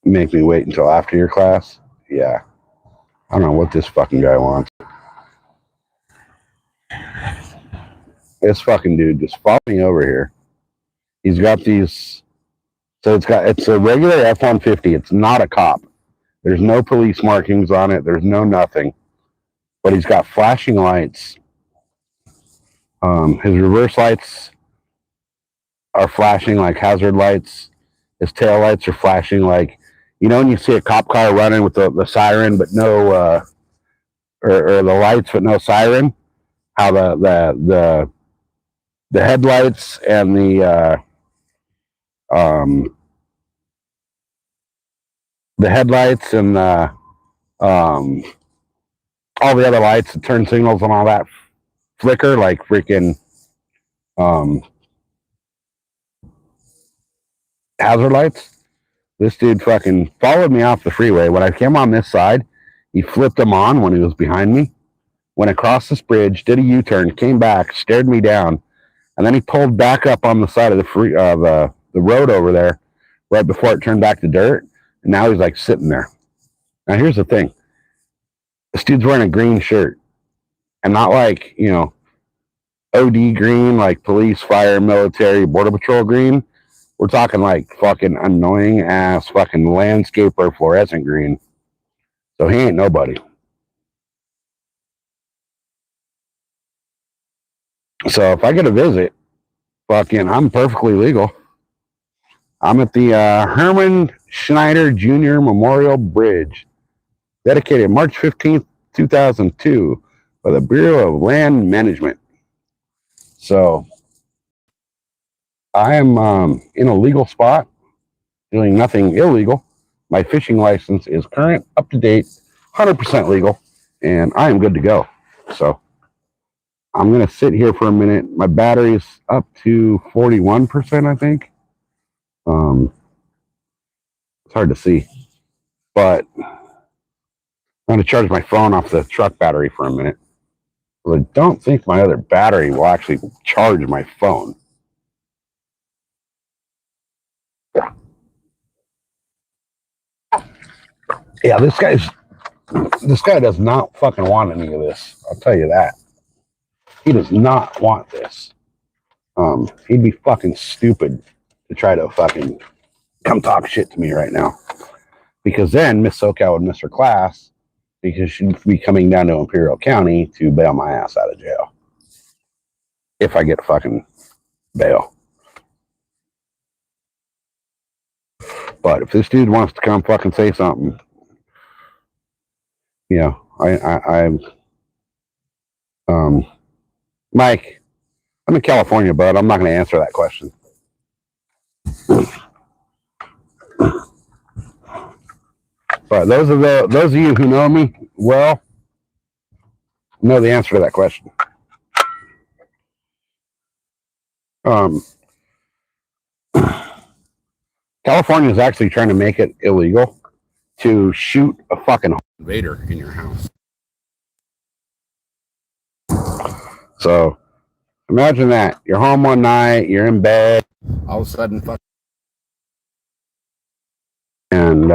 [SPEAKER 1] Make me wait until after your class? Yeah. I don't know what this fucking guy wants. This fucking dude just followed me over here. He's got these. So it's a regular F-150. It's not a cop. There's no police markings on it. There's no nothing. But he's got flashing lights. His reverse lights are flashing like hazard lights. His tail lights are flashing like, you know, when you see a cop car running with the siren, but no, or the lights but no siren. How the headlights and the headlights and all the other lights, the turn signals and all that flicker like freaking hazard lights. This dude fucking followed me off the freeway. When I came on this side, he flipped them on when he was behind me. Went across this bridge, did a U-turn, came back, stared me down, and then he pulled back up on the side of the road over there right before it turned back to dirt. And now he's like sitting there. Now here's the thing. This dude's wearing a green shirt. And not like, you know, OD green, like police, fire, military, border patrol green. We're talking like fucking annoying ass fucking landscaper fluorescent green. So he ain't nobody. So if I get a visit, fucking, I'm perfectly legal. I'm at the Herman Schneider Jr. Memorial Bridge, dedicated March 15th, 2002, by the Bureau of Land Management. So I am in a legal spot, doing nothing illegal. My fishing license is current, up to date, 100% legal, and I am good to go. So I'm going to sit here for a minute. My battery's up to 41%, I think. It's hard to see, but I'm going to charge my phone off the truck battery for a minute. Well, I don't think my other battery will actually charge my phone. Yeah, this guy does not fucking want any of this. I'll tell you that. He does not want this. He'd be fucking stupid to try to fucking come talk shit to me right now. Because then Miss SoCal would miss her class because she'd be coming down to Imperial County to bail my ass out of jail. If I get fucking bail. But if this dude wants to come fucking say something, you know, Mike, I'm in California, bud. I'm not going to answer that question. But those of you who know me well know the answer to that question. California is actually trying to make it illegal to shoot a fucking invader in your house. So imagine that. You're home one night, you're in bed, all of a sudden and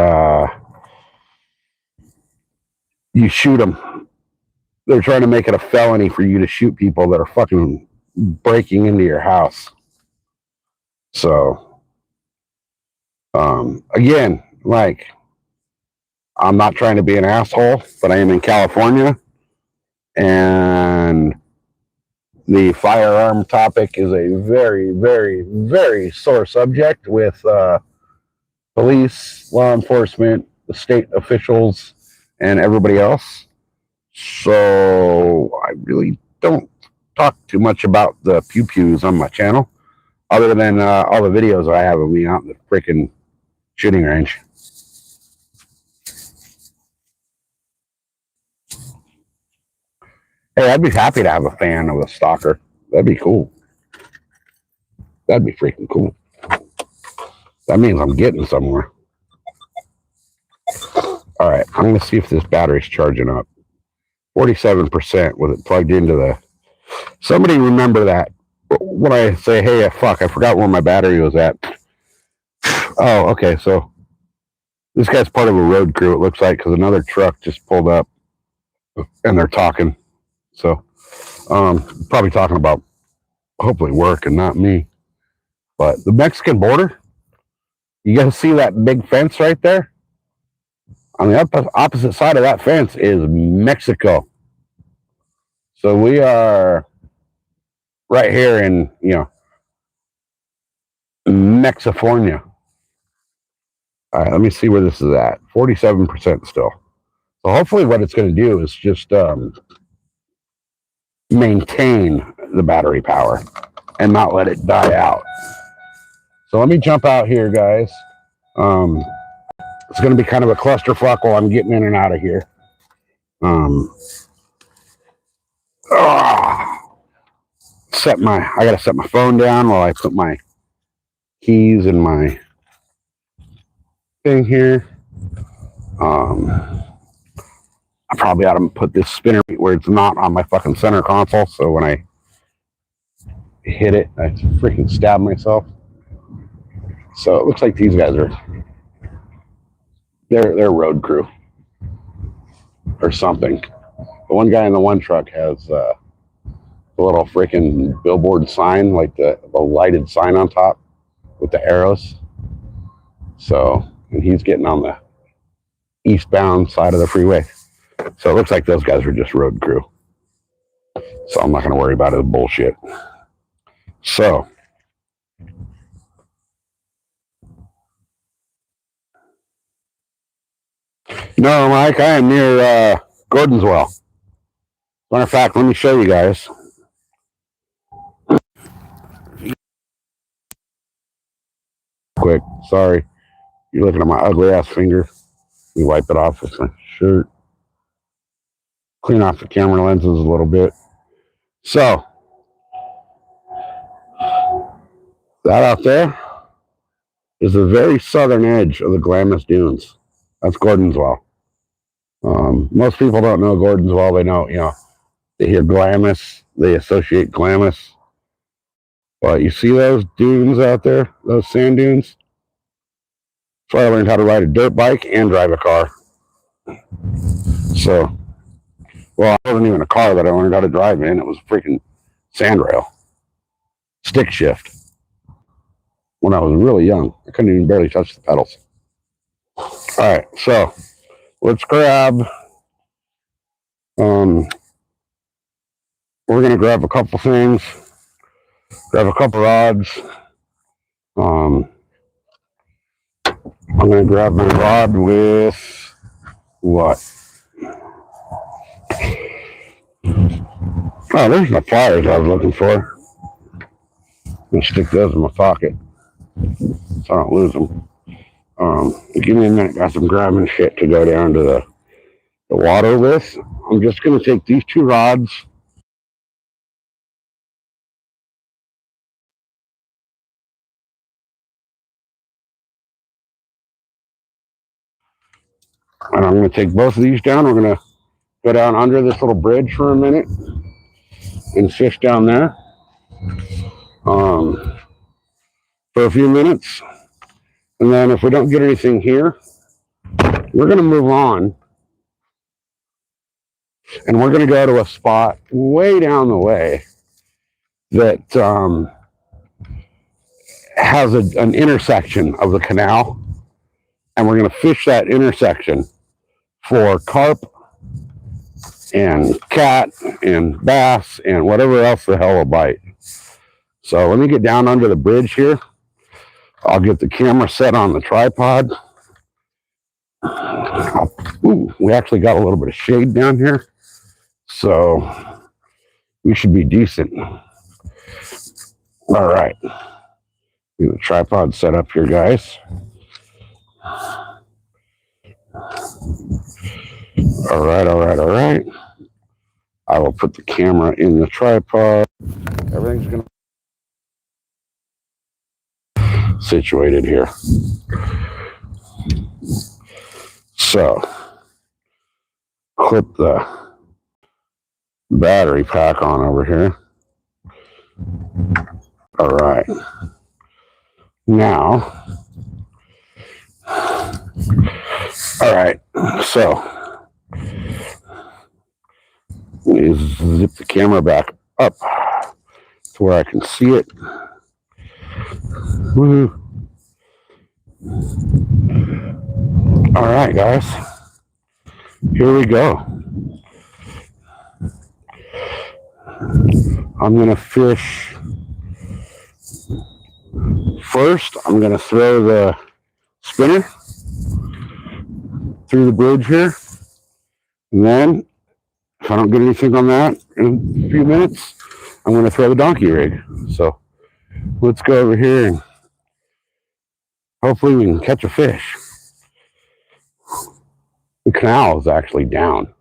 [SPEAKER 1] you shoot them. They're trying to make it a felony for you to shoot people that are fucking breaking into your house. So, again, like, I'm not trying to be an asshole, but I am in California, and the firearm topic is a very, very, very sore subject with police, law enforcement, the state officials, and everybody else. So I really don't talk too much about the pew-pews on my channel, other than all the videos I have of me out in the freaking shooting range. Hey, I'd be happy to have a fan of a stalker. That'd be cool. That'd be freaking cool. That means I'm getting somewhere. All right, I'm going to see if this battery's charging up. 47% with it plugged into the... Somebody remember that. When I say, hey, fuck, I forgot where my battery was at. Oh, okay, so this guy's part of a road crew, it looks like, because another truck just pulled up and they're talking. So, probably talking about hopefully work and not me. But the Mexican border, you guys see that big fence right there? On the opposite side of that fence is Mexico. So we are right here in, Mexifornia. All right, let me see where this is at. 47% still. So hopefully what it's going to do is just maintain the battery power and not let it die out. So let me jump out here, guys. It's going to be kind of a clusterfuck while I'm getting in and out of here. I gotta set my phone down while I put my keys in my thing here. I probably ought to put this spinner where it's not on my fucking center console, so when I hit it, I freaking stab myself. So it looks like these guys are they're road crew or something. The one guy in the one truck has a little freaking billboard sign, like the lighted sign on top with the arrows. So, and he's getting on the eastbound side of the freeway. So it looks like those guys are just road crew. So I'm not going to worry about it. Bullshit. So, no, Mike, I am near Gordonswell. Matter of fact, let me show you guys. Quick, sorry. You're looking at my ugly ass finger. Let me wipe it off with my shirt. Clean off the camera lenses a little bit. So, that out there is the very southern edge of the Glamis Dunes. That's Gordonswell. Most people don't know Gordonswell. They know, they hear Glamis, they associate Glamis. But you see those dunes out there, those sand dunes? That's why I learned how to ride a dirt bike and drive a car. So, well, I wasn't even a car that I learned how to drive in. It was a freaking sand rail. Stick shift. when I was really young. I couldn't even barely touch the pedals. All right, so let's grab. We're gonna grab a couple things. Grab a couple rods. I'm gonna grab my rod with what? Oh, there's my pliers I was looking for. I'm gonna stick those in my pocket so I don't lose them. Give me a minute, got some grabbing shit to go down to the water with. I'm just gonna take these two rods. And I'm gonna take both of these down. We're gonna go down under this little bridge for a minute and fish down there for a few minutes. And then if we don't get anything here, we're going to move on. And we're going to go to a spot way down the way that has an intersection of the canal. And we're going to fish that intersection for carp and cat and bass and whatever else the hell will bite. So let me get down under the bridge here. I'll get the camera set on the tripod. Ooh, we actually got a little bit of shade down here, so we should be decent. All right, get the tripod set up here, guys. All right. I will put the camera in the tripod. Everything's gonna be situated here. So, clip the battery pack on over here. All right. Now, all right. So, let me zip the camera back up to where I can see it. Woo-hoo. All right, guys. Here we go. I'm going to fish. First, I'm going to throw the spinner through the bridge here. And then, if I don't get anything on that in a few minutes, I'm going to throw the donkey rig. So, let's go over here and hopefully we can catch a fish. The canal is actually down.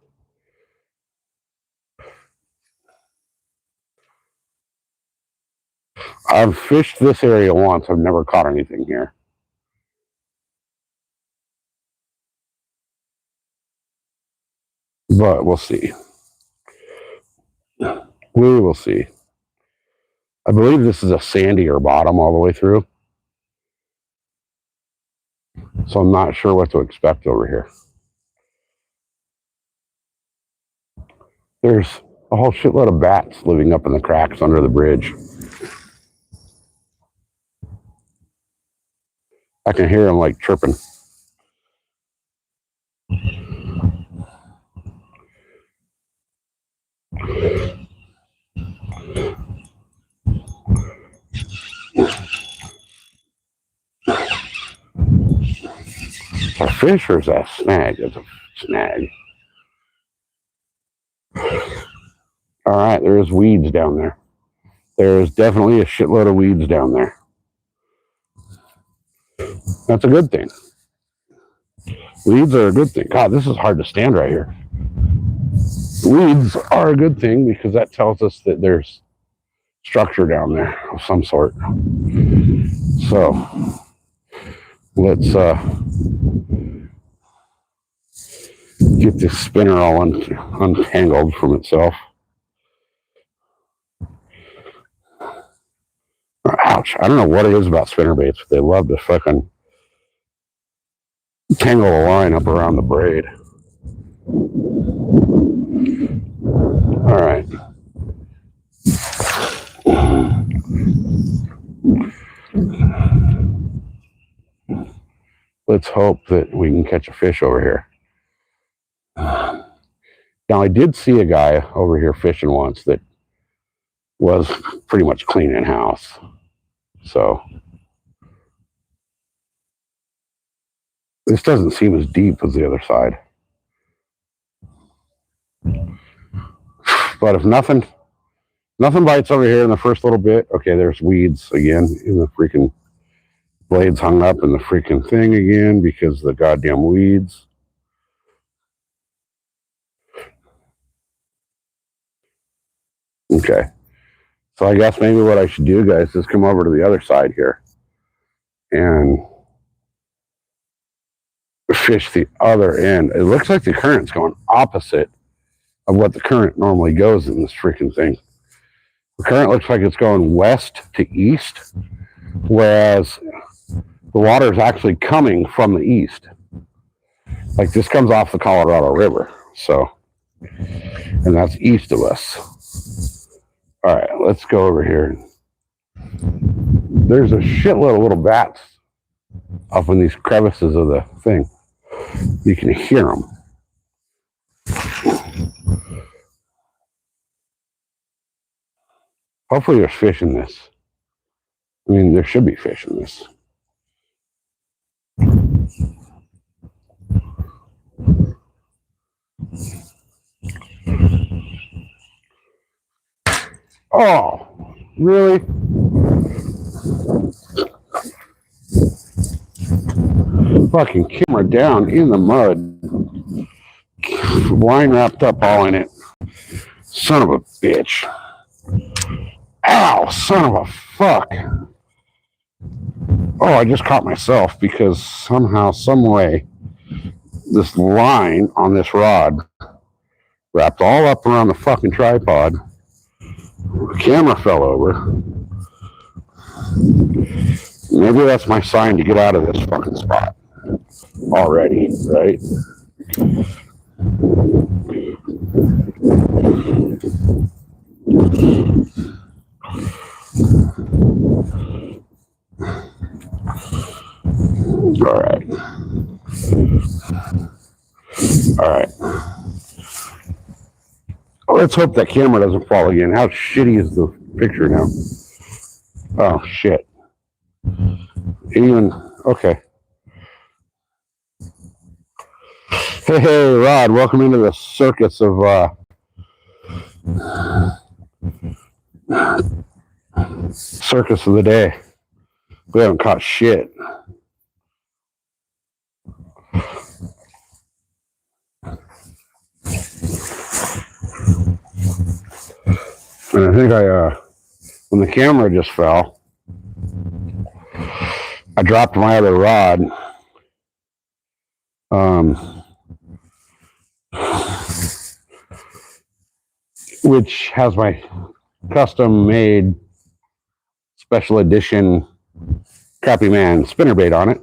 [SPEAKER 1] I've fished this area once. I've never caught anything here. But we'll see. We will see. I believe this is a sandier bottom all the way through. So I'm not sure what to expect over here. There's a whole shitload of bats living up in the cracks under the bridge. I can hear them like chirping. A fish or is that a snag? It's a snag. All right, there's weeds down there. There's definitely a shitload of weeds down there. That's a good thing. Weeds are a good thing. God, this is hard to stand right here. Weeds are a good thing because that tells us that there's structure down there of some sort. So let's get this spinner all untangled from itself. Ouch. I don't know what it is about spinner baits, but they love to fucking tangle the line up around the braid. All right. let's hope that we can catch a fish over here. Now, I did see a guy over here fishing once that was pretty much cleaning house. So this doesn't seem as deep as the other side. But if nothing bites over here in the first little bit, okay, there's weeds again in the freaking blades hung up in the freaking thing again because of the goddamn weeds. Okay. So I guess maybe what I should do, guys, is come over to the other side here and fish the other end. It looks like the current's going opposite of what the current normally goes in this freaking thing. The current looks like it's going west to east, whereas the water is actually coming from the east. Like this comes off the Colorado River, so, and that's east of us. All right, let's go over here. There's a shitload of little bats up in these crevices of the thing. You can hear them. Hopefully there's fish in this. I mean, there should be fish in this. Oh, really? Fucking camera down in the mud. Line wrapped up all in it. Son of a bitch. Ow, son of a fuck. Oh, I just caught myself because somehow, some way, this line on this rod wrapped all up around the fucking tripod. The camera fell over. Maybe that's my sign to get out of this fucking spot already, right? All right. All right. Let's hope that camera doesn't fall again. How shitty is the picture now? Oh, shit. Even, okay. Hey, Rod, welcome into the circus of, circus of the day. We haven't caught shit. And I think when the camera just fell, I dropped my other rod. Which has my custom made special edition Crappy Man spinnerbait on it.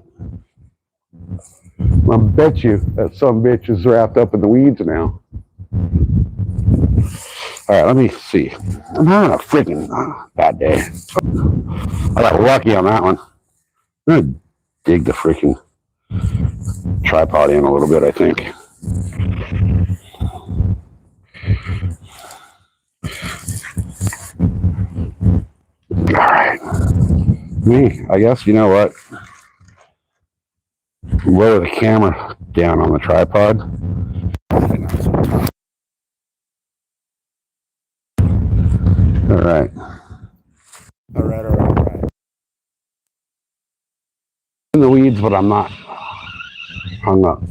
[SPEAKER 1] I bet you that some bitch is wrapped up in the weeds now. All right, let me see. I'm having a freaking bad day. I got lucky on that one. I'm gonna dig the freaking tripod in a little bit, I think. All right. Me, I guess, you know what? Lower the camera down on the tripod. All right. All right. In the weeds, but I'm not hung up.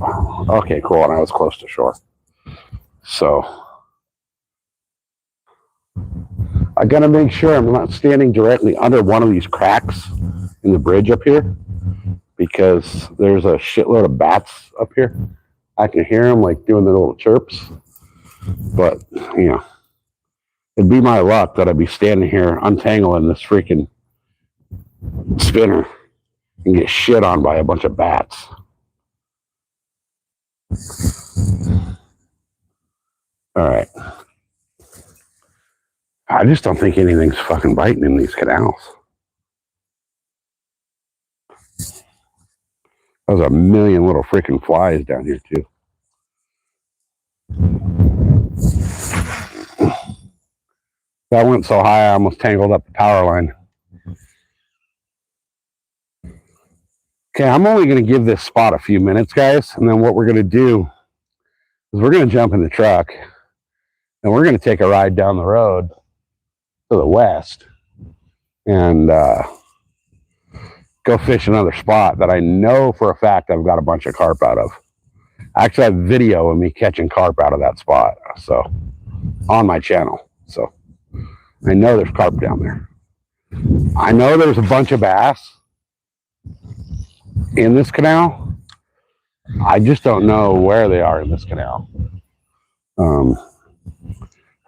[SPEAKER 1] Okay, cool. And I was close to shore. So I gotta make sure I'm not standing directly under one of these cracks in the bridge up here because there's a shitload of bats up here. I can hear them like doing their little chirps, but you know, it'd be my luck that I'd be standing here untangling this freaking spinner and get shit on by a bunch of bats. All right. I just don't think anything's fucking biting in these canals. There's a million little freaking flies down here too. That went so high I almost tangled up the power line. Okay, I'm only going to give this spot a few minutes, guys, and then what we're going to do is we're going to jump in the truck and we're going to take a ride down the road to the west and go fish another spot that I know for a fact I've got a bunch of carp out of. I actually have video of me catching carp out of that spot, so on my channel. So I know there's carp down there. I know there's a bunch of bass in this canal. I just don't know where they are in this canal. From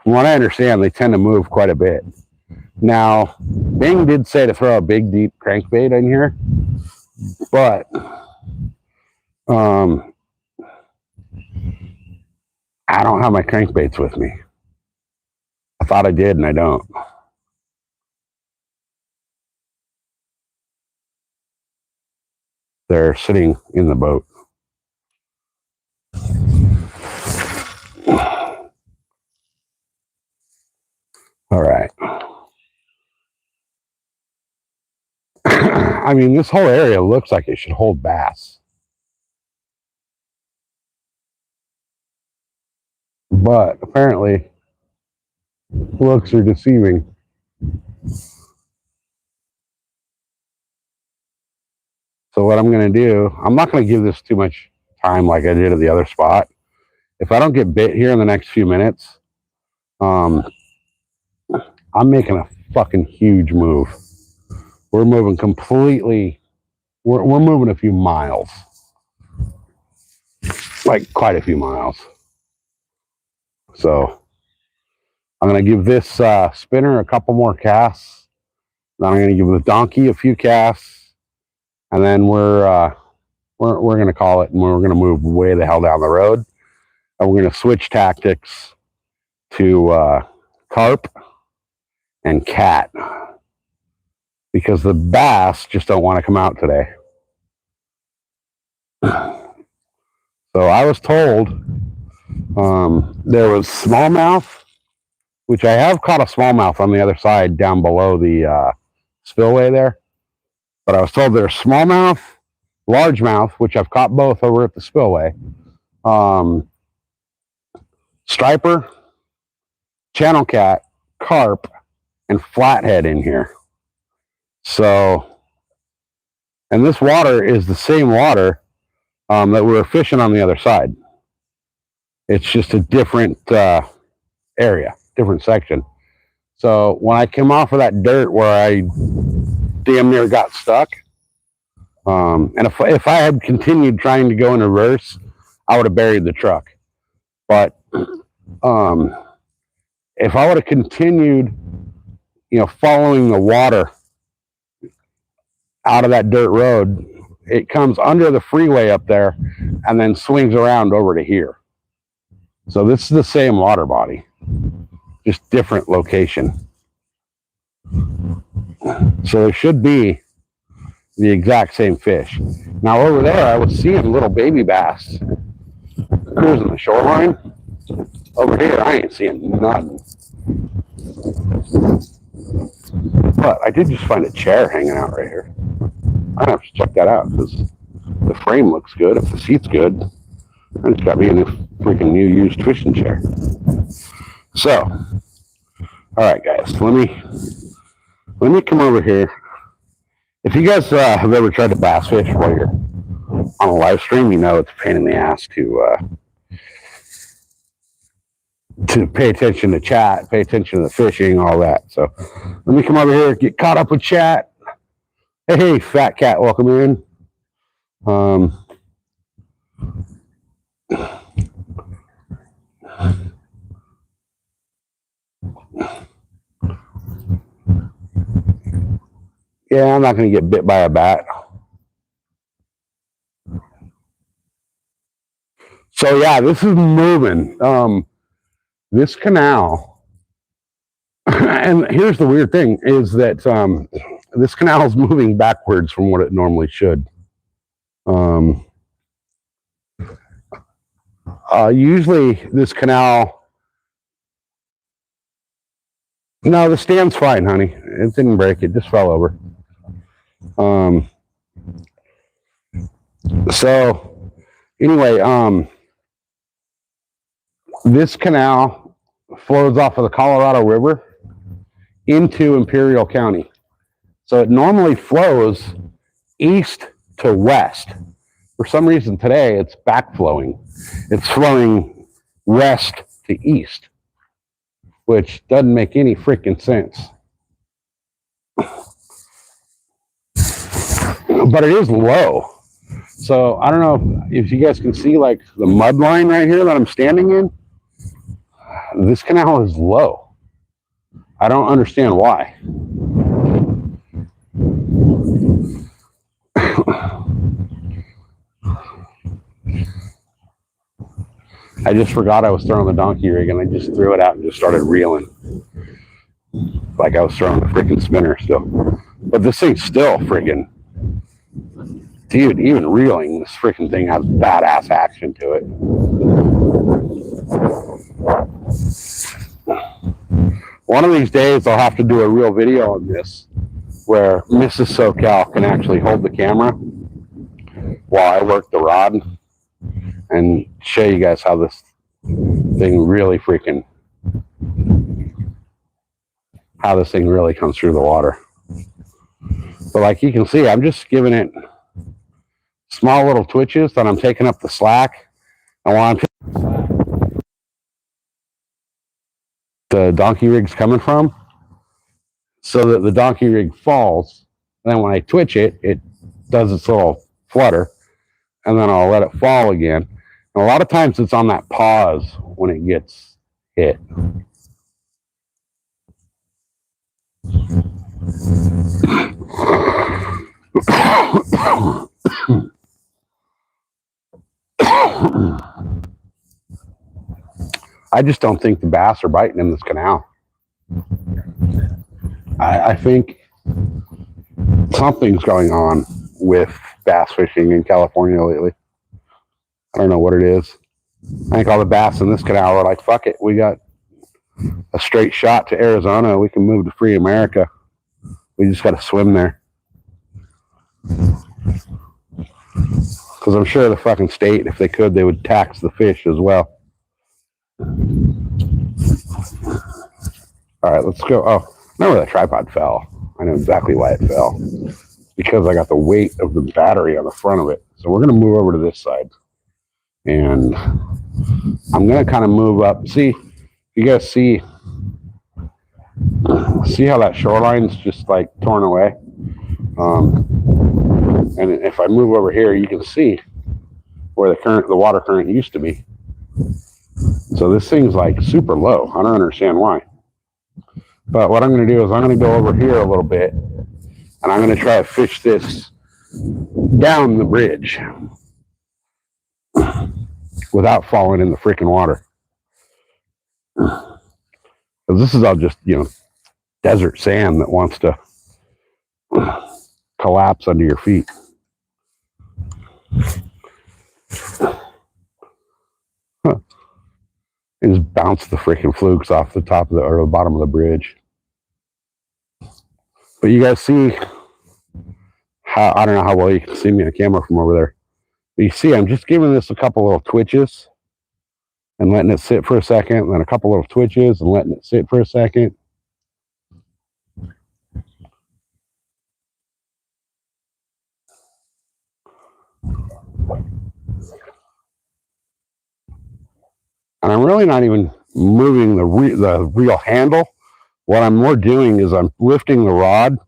[SPEAKER 1] what I understand, they tend to move quite a bit. Now, Bing did say to throw a big, deep crankbait in here, but I don't have my crankbaits with me. I thought I did, and I don't. They're sitting in the boat. All right. I mean, this whole area looks like it should hold bass. But apparently, looks are deceiving. So what I'm going to do, I'm not going to give this too much time like I did at the other spot. If I don't get bit here in the next few minutes, I'm making a fucking huge move. We're moving completely, we're moving a few miles. Like quite a few miles. So I'm going to give this spinner a couple more casts. Then I'm going to give the donkey a few casts. And then we're going to call it, and we're going to move way the hell down the road. And we're going to switch tactics to carp and cat, because the bass just don't want to come out today. So I was told there was smallmouth, which I have caught a smallmouth on the other side down below the spillway there. But I was told there's smallmouth, largemouth, which I've caught both over at the spillway, striper, channel cat, carp, and flathead in here. So, and this water is the same water that we were fishing on the other side. It's just a different area, different section. So when I came off of that dirt where I damn near got stuck, and if I had continued trying to go in reverse, I would have buried the truck. But if I would have continued, following the water out of that dirt road, it comes under the freeway up there and then swings around over to here. So this is the same water body, just different location. So there should be the exact same fish. Now over there, I was seeing little baby bass cruising the shoreline. Over here, I ain't seeing nothing. But I did just find a chair hanging out right here. I have to check that out because the frame looks good. If the seat's good, then it's got to be a freaking new used fishing chair. So, all right, guys, let me come over here. If you guys have ever tried to bass fish while you're on a live stream, you know it's a pain in the ass to pay attention to chat, pay attention to the fishing, all that. So let me come over here, get caught up with chat. Hey, Fat Cat, welcome in. Yeah, I'm not going to get bit by a bat. So yeah, this is moving. This canal, and here's the weird thing, is that this canal is moving backwards from what it normally should. Usually this canal, no, the stand's fine, honey. It didn't break. It just fell over. So anyway, this canal flows off of the Colorado River into Imperial County. So it normally flows east to west. For some reason today, it's backflowing. It's flowing west to east, which doesn't make any freaking sense. But it is low. So I don't know if you guys can see like the mud line right here that I'm standing in. This canal is low. I don't understand why. I just forgot I was throwing the donkey rig and I just threw it out and just started reeling. Like I was throwing a freaking spinner still. But this thing's still freaking, dude, even reeling, this freaking thing has badass action to it. One of these days I'll have to do a real video on this where Mrs. SoCal can actually hold the camera while I work the rod and show you guys how this thing really freaking, how this thing really comes through the water. But like you can see, I'm just giving it small little twitches that I'm taking up the slack. And while I'm the donkey rig's coming from, so that the donkey rig falls, and then when I twitch it, it does its little flutter, and then I'll let it fall again. And a lot of times it's on that pause when it gets hit. I just don't think the bass are biting in this canal. I think something's going on with bass fishing in California lately. I don't know what it is. I think all the bass in this canal are like, fuck it, we got a straight shot to Arizona. We can move to free America. We just got to swim there. Because I'm sure the fucking state, if they could, they would tax the fish as well. All right, let's go. Oh, remember that tripod fell. I know exactly why it fell. It's because I got the weight of the battery on the front of it. So we're going to move over to this side. And I'm going to kind of move up. See, you guys see how that shoreline's just like torn away? And if I move over here, you can see where the water current used to be. So this thing's like super low. I don't understand why. But what I'm going to do is I'm going to go over here a little bit, and I'm going to try to fish this down the bridge without falling in the freaking water. Because this is all just, desert sand that wants to collapse under your feet. Huh. And just bounce the freaking flukes off the top of the bottom of the bridge. But you guys see how, I don't know how well you can see me on camera from over there. But you see, I'm just giving this a couple little twitches and letting it sit for a second, and then a couple little twitches and letting it sit for a second. And I'm really not even moving the reel handle. What I'm more doing is I'm lifting the rod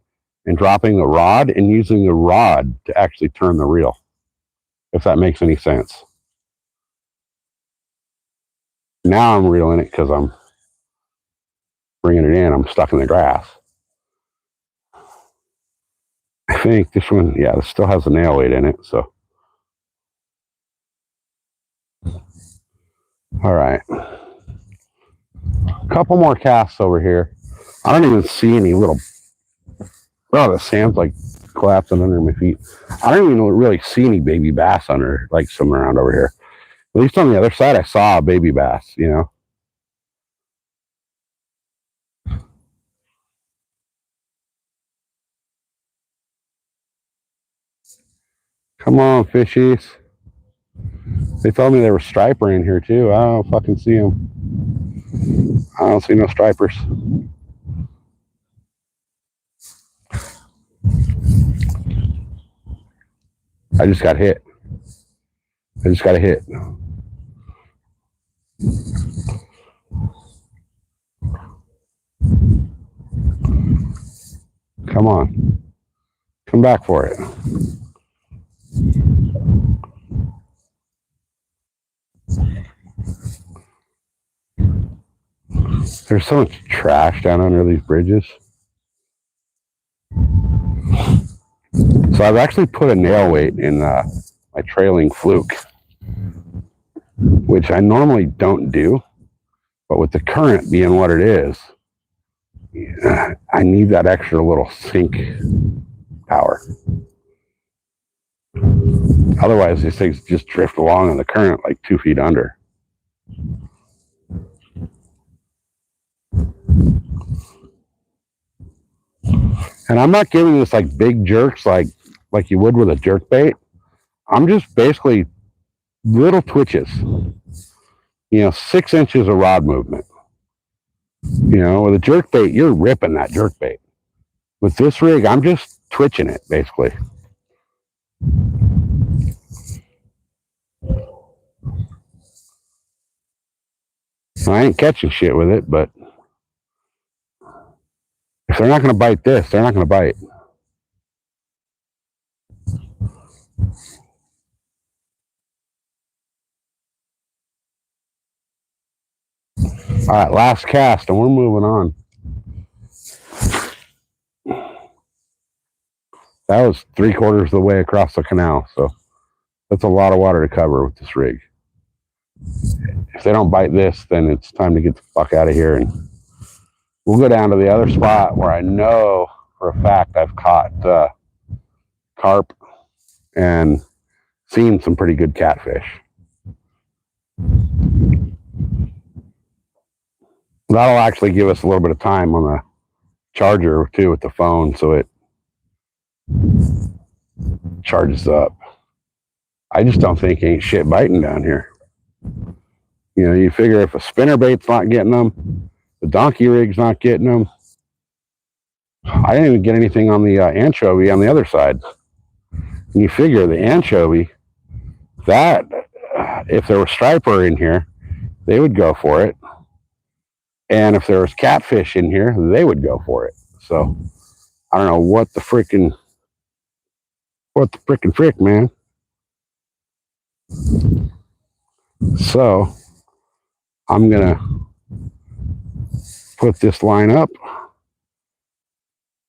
[SPEAKER 1] and dropping the rod and using the rod to actually turn the reel, if that makes any sense. Now I'm reeling it because I'm bringing it in. I'm stuck in the grass. I think this one, yeah, this still has a nail weight in it, so. All right. A couple more casts over here. I don't even see any little, oh, the sand's like collapsing under my feet. I don't even really see any baby bass under, like, swimming around over here. At least on the other side, I saw a baby bass, you know. Come on, fishies. They told me there were striper in here too. I don't fucking see them. I don't see no stripers. I just got hit. I just got a hit. Come on. Come back for it. There's so much trash down under these bridges. So I've actually put a nail weight in my trailing fluke, which I normally don't do, but with the current being what it is, I need that extra little sink power. Otherwise, these things just drift along in the current like 2 feet under. And I'm not giving this like big jerks like you would with a jerk bait. I'm just basically little twitches. 6 inches of rod movement. With a jerk bait, you're ripping that jerk bait. With this rig, I'm just twitching it, basically. I ain't catching shit with it, but if they're not going to bite this, they're not going to bite. All right, last cast, and we're moving on. That was 3/4 of the way across the canal, so that's a lot of water to cover with this rig. If they don't bite this, then it's time to get the fuck out of here, and we'll go down to the other spot where I know for a fact I've caught carp and seen some pretty good catfish. That'll actually give us a little bit of time on the charger too with the phone, so it charges up. I just don't think ain't shit biting down here. You figure if a spinnerbait's not getting them, the donkey rig's not getting them. I didn't even get anything on the anchovy on the other side. And you figure the anchovy, that if there was striper in here, they would go for it. And if there was catfish in here, they would go for it. So I don't know what the frick, man. So I'm gonna put this line up,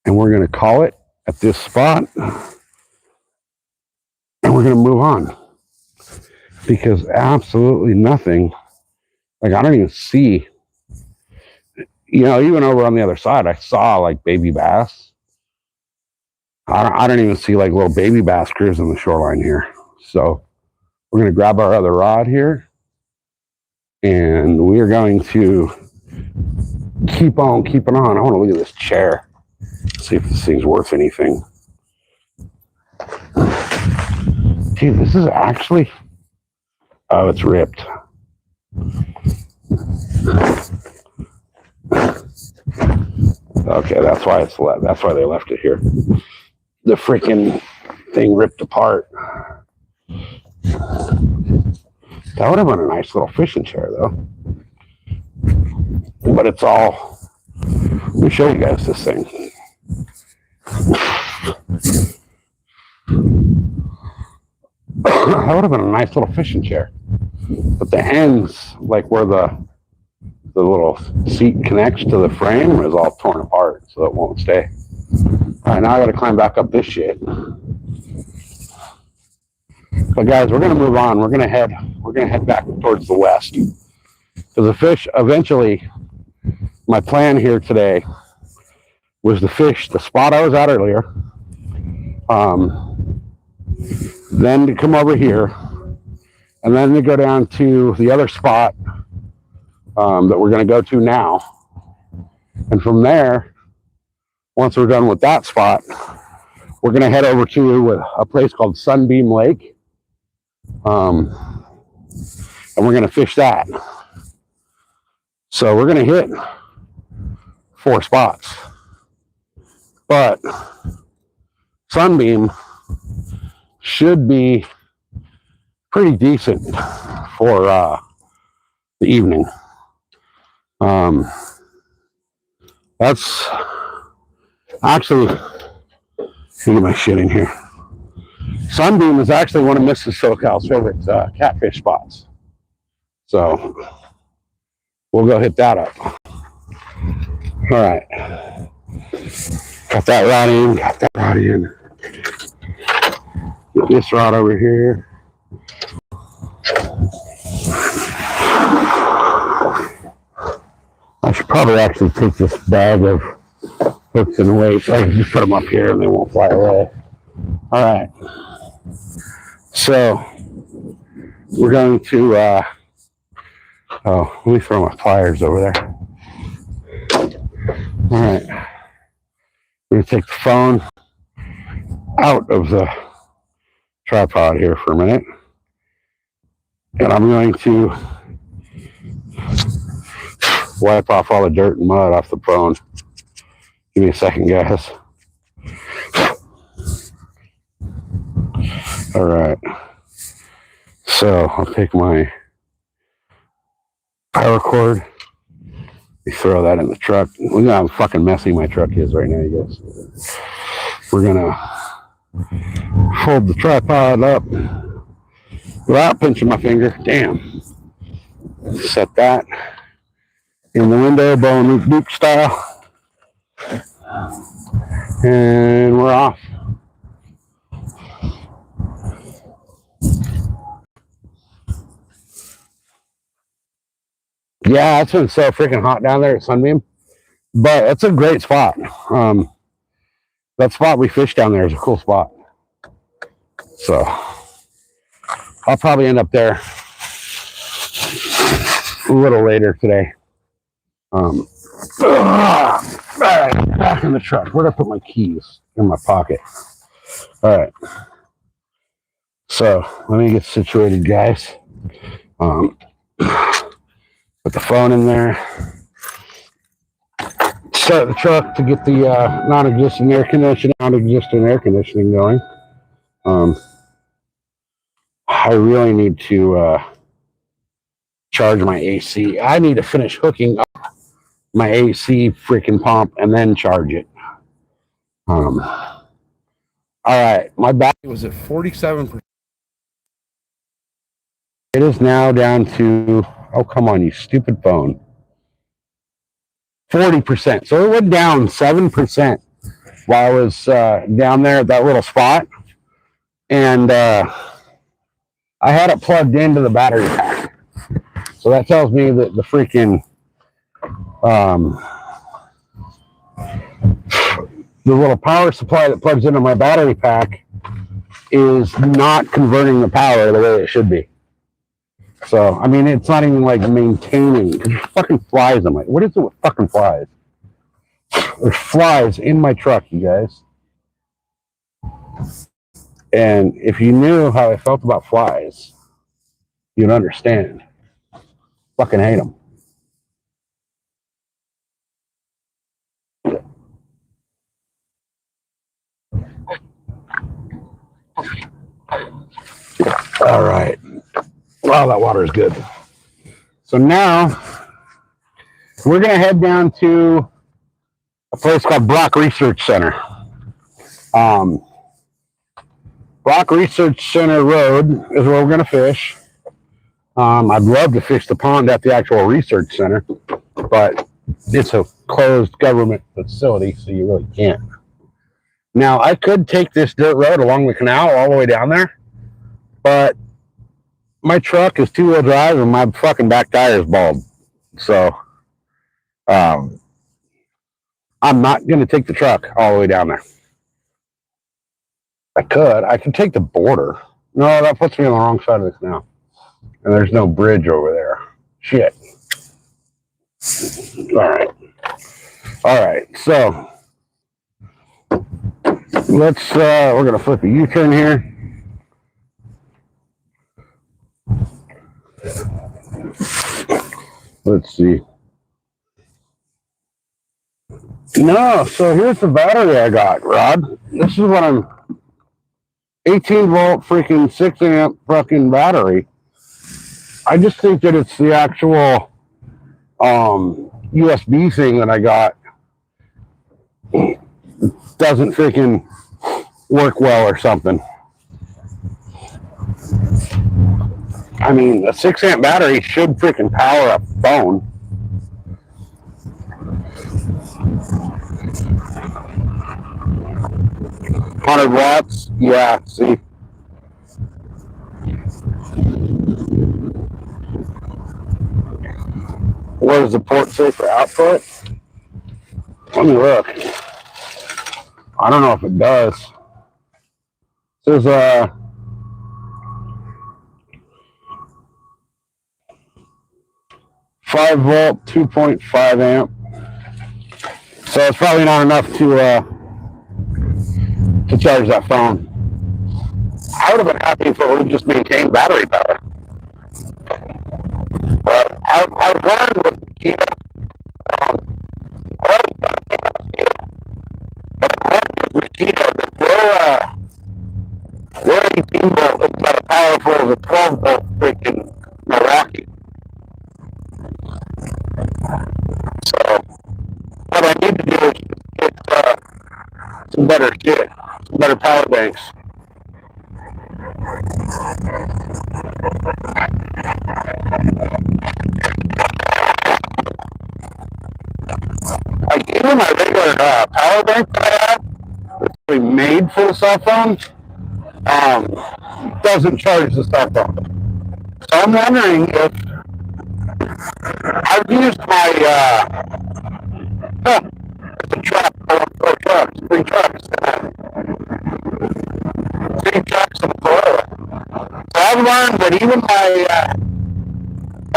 [SPEAKER 1] and we're gonna call it at this spot, and we're gonna move on, because absolutely nothing. Like, I don't even see. Even over on the other side, I saw like baby bass. I don't even see like little baby bass cruising the shoreline here. So we're going to grab our other rod here, and we're going to keep on keeping on. I want to look at this chair, see if this thing's worth anything. Dude, this is actually, oh, it's ripped. Okay, that's why it's left. That's why they left it here. The freaking thing ripped apart. That would have been a nice little fishing chair, though. But it's all. Let me show you guys this thing. That would have been a nice little fishing chair. But the ends, like where the little seat connects to the frame, is all torn apart, so it won't stay. All right, now I got to climb back up this shit. But guys, we're gonna move on. We're gonna head back towards the west, because the fish eventually. My plan here today was to fish the spot I was at earlier, Then to come over here, and then to go down to the other spot that we're going to go to now. And from there, once we're done with that spot, we're going to head over to a place called Sunbeam Lake. And we're going to fish that. So we're going to hit 4 spots. But Sunbeam should be pretty decent for the evening. That's actually, let me get my shit in here. Sunbeam is actually one of Mrs. SoCal's favorite catfish spots. So we'll go hit that up. All right. Got that rod in, got that rod in. Get this rod over here. I should probably actually take this bag of hooks and weights. I can just put them up here and they won't fly away. All right. So we're going to, let me throw my pliers over there. All right. We're going to take the phone out of the tripod here for a minute. And I'm going to wipe off all the dirt and mud off the phone. Give me a second, guys. All right. So I'll take my power cord. We throw that in the truck. Look how fucking messy my truck is right now, you guys. We're gonna fold the tripod up without pinching my finger. Damn. Set that in the window, bone Duke style. And we're off. Yeah, it's been so freaking hot down there at Sunbeam. But it's a great spot. That spot we fished down there is a cool spot. So I'll probably end up there a little later today. All right, back in the truck. Where'd I put my keys? In my pocket. All right. So let me get situated, guys. Put the phone in there. Start the truck to get the non-existent air conditioning going. I really need to charge my AC. I need to finish hooking up my AC freaking pump and then charge it. All right, my battery was at 47%. It is now down to, oh, come on, you stupid phone. 40%. So it went down 7% while I was down there at that little spot. And I had it plugged into the battery pack. So that tells me that the freaking the little power supply that plugs into my battery pack is not converting the power the way it should be. So, I mean, it's not even like maintaining. There's fucking flies in my, what is it with fucking flies? There's flies in my truck, you guys. And if you knew how I felt about flies, you'd understand. Fucking hate them. All right. Wow, that water is good. So now we're going to head down to a place called Brock Research Center. Brock Research Center Road is where we're going to fish. I'd love to fish the pond at the actual research center, but it's a closed government facility, so you really can't. Now, I could take this dirt road along the canal all the way down there, but my truck is two-wheel drive and my fucking back tire is bald. So, I'm not going to take the truck all the way down there. I could take the border. No, that puts me on the wrong side of the canal. And there's no bridge over there. Shit. All right. So we're going to flip a U-turn here. Let's see. No, so here's the battery I got, Rod. This is what I'm 18 volt freaking 6 amp fucking battery. I just think that it's the actual USB thing that I got doesn't freaking work well or something. I mean, a 6 amp battery should freaking power a phone. $100 watts, yeah. See, what does the port say for output? Let me look. I don't know if it does. It says 5 volt, 2.5 amp. So it's probably not enough to charge that phone. I would have been happy if it would just maintain battery power. But I learned with Kia, their 18 volt is not as powerful as a 12 volt freaking Meraki. So what I need to do is get some better shit, some better power banks. Like even my regular power bank that I have, that's really made for the cell phone, doesn't charge the cell phone. So I'm wondering if I've used my it's a truck, four trucks, three trucks and a Toyota. So I've learned that even my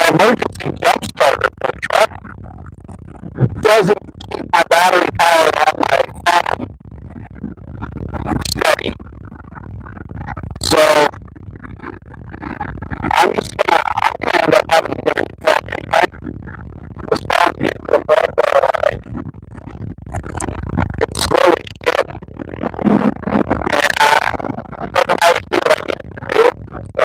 [SPEAKER 1] emergency jump starter for the truck doesn't keep my battery power on my phone steady. So I'm gonna end up having to get a phone anyway. This phone gets it's slowly shit. And I don't know how to do what I need to do. So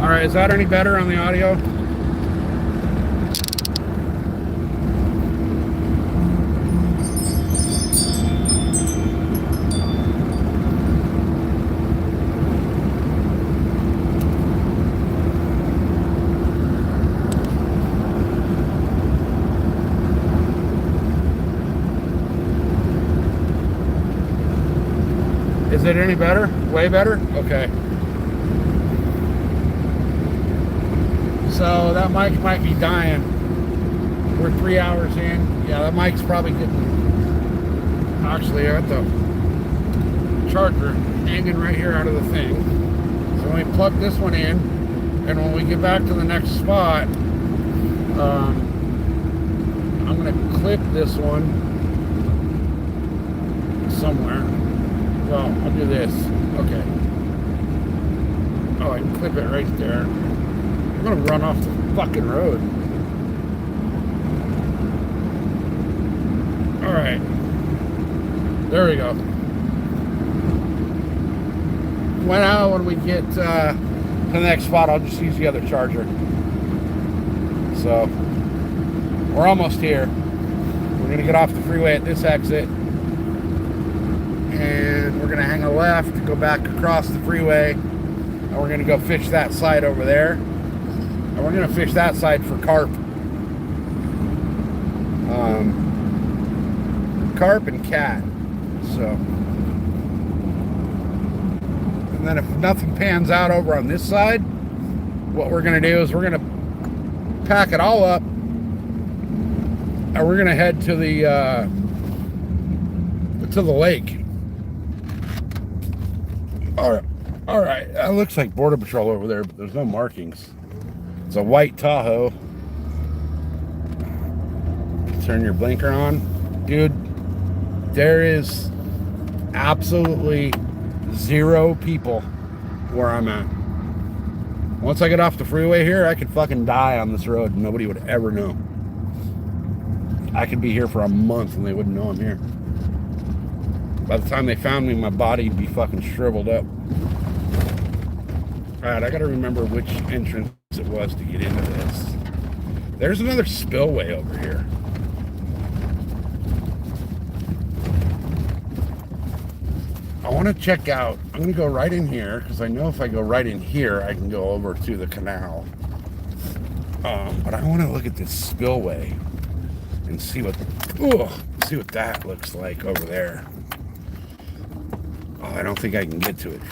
[SPEAKER 1] Alright, is that any better on the audio? Is it any better? Way better? Okay. So that mic might be dying. We're 3 hours in. Yeah, that mic's probably getting... Actually, I got the charger hanging right here out of the thing. So when we plug this one in, and when we get back to the next spot, I'm going to clip this one somewhere. Well, I'll do this. Okay. Oh, I can clip it right there. I'm going to run off the fucking road. Alright. There we go. When we get to the next spot, I'll just use the other charger. So, we're almost here. We're going to get off the freeway at this exit. And we're going to hang a left, go back across the freeway. And we're going to go fish that side over there. And we're going to fish that side for carp. Carp and cat. So. And then if nothing pans out over on this side, what we're going to do is we're going to pack it all up. And we're going to head to the lake. All right. That looks like Border Patrol over there, but there's no markings. It's a white Tahoe. Turn your blinker on. Dude, there is absolutely zero people where I'm at. Once I get off the freeway here, I could fucking die on this road and nobody would ever know. I could be here for a month and they wouldn't know I'm here. By the time they found me, my body would be fucking shriveled up. Alright, I gotta remember which entrance it was to get into this. There's another spillway over here. I want to check out, I'm going to go right in here, because I know if I go right in here, I can go over to the canal. But I want to look at this spillway and see what that looks like over there. Oh, I don't think I can get to it.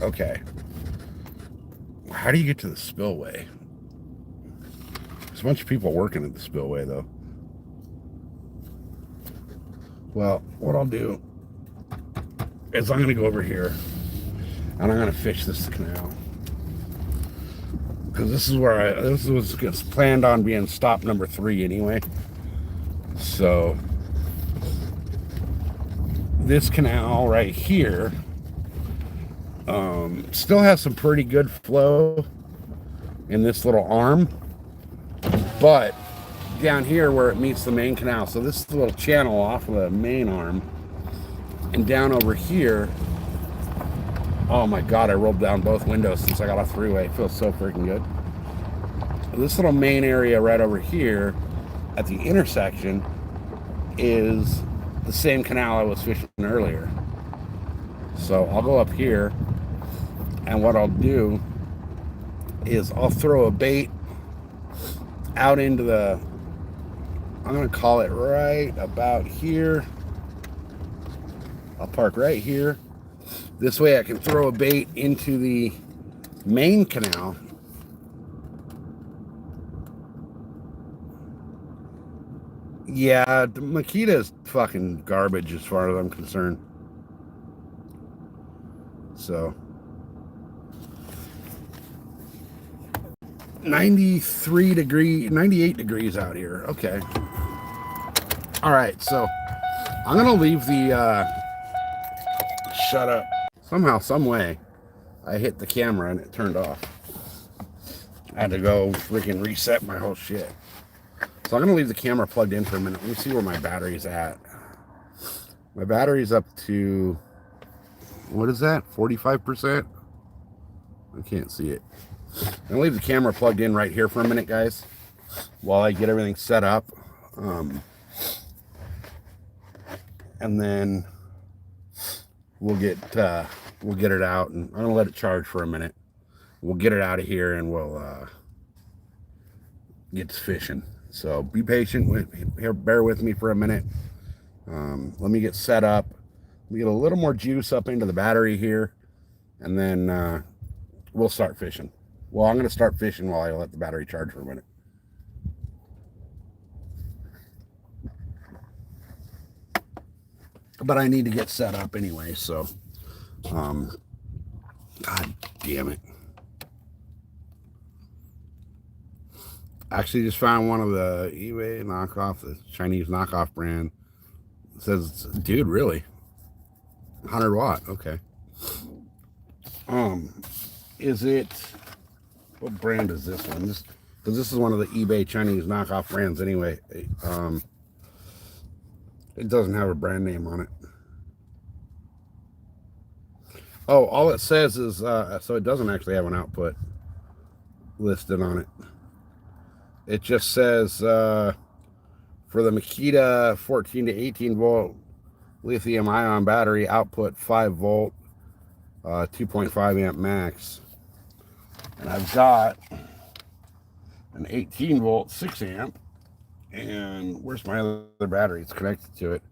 [SPEAKER 1] Okay. How do you get to the spillway? There's a bunch of people working at the spillway, though. Well, what I'll do is I'm going to go over here and I'm going to fish this canal. Because this was planned on being stop number 3 anyway. So, this canal right here still has some pretty good flow in this little arm. But down here where it meets the main canal, so this is the little channel off of the main arm, and down over here, oh my god, I rolled down both windows since I got off the freeway. It feels so freaking good. This little main area right over here at the intersection is the same canal I was fishing earlier. So I'll go up here, and what I'll do is I'll throw a bait out into the, I'm going to call it right about here. I'll park right here. This way I can throw a bait into the main canal. Yeah, Makita is fucking garbage as far as I'm concerned. So 98 degrees out here. Okay. All right, so I'm gonna leave the shut up. Somehow, some way, I hit the camera and it turned off. I had to go freaking reset my whole shit. So I'm gonna leave the camera plugged in for a minute. Let me see where my battery's at. My battery's up to, what is that? 45%? I can't see it. I'm gonna leave the camera plugged in right here for a minute, guys, while I get everything set up. And then we'll get it out, and I'm gonna let it charge for a minute. We'll get it out of here and we'll get to fishing. So be patient with here. Bear with me for a minute. Let me get set up. Let me get a little more juice up into the battery here, and then we'll start fishing. Well, I'm going to start fishing while I let the battery charge for a minute. But I need to get set up anyway, so God damn it. I actually just found one of the eBay knockoff, the Chinese knockoff brand. It says, dude, really? 100 watt, okay. Is it, what brand is this one? Because this is one of the eBay Chinese knockoff brands anyway. It doesn't have a brand name on it. Oh, all it says is, so it doesn't actually have an output listed on it. It just says, for the Makita 14 to 18 volt lithium ion battery, output 5 volt, 2.5 amp max. And I've got an 18 volt 6 amp. And where's my other battery? It's connected to it.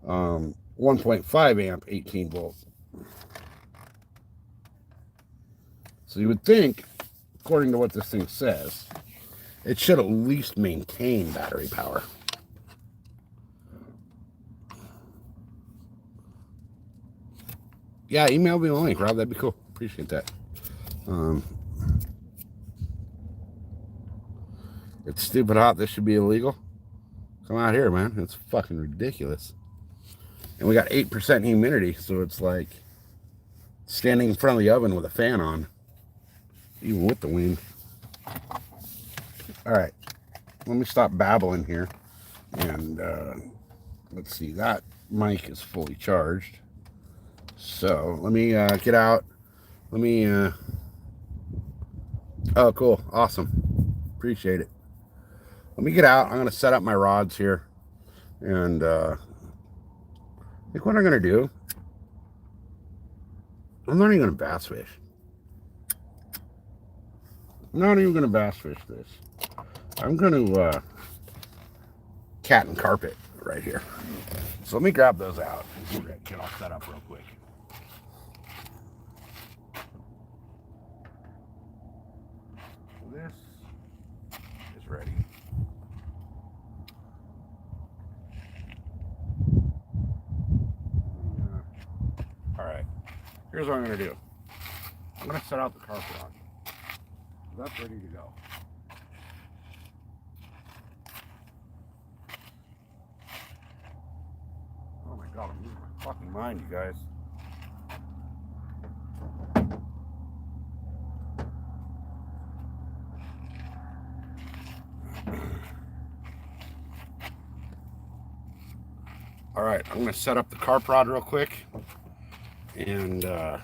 [SPEAKER 1] 1.5 amp 18 volt. So you would think, according to what this thing says, it should at least maintain battery power. Yeah, email me the link, Rob. That'd be cool. Appreciate that. It's stupid hot. This should be illegal. Come out here, man. It's fucking ridiculous. And we got 8% humidity, so it's like standing in front of the oven with a fan on, even with the wind. All right, let me stop babbling here. And let's see, that mic is fully charged. So let me get out. Let me, oh, cool. Awesome. Appreciate it. Let me get out. I'm going to set up my rods here. And I think what I'm going to do, I'm not even going to bass fish. I'm not even going to bass fish this. I'm going to cat and carpet right here. So let me grab those out and get all set up real quick. This is ready. All right, here's what I'm going to do. I'm going to set out the carpet on. That's ready to go. Oh my God, I'm losing my fucking mind, you guys. All right, I'm going to set up the carp rod real quick. And let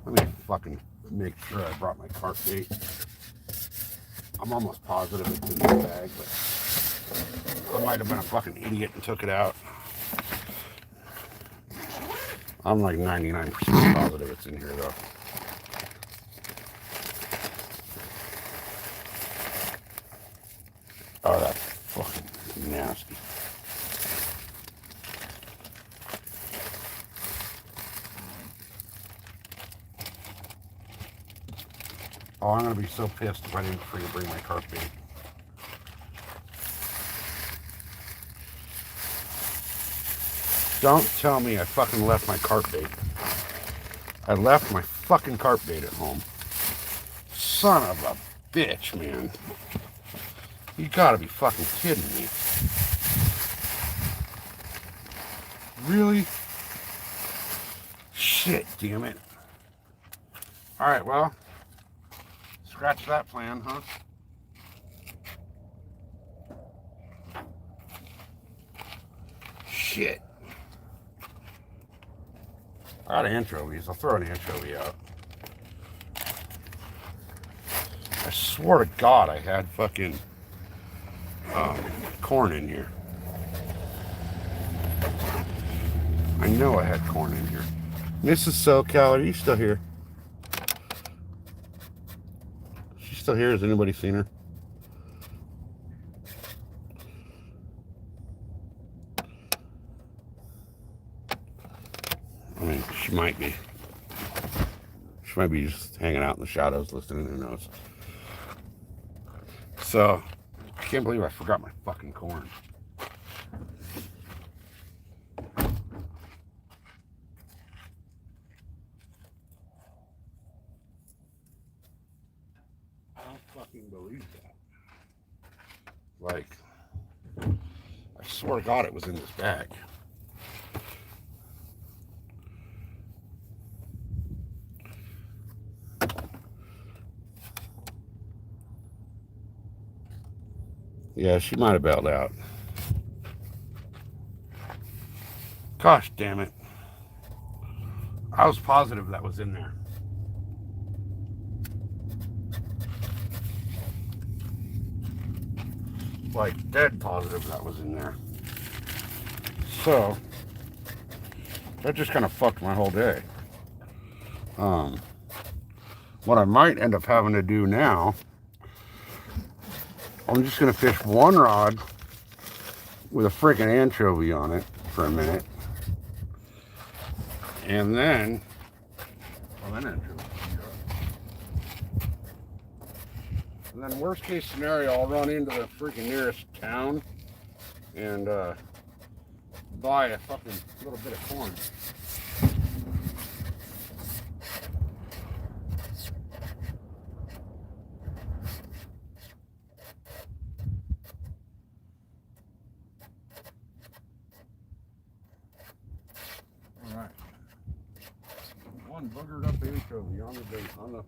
[SPEAKER 1] me fucking make sure I brought my carp bait. I'm almost positive it's in the bag, but I might have been a fucking idiot and took it out. I'm like 99% positive it's in here though. Oh, that's fucking nasty. Oh, I'm going to be so pissed if I didn't freaking bring my carp bait. Don't tell me I fucking left my carp bait. I left my fucking carp bait at home. Son of a bitch, man. You gotta be fucking kidding me. Really? Shit, damn it. Alright, well. Scratch that plan, huh? Shit. I got anchovies. I'll throw an anchovy out. I swear to God I had fucking corn in here. I know I had corn in here. Mrs. SoCal, are you still here? She's still here. Has anybody seen her? She might be. She might be just hanging out in the shadows listening, who knows. So, I can't believe I forgot my fucking corn. I don't fucking believe that. Like, I swear to God it was in this bag. Yeah, she might have bailed out. Gosh damn it. I was positive that was in there. Like, dead positive that was in there. So, that just kind of fucked my whole day. What I might end up having to do now, I'm just going to fish one rod with a freaking anchovy on it for a minute. And then, and then worst case scenario, I'll run into the freaking nearest town and buy a fucking little bit of corn. Alright. One boogered up anchovy on the bait, on the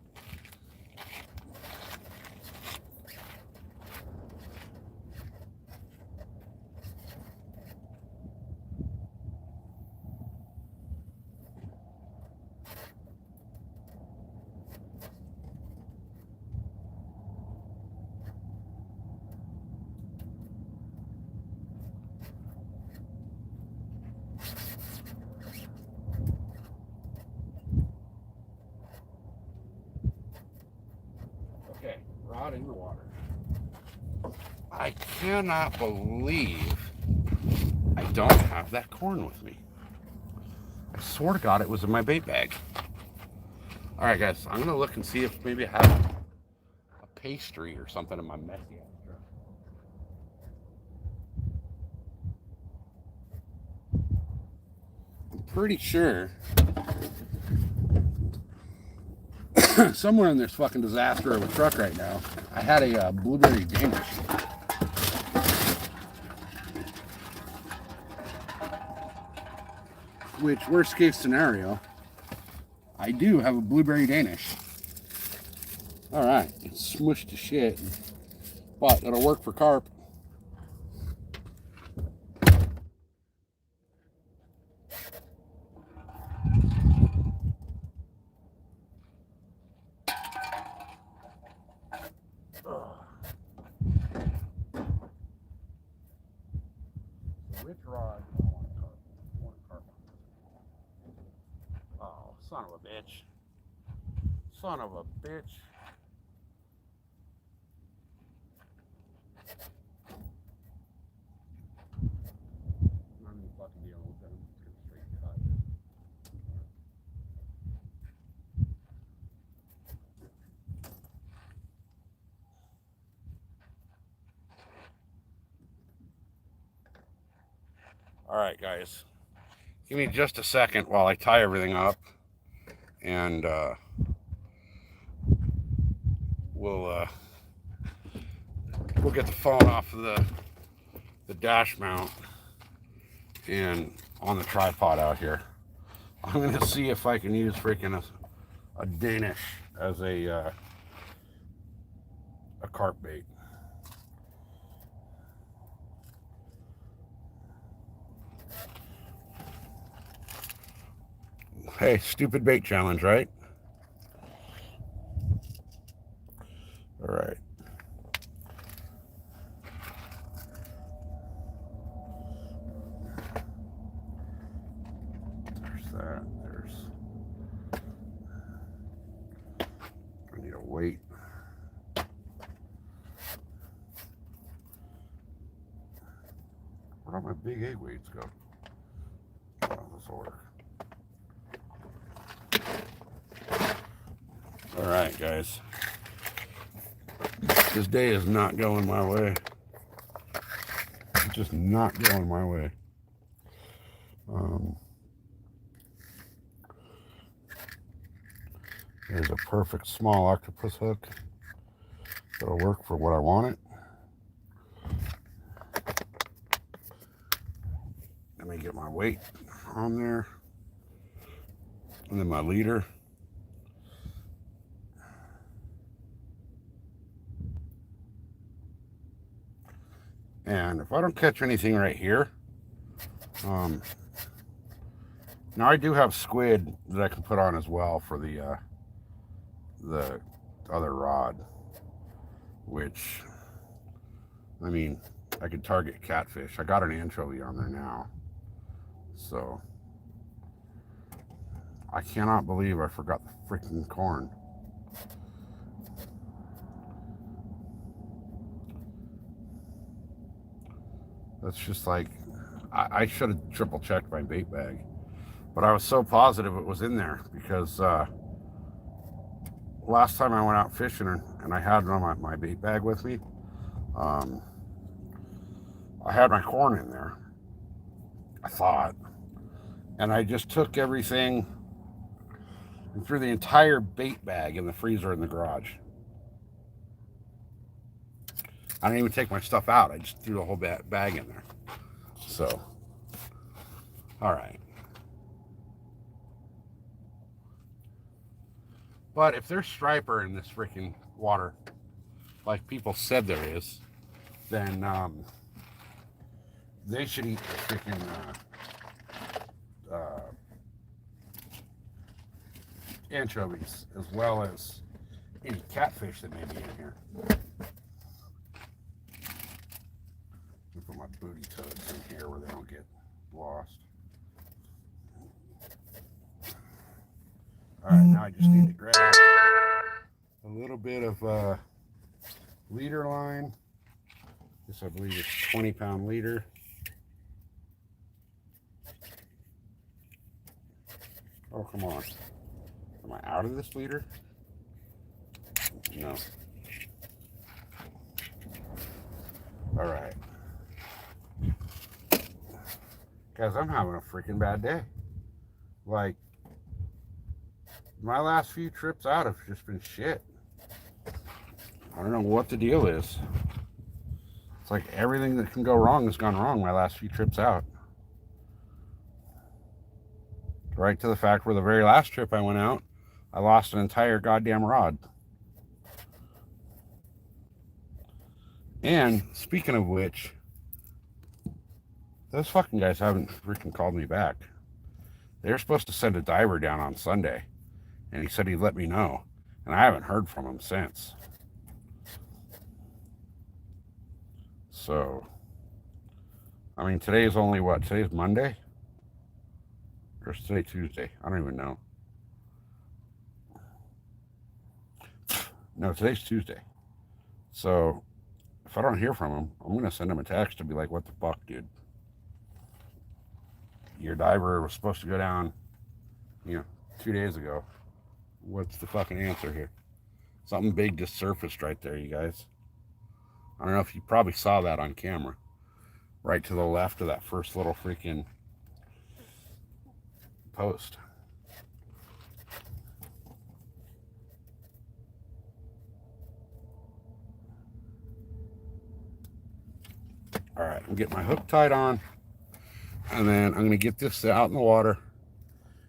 [SPEAKER 1] rod in the water. I cannot believe I don't have that corn with me. I swear to God it was in my bait bag. Alright guys, I'm gonna look and see if maybe I have a pastry or something in my messy ass truck. I'm pretty sure somewhere in this fucking disaster of a truck right now, I had a blueberry Danish. Which, worst case scenario, I do have a blueberry Danish. Alright, it's smushed to shit, but it'll work for carp. Which rod? I want carp. I want carp. Oh, son of a bitch. Son of a bitch. I'm even fucking dealing with them. It's gonna straight cut. Alright guys, give me just a second while I tie everything up, and we'll get the phone off of the dash mount and on the tripod out here. I'm gonna see if I can use freaking a Danish as a carp bait. Hey, stupid bait challenge, right? All right. There's that. I need a weight. Where'd all my big egg weights go? Oh, this will work. All right, guys. This day is not going my way. It's just not going my way. There's a perfect small octopus hook that'll work for what I want it. Let me get my weight on there. And then my leader. And if I don't catch anything right here, now I do have squid that I can put on as well for the other rod, which, I mean, I could target catfish. I got an anchovy on there now. So, I cannot believe I forgot the freaking corn. That's just like, I should have triple checked my bait bag. But I was so positive it was in there because last time I went out fishing and I had my bait bag with me, I had my corn in there, I thought. And I just took everything and threw the entire bait bag in the freezer in the garage. I didn't even take my stuff out. I just threw the whole bag in there. So, all right. But if there's striper in this freaking water, like people said there is, then they should eat the freaking anchovies as well as any catfish that may be in here. Put my booty toads in here where they don't get lost. All right, now I just need to grab a little bit of leader line. This, I believe, is 20-pound leader. Oh, come on. Am I out of this leader? No. All right. Guys, I'm having a freaking bad day. Like, my last few trips out have just been shit. I don't know what the deal is. It's like everything that can go wrong has gone wrong my last few trips out. Right to the fact where the very last trip I went out, I lost an entire goddamn rod. And speaking of which, those fucking guys haven't freaking called me back. They were supposed to send a diver down on Sunday, and he said he'd let me know, and I haven't heard from him since. So, I mean, today's only what? Today's Monday? Or is today Tuesday? I don't even know. No, today's Tuesday. So, if I don't hear from him, I'm going to send him a text to be like, what the fuck, dude? Your diver was supposed to go down, 2 days ago. What's the fucking answer here? Something big just surfaced right there, you guys. I don't know if you probably saw that on camera. Right to the left of that first little freaking post. All right, I'm getting my hook tied on, and then I'm going to get this out in the water,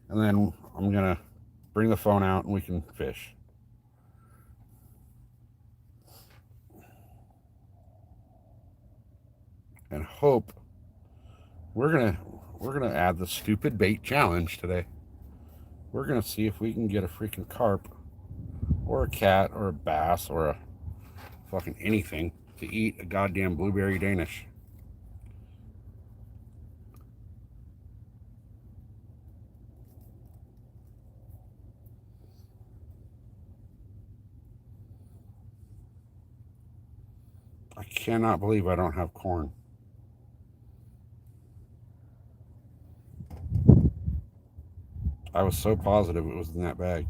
[SPEAKER 1] and then I'm going to bring the phone out and we can fish. And hope we're gonna add the stupid bait challenge today. We're gonna see if we can get a freaking carp or a cat or a bass or a fucking anything to eat a goddamn blueberry Danish. I cannot believe I don't have corn. I was so positive it was in that bag.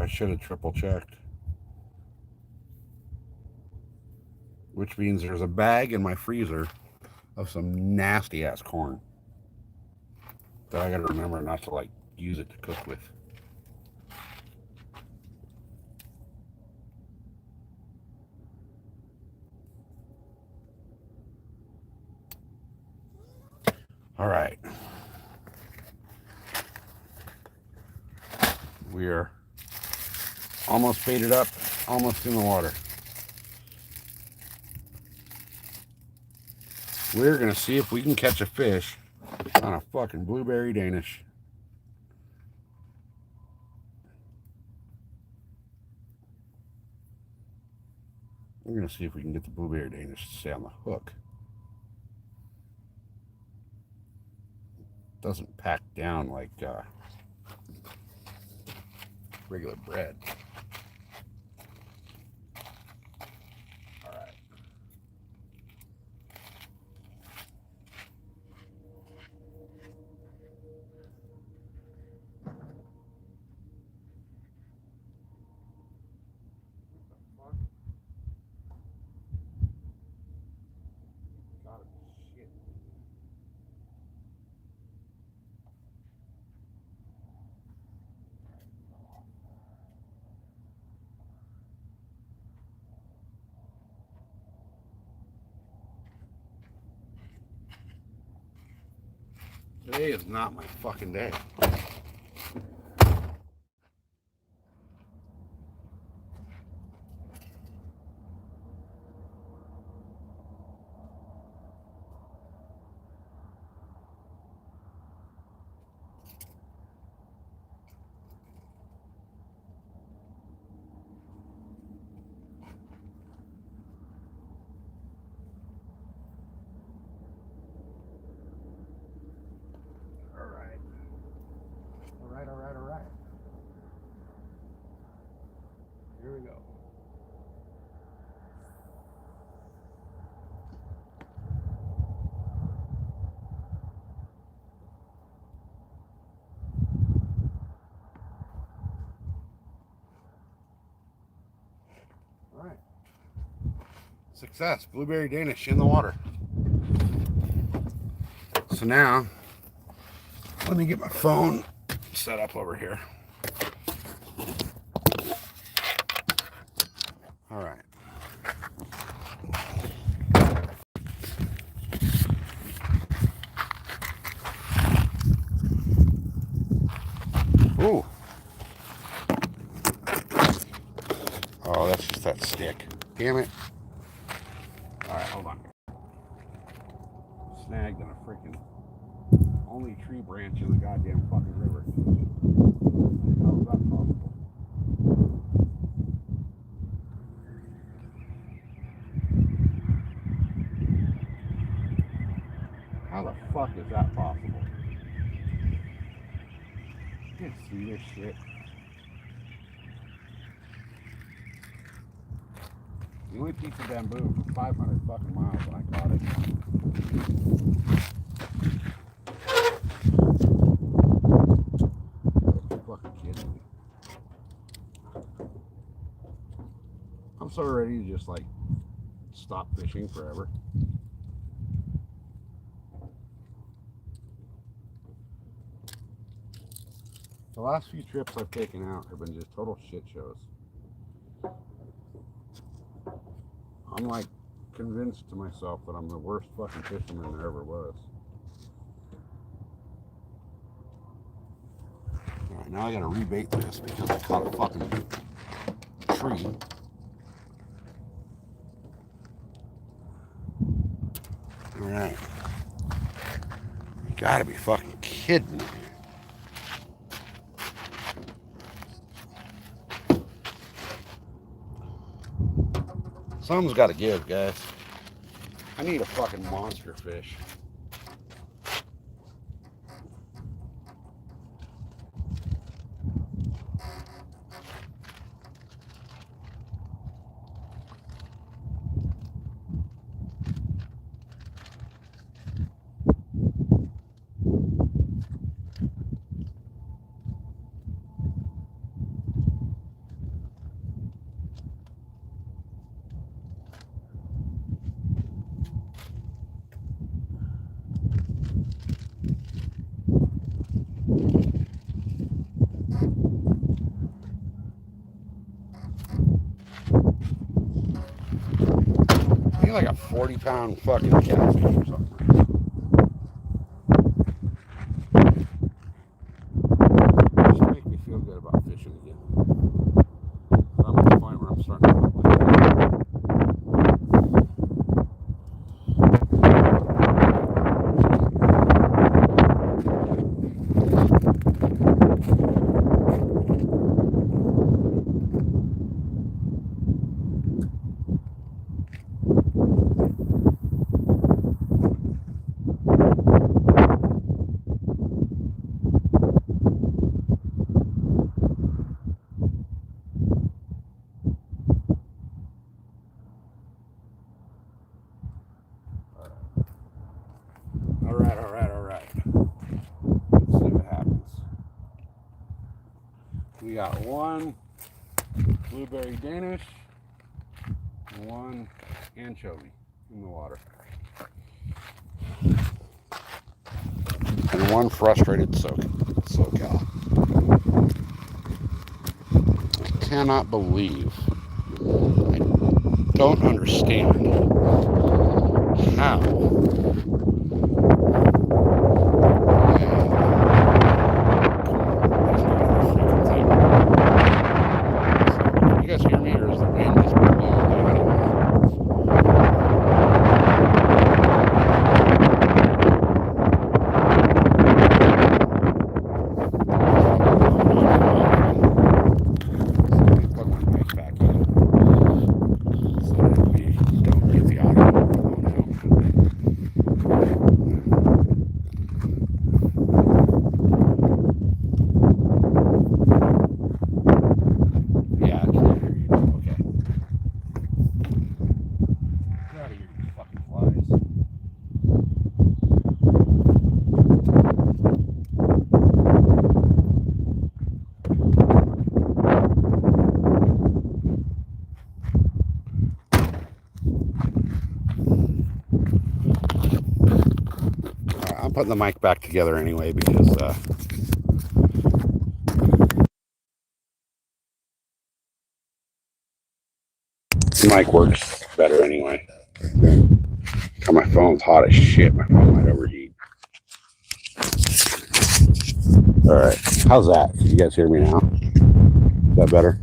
[SPEAKER 1] I should have triple checked. Which means there's a bag in my freezer of some nasty ass corn that I gotta remember not to like use it to cook with. All right. We're almost baited up, almost in the water. We're gonna see if we can catch a fish on a fucking blueberry Danish. We're gonna see if we can get the blueberry Danish to stay on the hook. Doesn't pack down like regular bread. All right. Shit. Today is not my fucking day. All right. Here we go. All right. Success. Blueberry Danish in the water. So now, let me get my phone set up over here. All right. Ooh. Oh, that's just that stick. Damn it. All right, hold on. Snagged on a freaking only tree branch in the goddamn fucking river. How is that possible? How the fuck is that possible? I can't see this shit. The only piece of bamboo for 500 fucking miles and I caught it. You're fucking kidding me. I'm so ready to just like stop fishing forever. The last few trips I've taken out have been just total shit shows. I'm like convinced to myself that I'm the worst fucking fisherman there ever was. Alright, now I gotta rebait this because I caught a fucking tree. Alright. You gotta be fucking kidding me. Something's got to give, guys. I need a fucking monster fish. like a 40-pound fucking catfish or something. Just to make me feel good about fishing again. I'm at the point where I'm starting to look like all right. Let's see what happens. We got one blueberry Danish and one anchovy in the water. And one frustrated SoCal. I cannot believe, I don't understand how you guys hear me, or is the wind just blowing the audio Let me plug my mic back in so that we don't get the audio blown out. Yeah, I can hear you. Okay. Get out of here, you fucking flies. I'm putting the mic back together anyway because the mic works better anyway. God, my phone's hot as shit. My phone might overheat. All right, how's that? You guys hear me now? Is that better?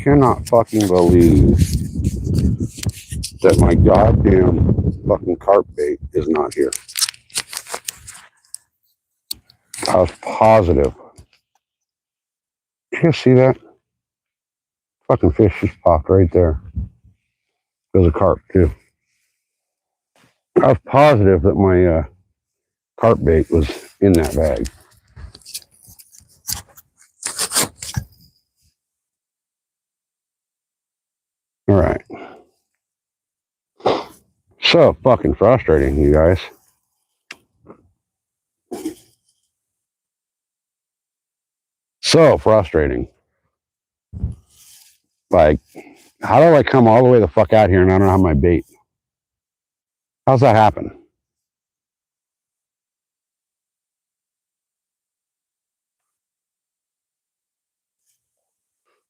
[SPEAKER 1] Cannot fucking believe that my goddamn fucking carp bait is not here. I was positive. You see that? Fucking fish just popped right there. There's a carp too. I was positive that my carp bait was in that bag. All right. So fucking frustrating, you guys. So frustrating. Like, how do I come all the way the fuck out here and I don't have my bait? How's that happen?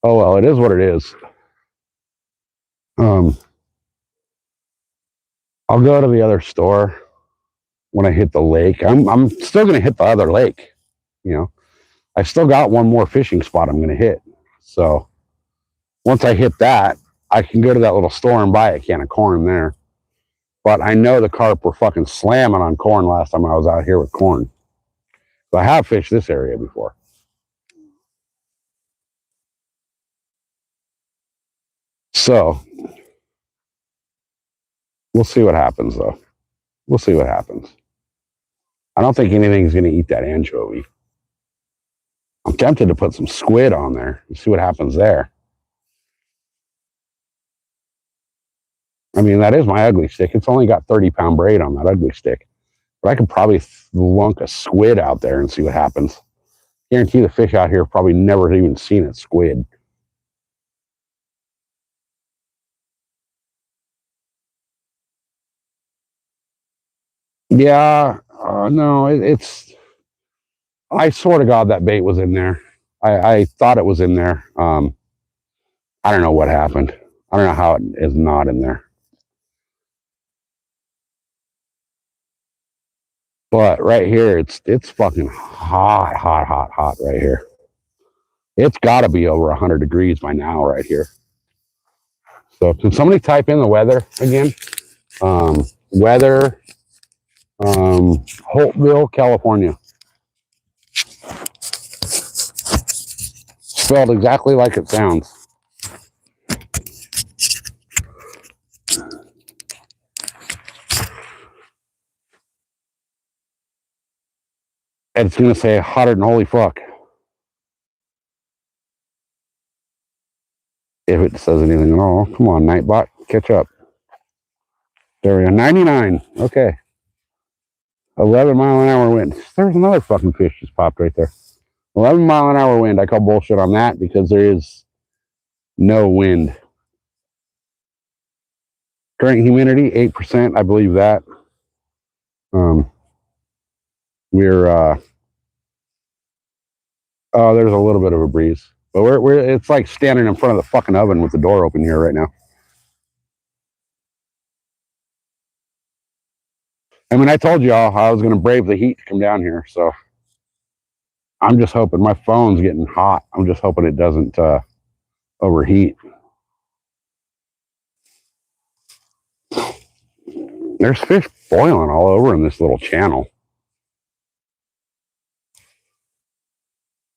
[SPEAKER 1] Oh well, it is what it is. I'll go to the other store when I hit the lake. I'm still gonna hit the other lake. You know, I still got one more fishing spot I'm gonna hit. So once I hit that, I can go to that little store and buy a can of corn there. But I know the carp were fucking slamming on corn last time I was out here with corn. So I have fished this area before. So we'll see what happens though. We'll see what happens. I don't think anything's gonna eat that anchovy. I'm tempted to put some squid on there and see what happens there. I mean, that is my ugly stick. It's only got 30-pound braid on that ugly stick. But I could probably lunk a squid out there and see what happens. Guarantee the fish out here probably never even seen a squid. Yeah, no, it's. I swear to God that bait was in there. I thought it was in there. I don't know what happened. I don't know how it is not in there. But right here, it's fucking hot right here. It's got to be over 100 degrees by now right here. So can somebody type in the weather again? Weather, Holtville, California. Spelled exactly like it sounds. And it's going to say hotter than holy fuck. If it says anything at all. Come on, Nightbot, catch up. There we go. 99. Okay. 11-mile-an-hour wind. There's another fucking fish just popped right there. 11-mile-an-hour wind. I call bullshit on that because there is no wind. Current humidity, 8%. I believe that. There's a little bit of a breeze. But it's like standing in front of the fucking oven with the door open here right now. I mean, I told y'all I was going to brave the heat to come down here, so I'm just hoping. My phone's getting hot. I'm just hoping it doesn't overheat. There's fish boiling all over in this little channel.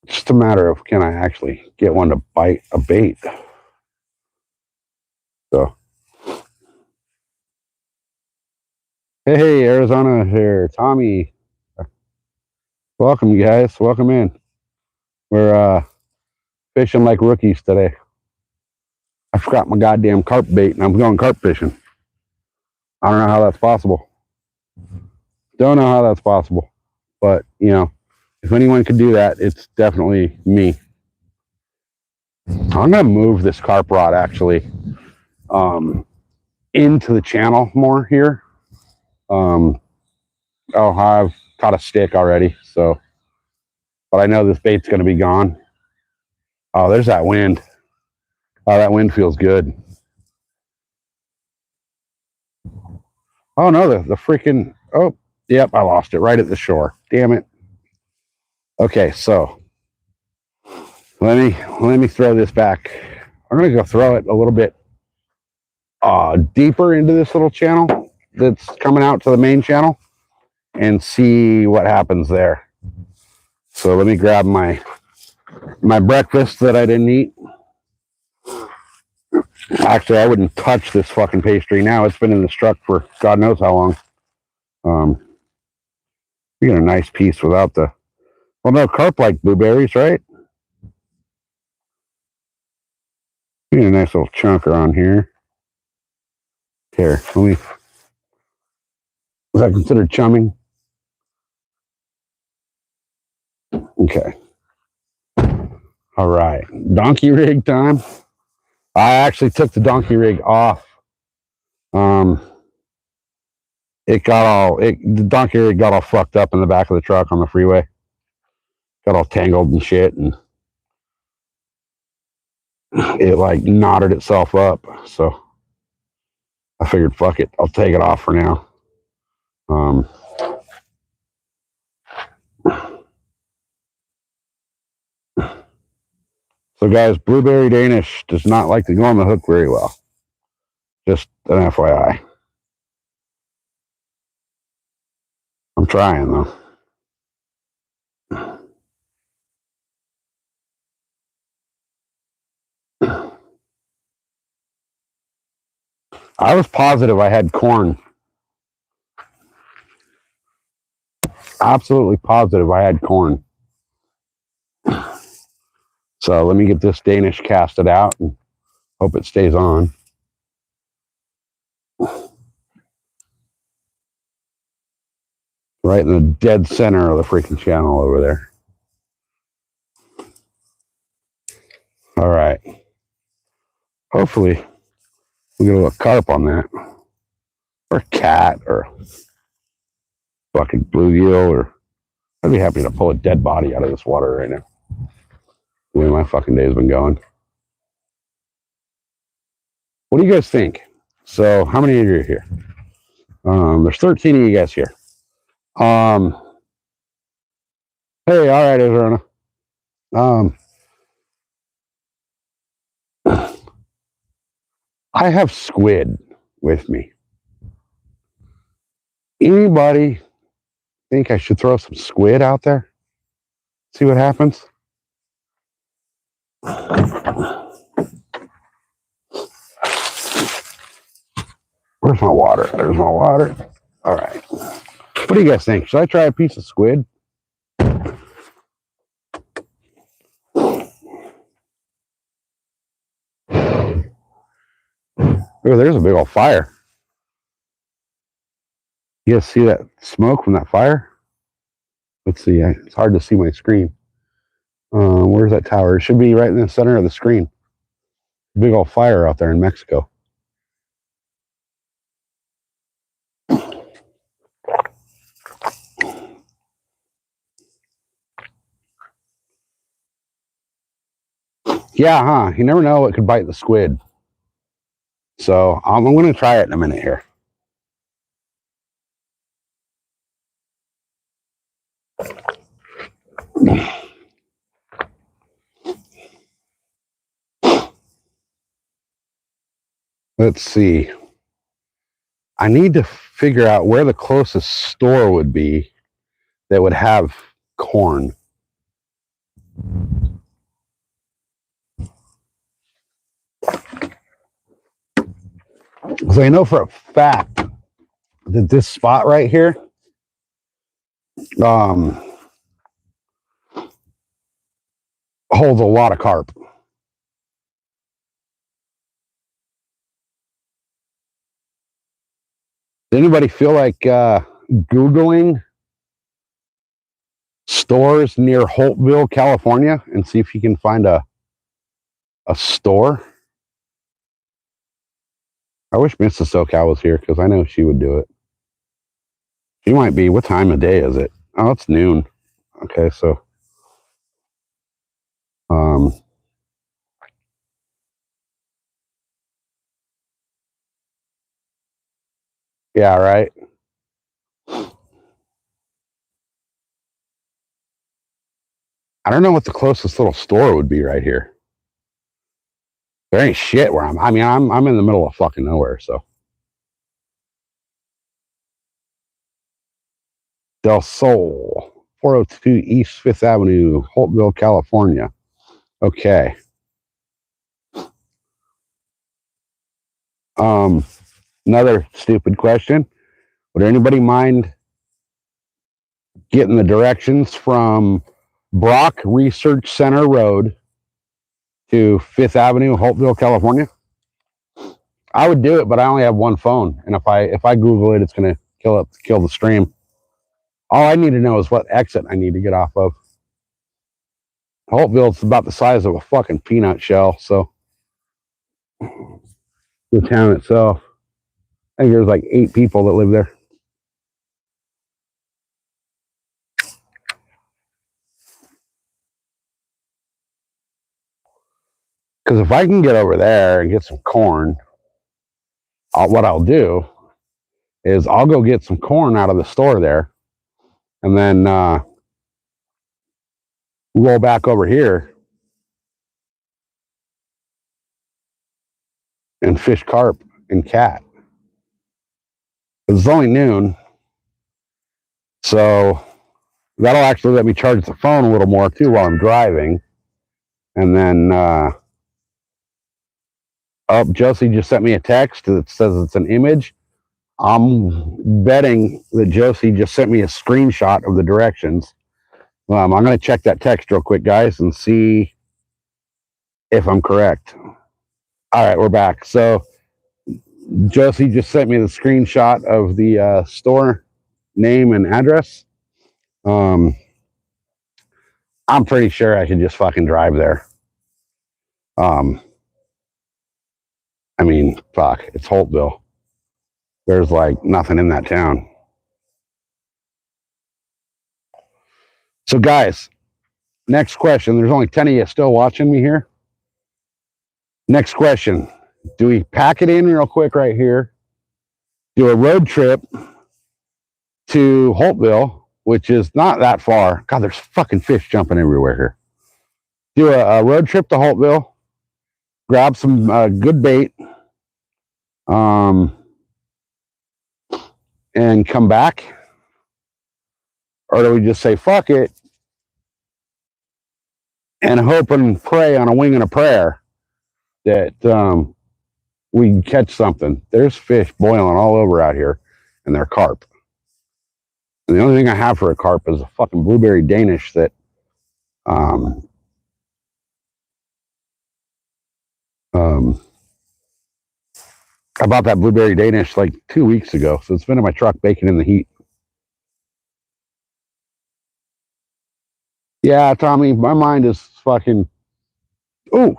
[SPEAKER 1] It's just a matter of, can I actually get one to bite a bait? So, hey, Arizona here. Tommy. Welcome, you guys. Welcome in. We're fishing like rookies today. I forgot my goddamn carp bait, and I'm going carp fishing. I don't know how that's possible. Don't know how that's possible. But, you know, if anyone could do that, it's definitely me. I'm going to move this carp rod, actually, into the channel more here. I've caught a stick already, so. But I know this bait's going to be gone. Oh, there's that wind. Oh, that wind feels good. Oh, no, the freaking... Oh, yep, I lost it right at the shore. Damn it. Okay, so let me throw this back. I'm going to go throw it a little bit deeper into this little channel that's coming out to the main channel and see what happens there. So let me grab my breakfast that I didn't eat. Actually, I wouldn't touch this fucking pastry now. It's been in the truck for God knows how long. You get a nice piece without the... Well, no, carp like blueberries, right? You get a nice little chunker on here. Here, let me... Is that considered chumming? Okay. All right. Donkey rig time. I actually took the donkey rig off. The donkey rig got all fucked up in the back of the truck on the freeway. Got all tangled and shit, and it like knotted itself up. So I figured, fuck it, I'll take it off for now. So guys, blueberry Danish does not like to go on the hook very well. Just an FYI. I'm trying though. I was positive I had corn. Absolutely positive I had corn. So let me get this Danish casted out and hope it stays on. Right in the dead center of the freaking channel over there. All right. Hopefully we get a little carp on that. Or cat or fucking bluegill, or I'd be happy to pull a dead body out of this water right now. The way my fucking day's been going. What do you guys think? So how many of you are here? There's 13 of you guys here. Hey, all right, Arizona. I have squid with me. Anybody think I should throw some squid out there? See what happens? Where's my water? There's my water. All right. What do you guys think? Should I try a piece of squid? Oh, there's a big old fire. You guys see that smoke from that fire? Let's see. It's hard to see my screen. Where's that tower? It should be right in the center of the screen. Big old fire out there in Mexico. Yeah, huh? You never know what could bite the squid. So I'm going to try it in a minute here. Let's see. I need to figure out where the closest store would be that would have corn. Because I know for a fact that this spot right here holds a lot of carp. Does anybody feel like Googling stores near Holtville, California, and see if you can find a store? I wish Mrs. SoCal was here because I know she would do it. She might be. What time of day is it? Oh, it's noon. Okay, so yeah, right. I don't know what the closest little store would be right here. There ain't shit where I'm. I mean, I'm in the middle of fucking nowhere. So Del Sol, 402 East Fifth Avenue, Holtville, California. Okay. Another stupid question. Would anybody mind getting the directions from Brock Research Center Road to Fifth Avenue, Holtville, California? I would do it, but I only have one phone, and if I Google it, it's gonna kill the stream. All I need to know is what exit I need to get off of. Holtville's about the size of a fucking peanut shell, so the town itself. I think there's like 8 people that live there. Because if I can get over there and get some corn, what I'll do is I'll go get some corn out of the store there, and then roll back over here and fish carp and cat. It's only noon, so that'll actually let me charge the phone a little more too while I'm driving. And then Josie just sent me a text that says it's an image. I'm betting that Josie just sent me a screenshot of the directions. I'm going to check that text real quick, guys, and see if I'm correct. All right, we're back. So Josie just sent me the screenshot of the store name and address. I'm pretty sure I can just fucking drive there. I mean, fuck, it's Holtville. There's like nothing in that town. So, guys, next question. There's only 10 of you still watching me here. Next question. do we pack it in real quick right here, do a road trip to Holtville, which is not that far. God, there's fucking fish jumping everywhere here. Do a road trip to Holtville, grab some good bait, and come back? Or do we just say, fuck it, and hope and pray on a wing and a prayer that we can catch something? There's fish boiling all over out here, and they're carp. And the only thing I have for a carp is a fucking blueberry Danish that I bought that blueberry Danish like 2 weeks ago, so it's been in my truck baking in the heat. Yeah, Tommy, my mind is fucking. Oh,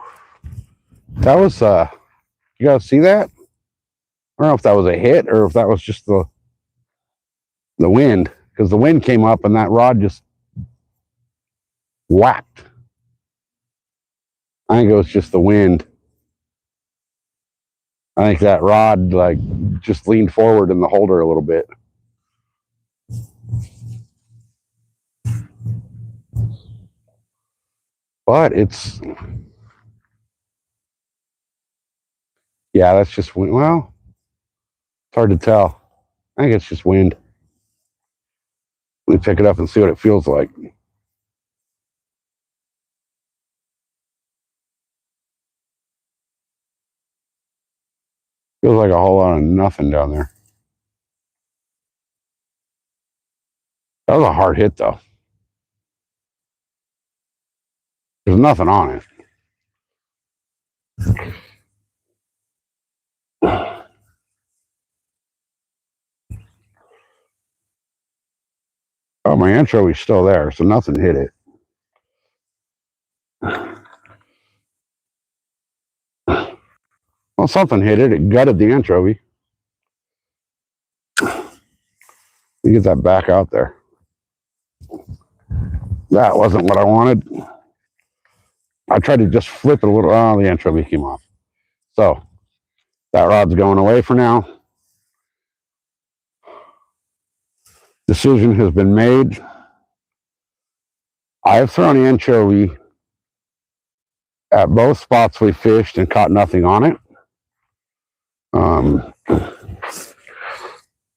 [SPEAKER 1] that was you guys see that? I don't know if that was a hit or if that was just the wind, because the wind came up and that rod just whacked. I think it was just the wind. I think that rod like just leaned forward in the holder a little bit. But it's, yeah, that's just wind. Well, it's hard to tell. I think it's just wind. Let me pick it up and see what it feels like. Feels like a whole lot of nothing down there. That was a hard hit, though. There's nothing on it. Oh, my anchovy's still there, so nothing hit it. Well, something hit it. It gutted the anchovy. Let me get that back out there. That wasn't what I wanted. I tried to just flip it a little. Oh, the anchovy came off. So that rod's going away for now. Decision has been made. I have thrown anchovy at both spots we fished and caught nothing on it.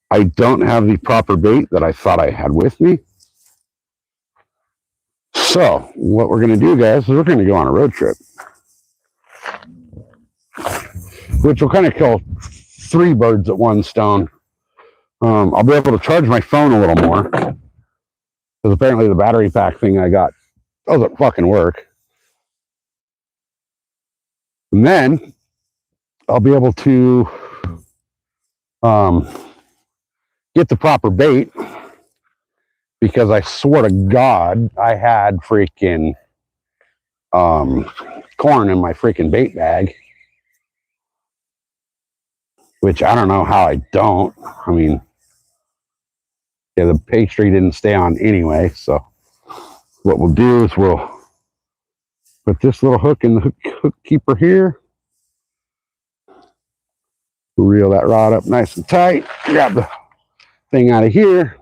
[SPEAKER 1] I don't have the proper bait that I thought I had with me. So what we're going to do, guys, is we're going to go on a road trip, which will kind of kill 3 birds at 1 stone. I'll be able to charge my phone a little more, because apparently the battery pack thing I got doesn't fucking work. And then I'll be able to get the proper bait, because I swear to God, I had freaking corn in my freaking bait bag, which I don't know how I don't. I mean, yeah, the pastry didn't stay on anyway, so what we'll do is we'll put this little hook in the hook keeper here, reel that rod up nice and tight, grab the thing out of here,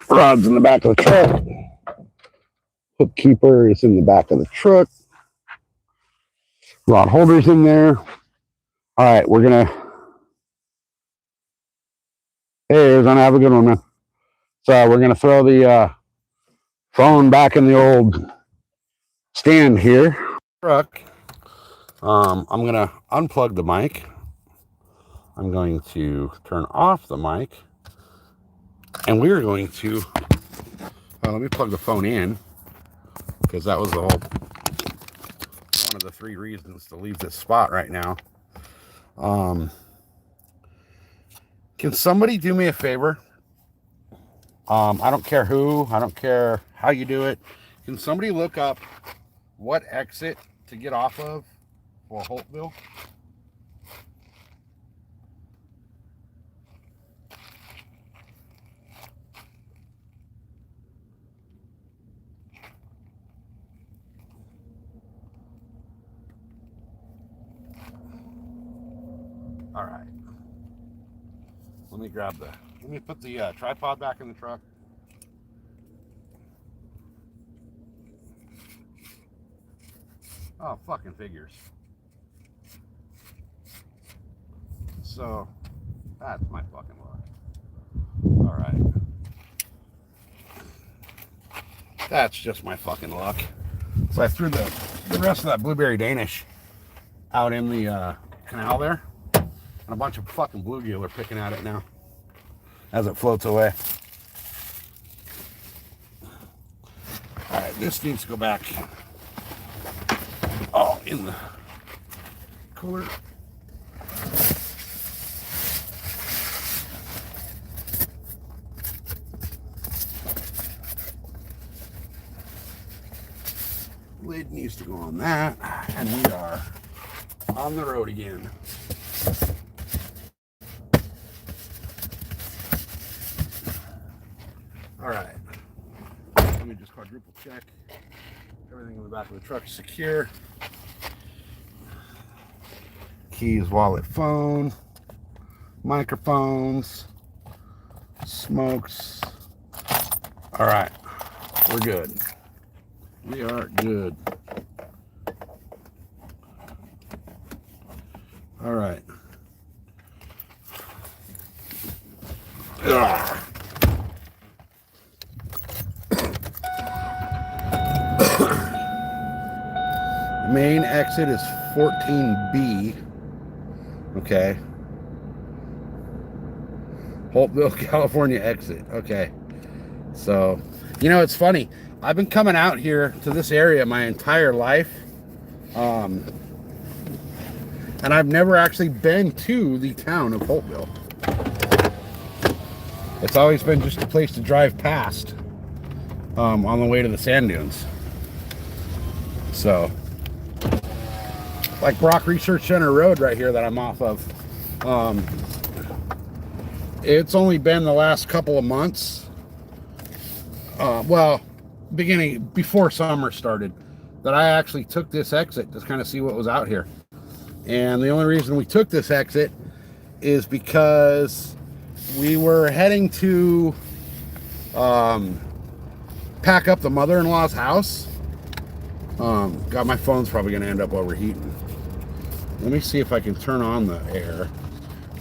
[SPEAKER 1] rod's in the back of the truck, hook keeper is in the back of the truck, rod holder's in there. All right, we're gonna, hey Arizona, have a good one, man. So we're gonna throw the phone back in the old stand here. Truck. I'm gonna unplug the mic. I'm going to turn off the mic, and we're going to let me plug the phone in, because that was the whole one of the 3 reasons to leave this spot right now. Can somebody do me a favor? I don't care who, I don't care how you do it. Can somebody look up what exit to get off of for Holtville? All right. Let me put the tripod back in the truck. Oh, fucking figures. So, that's my fucking luck. All right. That's just my fucking luck. So I threw the rest of that blueberry Danish out in the canal there. And a bunch of fucking bluegill are picking at it now as it floats away. All right, this needs to go back. Oh, in the cooler. Lid needs to go on that, and we are on the road again. All right, let me just quadruple check. Everything in the back of the truck is secure. Keys, wallet, phone, microphones, smokes. All right, we're good. We are good. All right. Ugh. Main exit is 14B. Okay. Holtville, California exit. Okay. So, you know, it's funny. I've been coming out here to this area my entire life. And I've never actually been to the town of Holtville. It's always been just a place to drive past on the way to the sand dunes. So, like Brock Research Center Road right here that I'm off of. It's only been the last couple of months. Well, before summer started, that I actually took this exit to kind of see what was out here. And the only reason we took this exit is because we were heading to pack up the mother-in-law's house. God, my phone's probably going to end up overheating. Let me see if I can turn on the air.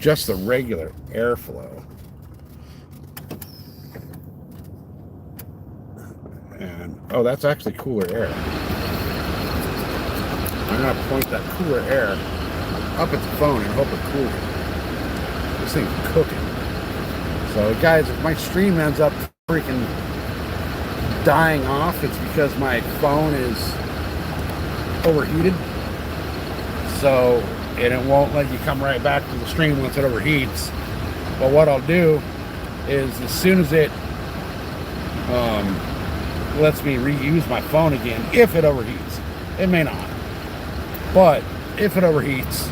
[SPEAKER 1] Just the regular airflow. And, oh, that's actually cooler air. I'm going to point that cooler air up at the phone and hope it cools it. This thing's cooking. So, guys, if my stream ends up freaking dying off, it's because my phone is overheated. So, and it won't let you come right back to the stream once it overheats. But what I'll do is, as soon as it lets me reuse my phone again, if it overheats, it may not, but if it overheats,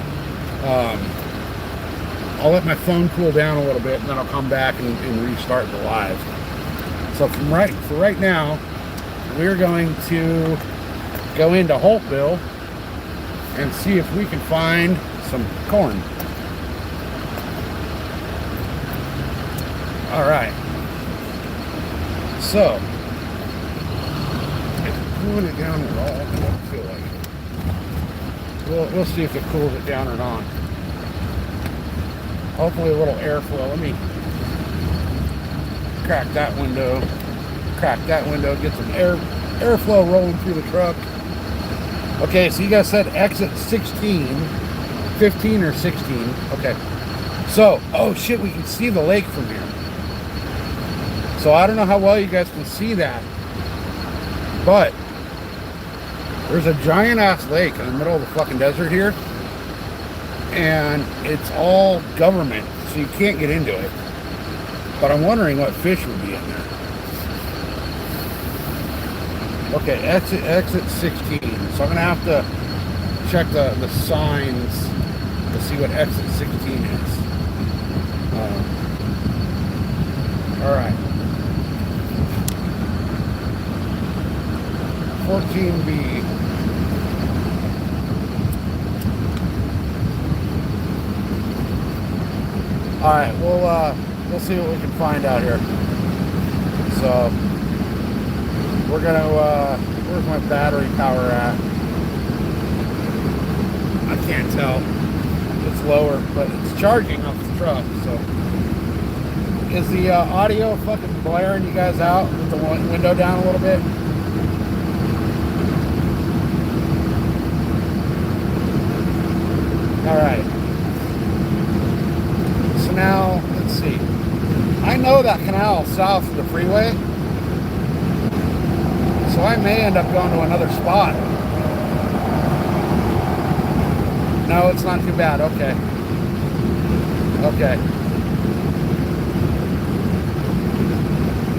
[SPEAKER 1] I'll let my phone cool down a little bit, and then I'll come back and restart the live. So for right now, we're going to go into Holtville and see if we can find some corn. All right. So, it's cooling it down at all. It doesn't feel like it. We'll see if it cools it down or not. Hopefully a little airflow. Let me crack that window. Get some airflow rolling through the truck. Okay, so you guys said exit 16, 15 or 16. Okay. So, oh shit, we can see the lake from here. So I don't know how well you guys can see that, but there's a giant ass lake in the middle of the fucking desert here, and it's all government, so you can't get into it. But I'm wondering what fish would be in there. Okay, exit 16. So I'm gonna have to check the signs to see what exit 16 is. All right. 14B.
[SPEAKER 2] Alright, we'll see what we can find out here. So, we're gonna, where's my battery power at? I can't tell. It's lower, but it's charging off the truck, so. Is the audio fucking blaring you guys out with the window down a little bit? Alright. So now, let's see. I know that canal south of the freeway, so I may end up going to another spot. No, it's not too bad. Okay. Okay.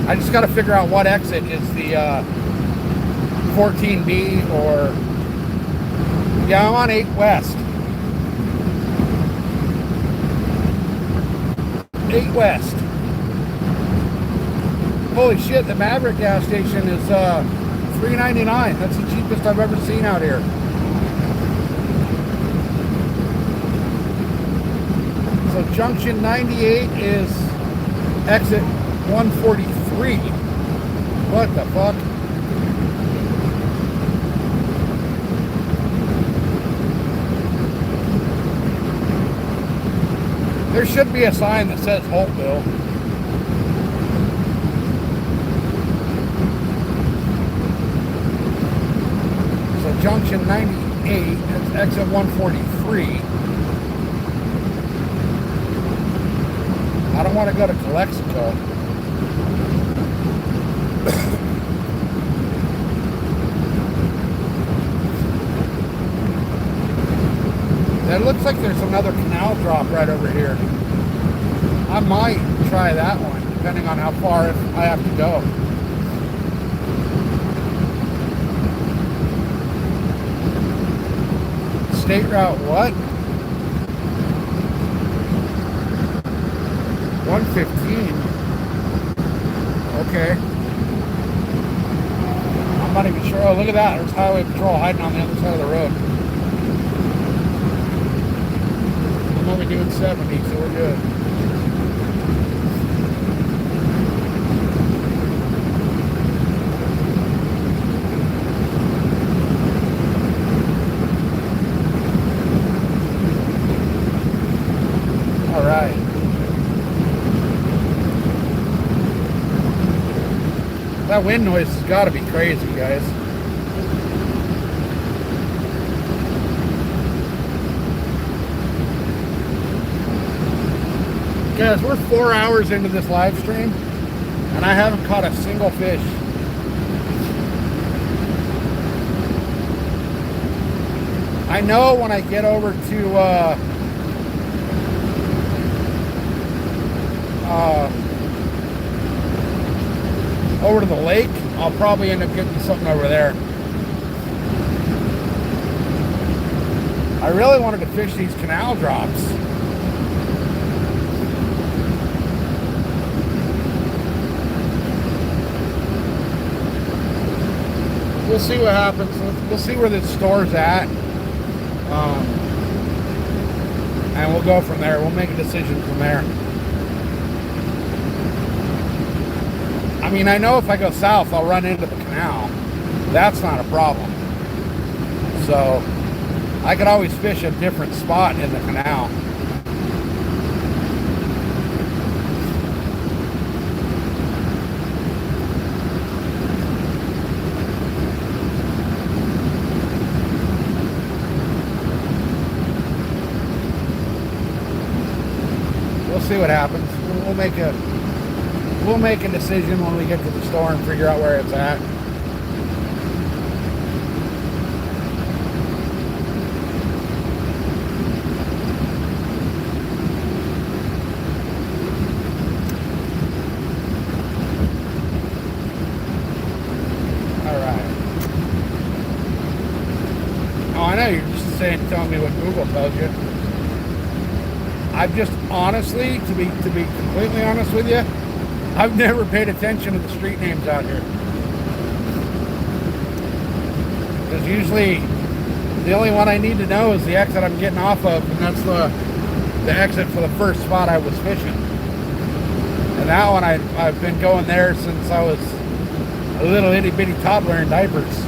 [SPEAKER 2] I just got to figure out what exit is the 14B or... Yeah, I'm on 8 West. 8 West. Holy shit, the Maverick gas station is $3.99. That's the cheapest I've ever seen out here. So junction 98 is exit 143. What the fuck? There should be a sign that says Holtville. So junction 98, that's exit 143. I don't want to go to Calexico. It looks like there's another canal drop right over here. I might try that one, depending on how far I have to go. State Route what? 115. Okay. I'm not even sure. Oh, look at that. There's highway patrol hiding on the other side of the road. I'm only doing 70, so we're good. All right. That wind noise has got to be crazy, guys. Guys, we're 4 hours into this live stream, and I haven't caught a single fish. I know when I get over to the lake, I'll probably end up getting something over there. I really wanted to fish these canal drops. We'll see what happens. We'll see where this store's at. And we'll go from there. We'll make a decision from there. I mean, I know if I go south, I'll run into the canal. That's not a problem. So, I could always fish a different spot in the canal. We'll see what happens. We'll make a decision when we get to the store and figure out where it's at. All right. Oh, I know you're just telling me what Google tells you. I've just honestly, to be completely honest with you, I've never paid attention to the street names out here. Because usually the only one I need to know is the exit I'm getting off of, and that's the the exit for the first spot I was fishing. And that one I've been going there since I was a little itty bitty toddler in diapers.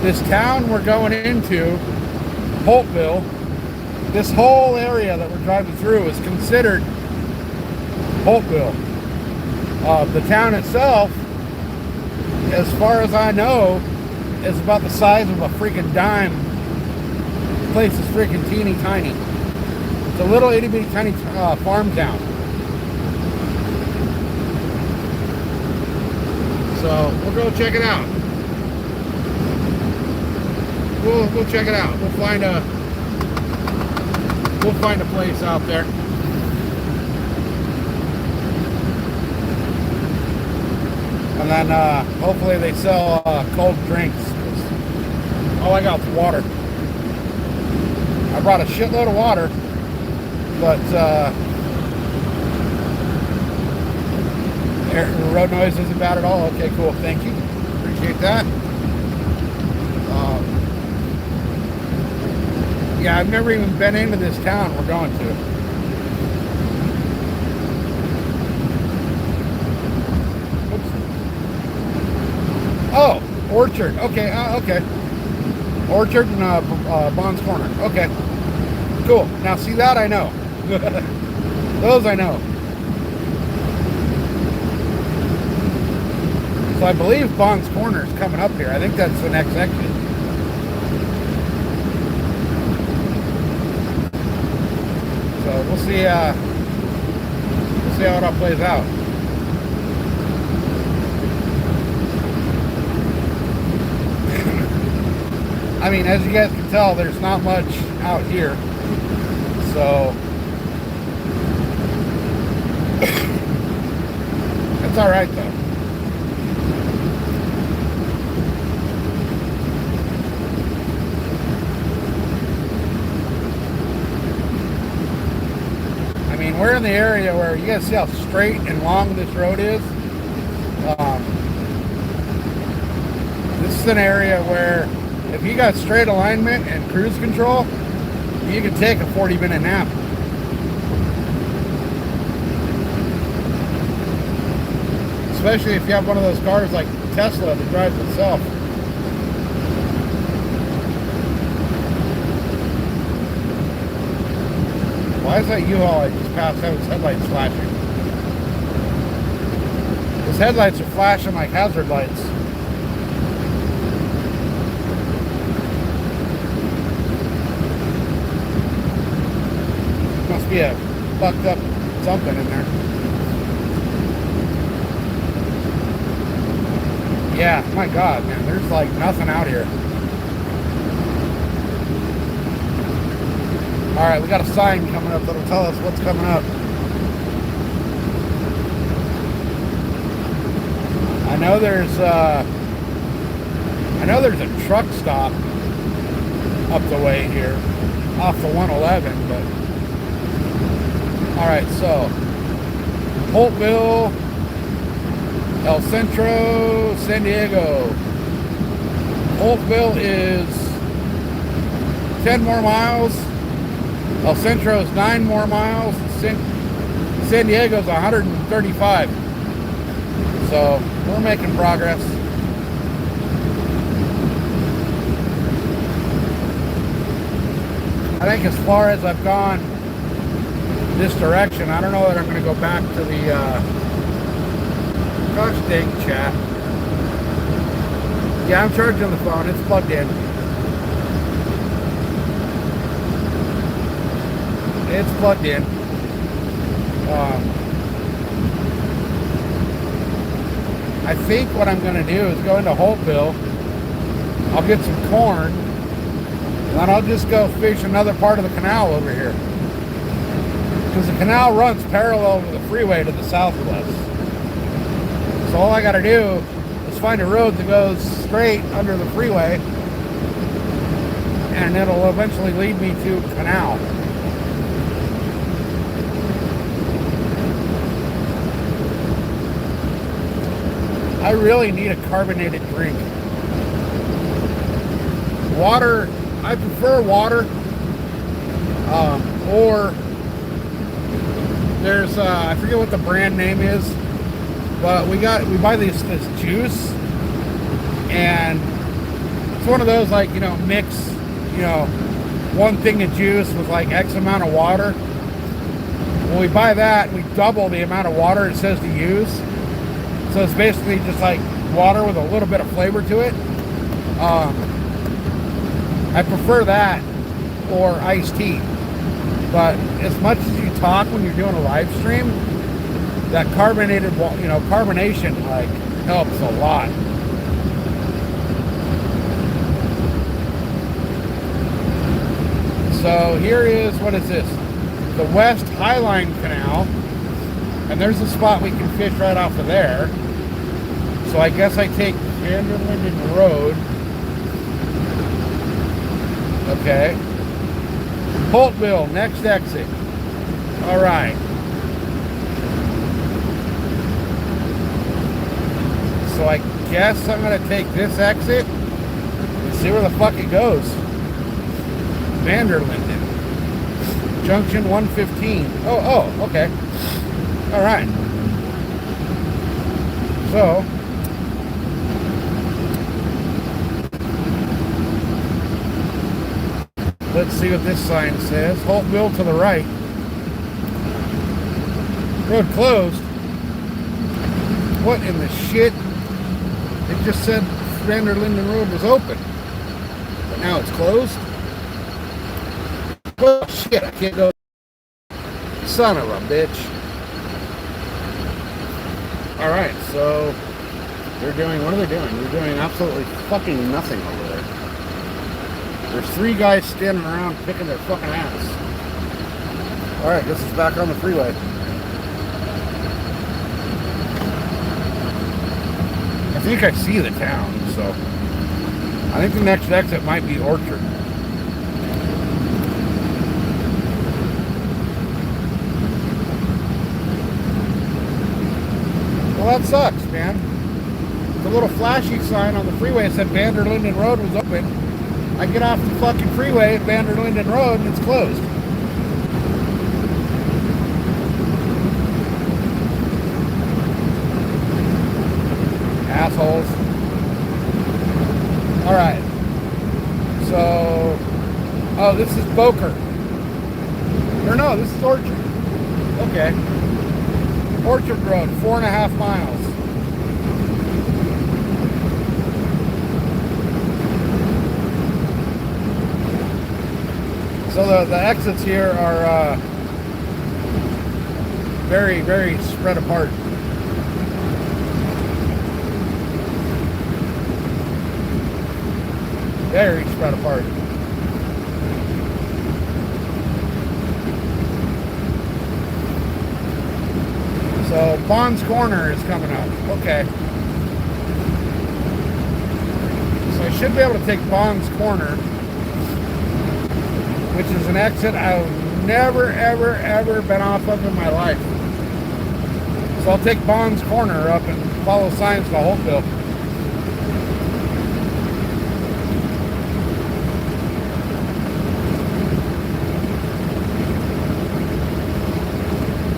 [SPEAKER 2] This town we're going into, Holtville, this whole area that we're driving through is considered Holtville. The town itself, as far as I know, is about the size of a freaking dime. The place is freaking teeny tiny. It's a little itty bitty tiny farm town. So we'll go check it out. We'll check it out. We'll find a place out there. And then hopefully they sell cold drinks. All I got is water. I brought a shitload of water, but road noise isn't bad at all. Okay, cool. Thank you. Appreciate that. Yeah, I've never even been into this town we're going to. Oops. Oh, Orchard. Okay, okay. Orchard and Bond's Corner. Okay, cool. Now, see that I know. Those I know. So I believe Bond's Corner is coming up here. I think that's the next exit. So we'll see how it all plays out. I mean, as you guys can tell, there's not much out here. So it's all right though. We're in the area where you guys see how straight and long this road is. This is an area where if you got straight alignment and cruise control, you can take a 40-minute nap. Especially if you have one of those cars like Tesla that drives itself. Why is that U-Haul I just passed out its headlights flashing? His headlights are flashing like hazard lights. Must be a fucked up something in there. Yeah, my God, man, there's like nothing out here. All right, we got a sign coming up that'll tell us what's coming up. I know there's a truck stop up the way here, off the 111. But all right, so Holtville, El Centro, San Diego. Holtville is 10 more miles. El Centro is 9 more miles. San Diego is 135. So we're making progress. I think as far as I've gone this direction, I don't know that I'm going to go back to the gosh dang chat. Yeah, I'm charging the phone. It's plugged in. It's plugged in. I think what I'm going to do is go into Holtville. I'll get some corn, and then I'll just go fish another part of the canal over here. Because the canal runs parallel to the freeway to the southwest. So all I got to do is find a road that goes straight under the freeway, and it'll eventually lead me to the canal. I really need a carbonated drink. Water, I prefer water. Or there's I forget what the brand name is, but we buy this juice, and it's one of those, like, you know, mix, you know, one thing of juice with like X amount of water. When we buy that, we double the amount of water it says to use. So it's basically just like water with a little bit of flavor to it. I prefer that or iced tea. But as much as you talk when you're doing a live stream, that carbonated, you know, carbonation, like, helps a lot. So here is, what is this? The West Highline Canal. And there's a spot we can fish right off of there. So I guess I take Vanderlinden Road. Okay. Holtville, next exit. Alright. So I guess I'm going to take this exit and see where the fuck it goes. Vanderlinden. Junction 115. Oh, okay. Alright. So, let's see what this sign says. Holtville to the right. Road closed. What in the shit? It just said Vanderlinden Road was open. But now it's closed? Oh shit, I can't go. Son of a bitch. Alright, so they're doing, what are they doing? They're doing absolutely fucking nothing over there. There's 3 guys standing around picking their fucking ass. Alright, this is back on the freeway. I think I see the town, so I think the next exit might be Orchard. Well, that sucks, man. The little flashy sign on the freeway said Vanderlinden Road was open. I get off the fucking freeway at Vanderlinden Road and it's closed. Assholes. Alright. So, oh, this is Boker. Or no, this is Orchard. Okay. Orchard Road, 4.5 miles. So the exits here are very, very spread apart. Very spread apart. So Bond's Corner is coming up. Okay. So I should be able to take Bond's Corner, which is an exit I've never, ever, ever been off of in my life. So I'll take Bond's Corner up and follow signs to Holtville.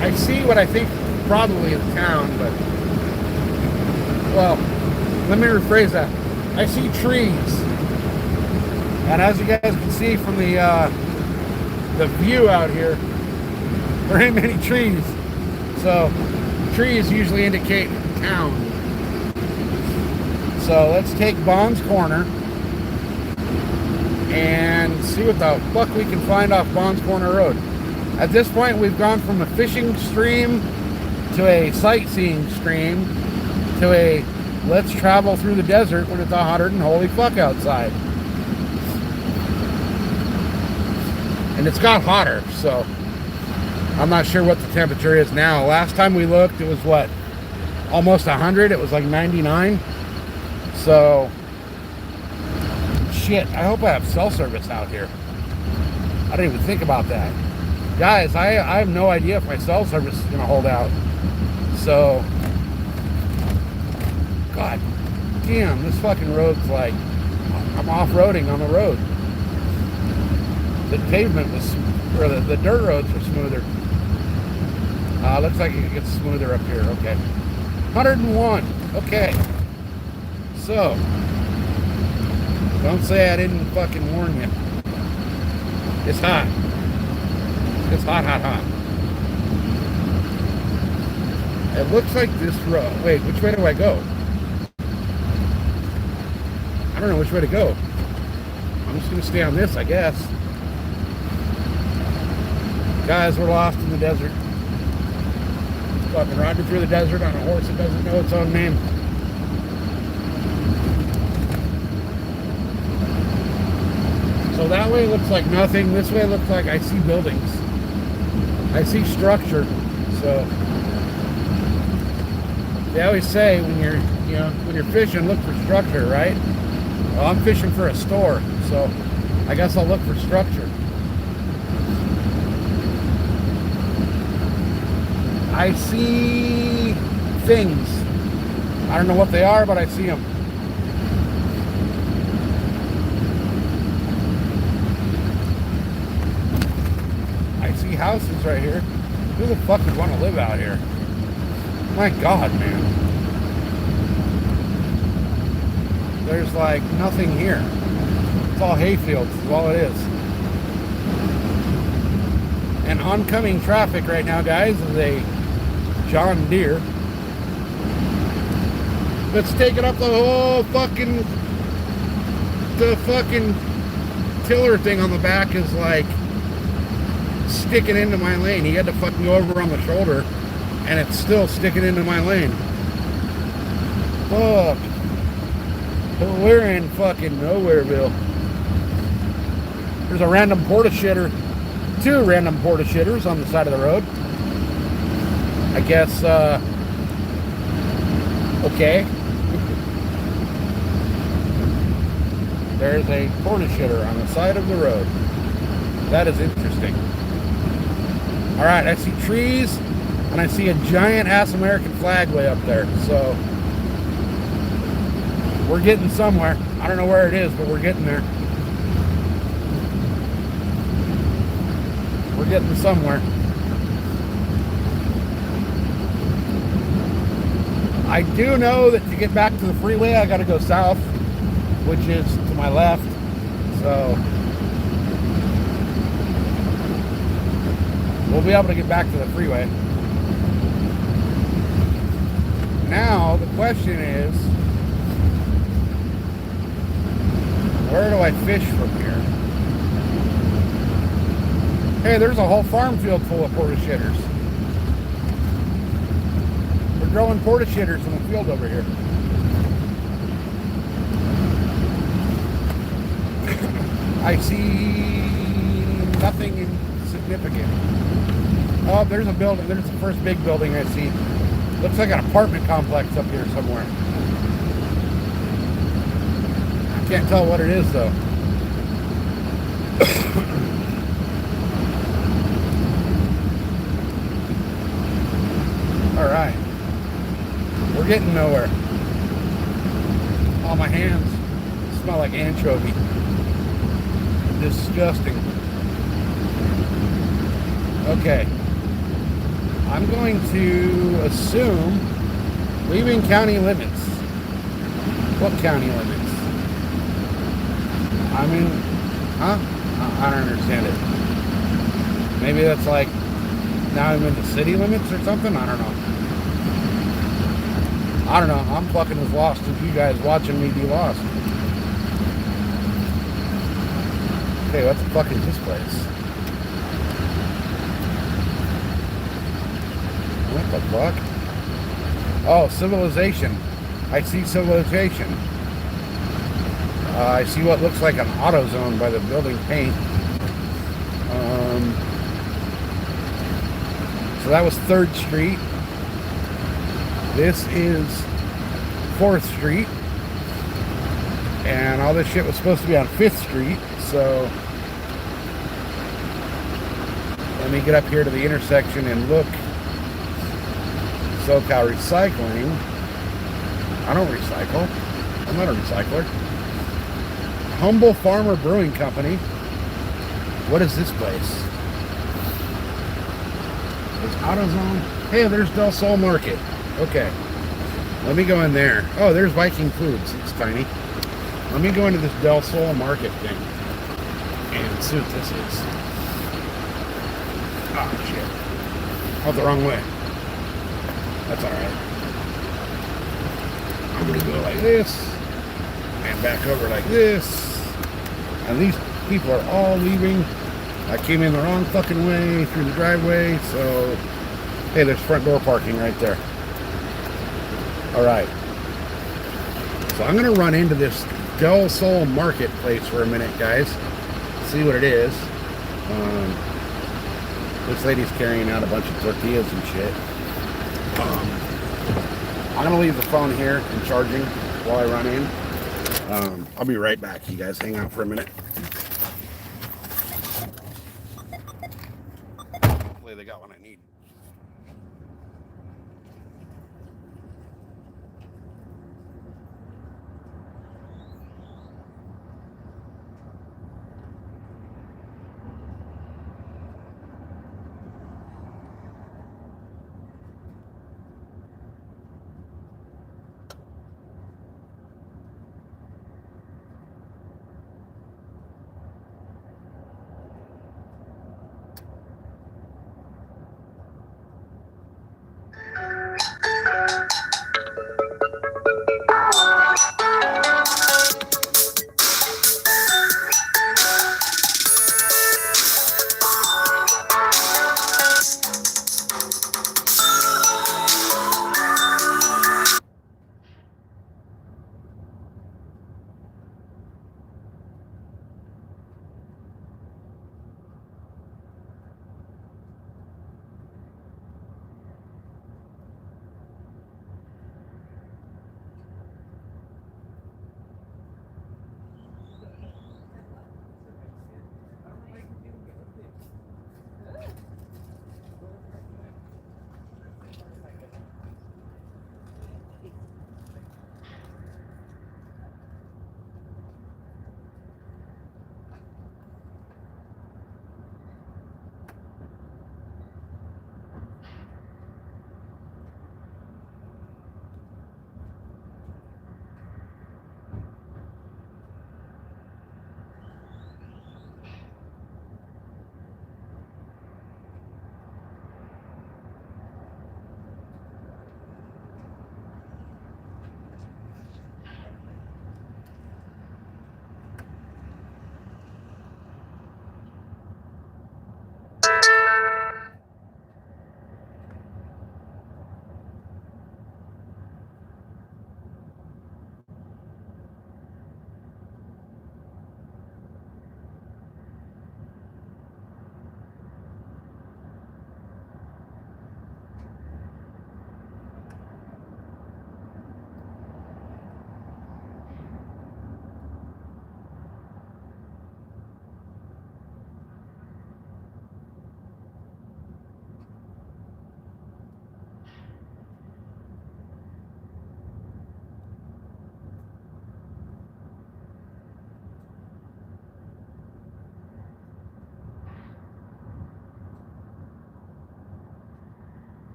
[SPEAKER 2] I see what I think probably is town, but, well, let me rephrase that. I see trees. And as you guys can see from the view out here, there ain't many trees. So trees usually indicate town. So let's take Bond's Corner and see what the fuck we can find off Bond's Corner Road. At this point, we've gone from a fishing stream to a sightseeing stream to a let's travel through the desert when it's 100 and holy fuck outside. And it's got hotter, so I'm not sure what the temperature is now. Last time we looked, it was what? Almost 100. It was like 99. So, shit, I hope I have cell service out here. I didn't even think about that. Guys, I have no idea if my cell service is going to hold out. So, God damn, this fucking road's like I'm off-roading on the road. The pavement was, or the dirt roads were smoother. Looks like it gets smoother up here. Okay. 101. Okay. So, don't say I didn't fucking warn you. It's hot. It's hot, hot, hot. It looks like this road. Wait, which way do I go? I don't know which way to go. I'm just going to stay on this, I guess. Guys, we're lost in the desert. Fucking riding through the desert on a horse that doesn't know its own name. So that way looks like nothing. This way looks like I see buildings. I see structure. So they always say when you're fishing, look for structure, right? Well, I'm fishing for a store, so I guess I'll look for structure. I see things. I don't know what they are, but I see them. I see houses right here. Who the fuck would want to live out here? My God, man. There's like nothing here. It's all hayfields, is all it is. And oncoming traffic right now, guys, is a John Deere that's taking up the whole fucking, the fucking tiller thing on the back is like sticking into my lane. He had to fucking go over on the shoulder and it's still sticking into my lane. Fuck. We're in fucking Nowhereville. There's a random porta-shitter. 2 random porta-shitters on the side of the road. I guess, okay. There's a porta-shitter on the side of the road. That is interesting. Alright, I see trees, and I see a giant-ass American flag way up there, so we're getting somewhere. I don't know where it is, but we're getting there. We're getting somewhere. I do know that to get back to the freeway, I got to go south, which is to my left. So we'll be able to get back to the freeway. Now the question is, where do I fish from here? Hey, there's a whole farm field full of porta-shitters. We're growing porta-shitters in the field over here. I see nothing insignificant. Oh, there's a building. There's the first big building I see. Looks like an apartment complex up here somewhere. I can't tell what it is though. All right, we're getting nowhere. Oh, my hands smell like anchovy. Disgusting. Okay, I'm going to assume leaving county limits. What county limits? I mean, huh? I don't understand it. Maybe that's like, now I'm in the city limits or something? I don't know. I don't know. I'm fucking as lost as you guys watching me be lost. Okay, what the fuck is this place? What the fuck? Oh, civilization. I see civilization. I see what looks like an AutoZone by the building paint. So that was 3rd Street. This is 4th Street. And all this shit was supposed to be on 5th Street. So let me get up here to the intersection and look. SoCal Recycling. I don't recycle. I'm not a recycler. Humble Farmer Brewing Company. What is this place? It's AutoZone. Hey, there's Del Sol Market. Okay. Let me go in there. Oh, there's Viking Foods. It's tiny. Let me go into this Del Sol Market thing and see what this is. Oh, shit. Oh, the wrong way. That's alright. I'm going to go like this and back over like this. And these people are all leaving. I came in the wrong fucking way through the driveway, so hey, there's front door parking right there. Alright. So I'm gonna run into this Del Sol marketplace for a minute, guys. See what it is. This lady's carrying out a bunch of tortillas and shit. I'm gonna leave the phone here and charging while I run in. I'll be right back, you guys. Hang out for a minute. Hopefully they got what I need.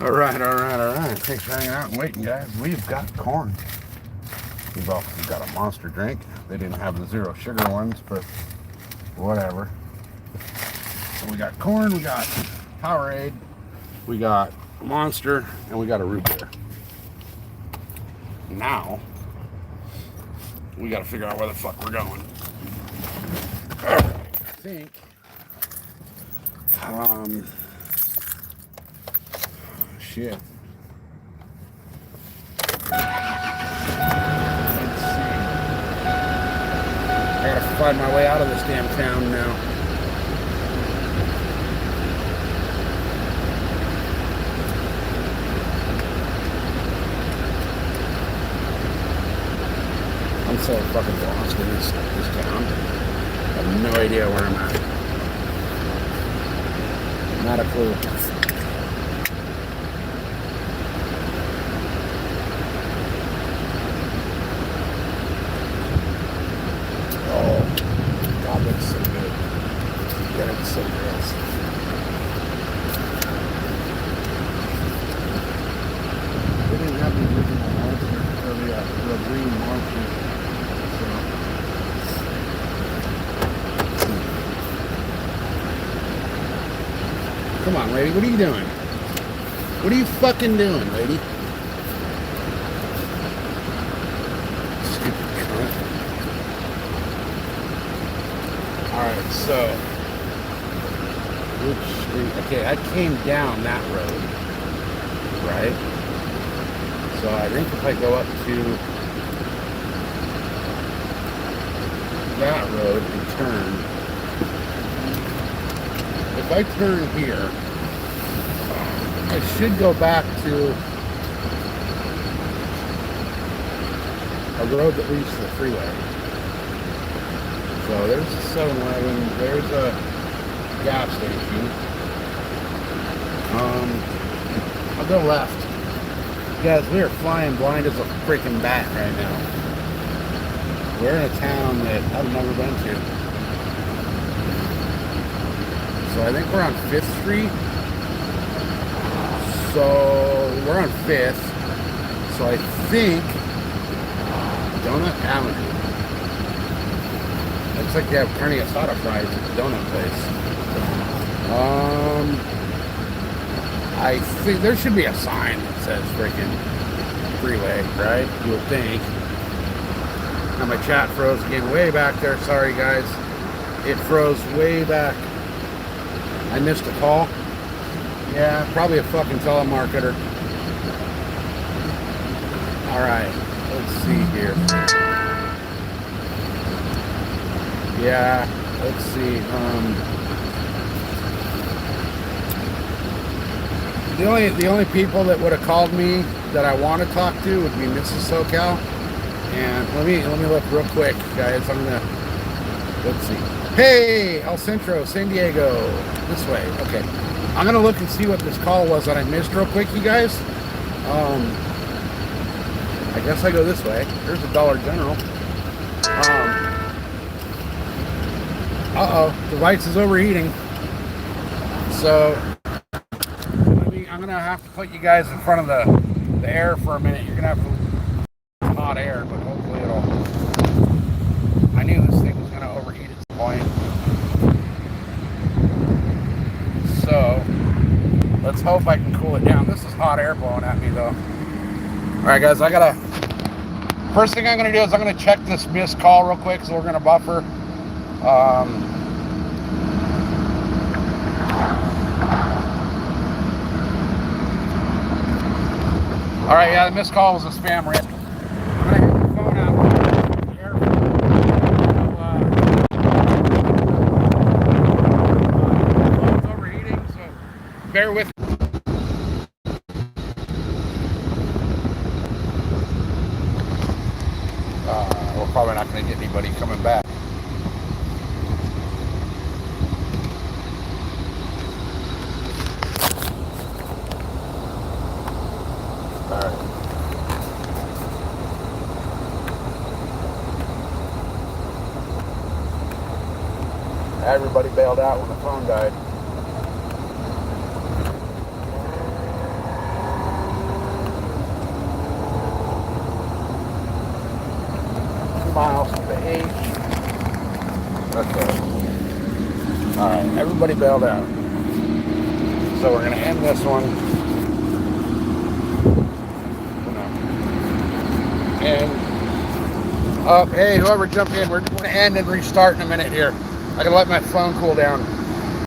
[SPEAKER 2] All right. Thanks for hanging out and waiting, guys. We've got corn. We've also got a Monster drink. They didn't have the zero sugar ones, but whatever. So we got corn, we got Powerade, we got Monster, and we got a root beer. Now, we got to figure out where the fuck we're going. I think, shit. Let's see. I gotta find my way out of this damn town now. I'm so fucking lost in this town. I have no idea where I'm at. Not a clue. Come on, lady. What are you doing? What are you fucking doing, lady? Stupid cunt. Alright, so. Which street? Okay, I came down that road. Right? So I think if I go up to that road and turn. If I turn here, I should go back to a road that leads to the freeway. So there's a 7-Eleven, there's a gas station. I'll go left. Guys, we are flying blind as a freaking bat right now. We're in a town that I've never been to. So I think we're on 5th Street. So we're on 5th. So I think Donut Avenue. Looks like they have carne asada fries at the donut place. I think there should be a sign that says freaking freeway, right? You would think. Now my chat froze again way back there. Sorry guys. It froze way back. I missed a call. Yeah, probably a fucking telemarketer. Alright, let's see here. Yeah, let's see. The only people that would have called me that I want to talk to would be Mrs. SoCal. And let me look real quick, guys. Let's see. Hey, El Centro, San Diego. This way. Okay. I'm gonna look and see what this call was that I missed real quick, you guys. I guess I go this way. There's a Dollar General. Device is overheating. So I'm gonna have to put you guys in front of the air for a minute. You're gonna have to hot air, but hopefully it'll. I knew this thing was gonna overheat at some point. So let's hope I can cool it down. This is hot air blowing at me though. All right, guys, first thing I'm gonna do is I'm gonna check this missed call real quick, so we're gonna buffer. All right, yeah, the missed call was a spam rip. I'm gonna hit the phone out. The phone's overheating, so bear with me. We're probably not going to get anybody coming back. All right. Everybody bailed out when the phone died. Miles to the H. Okay. Alright, everybody bailed out. So we're going to end this one. And hey, whoever jumped in, we're going to end and restart in a minute here. I got to let my phone cool down.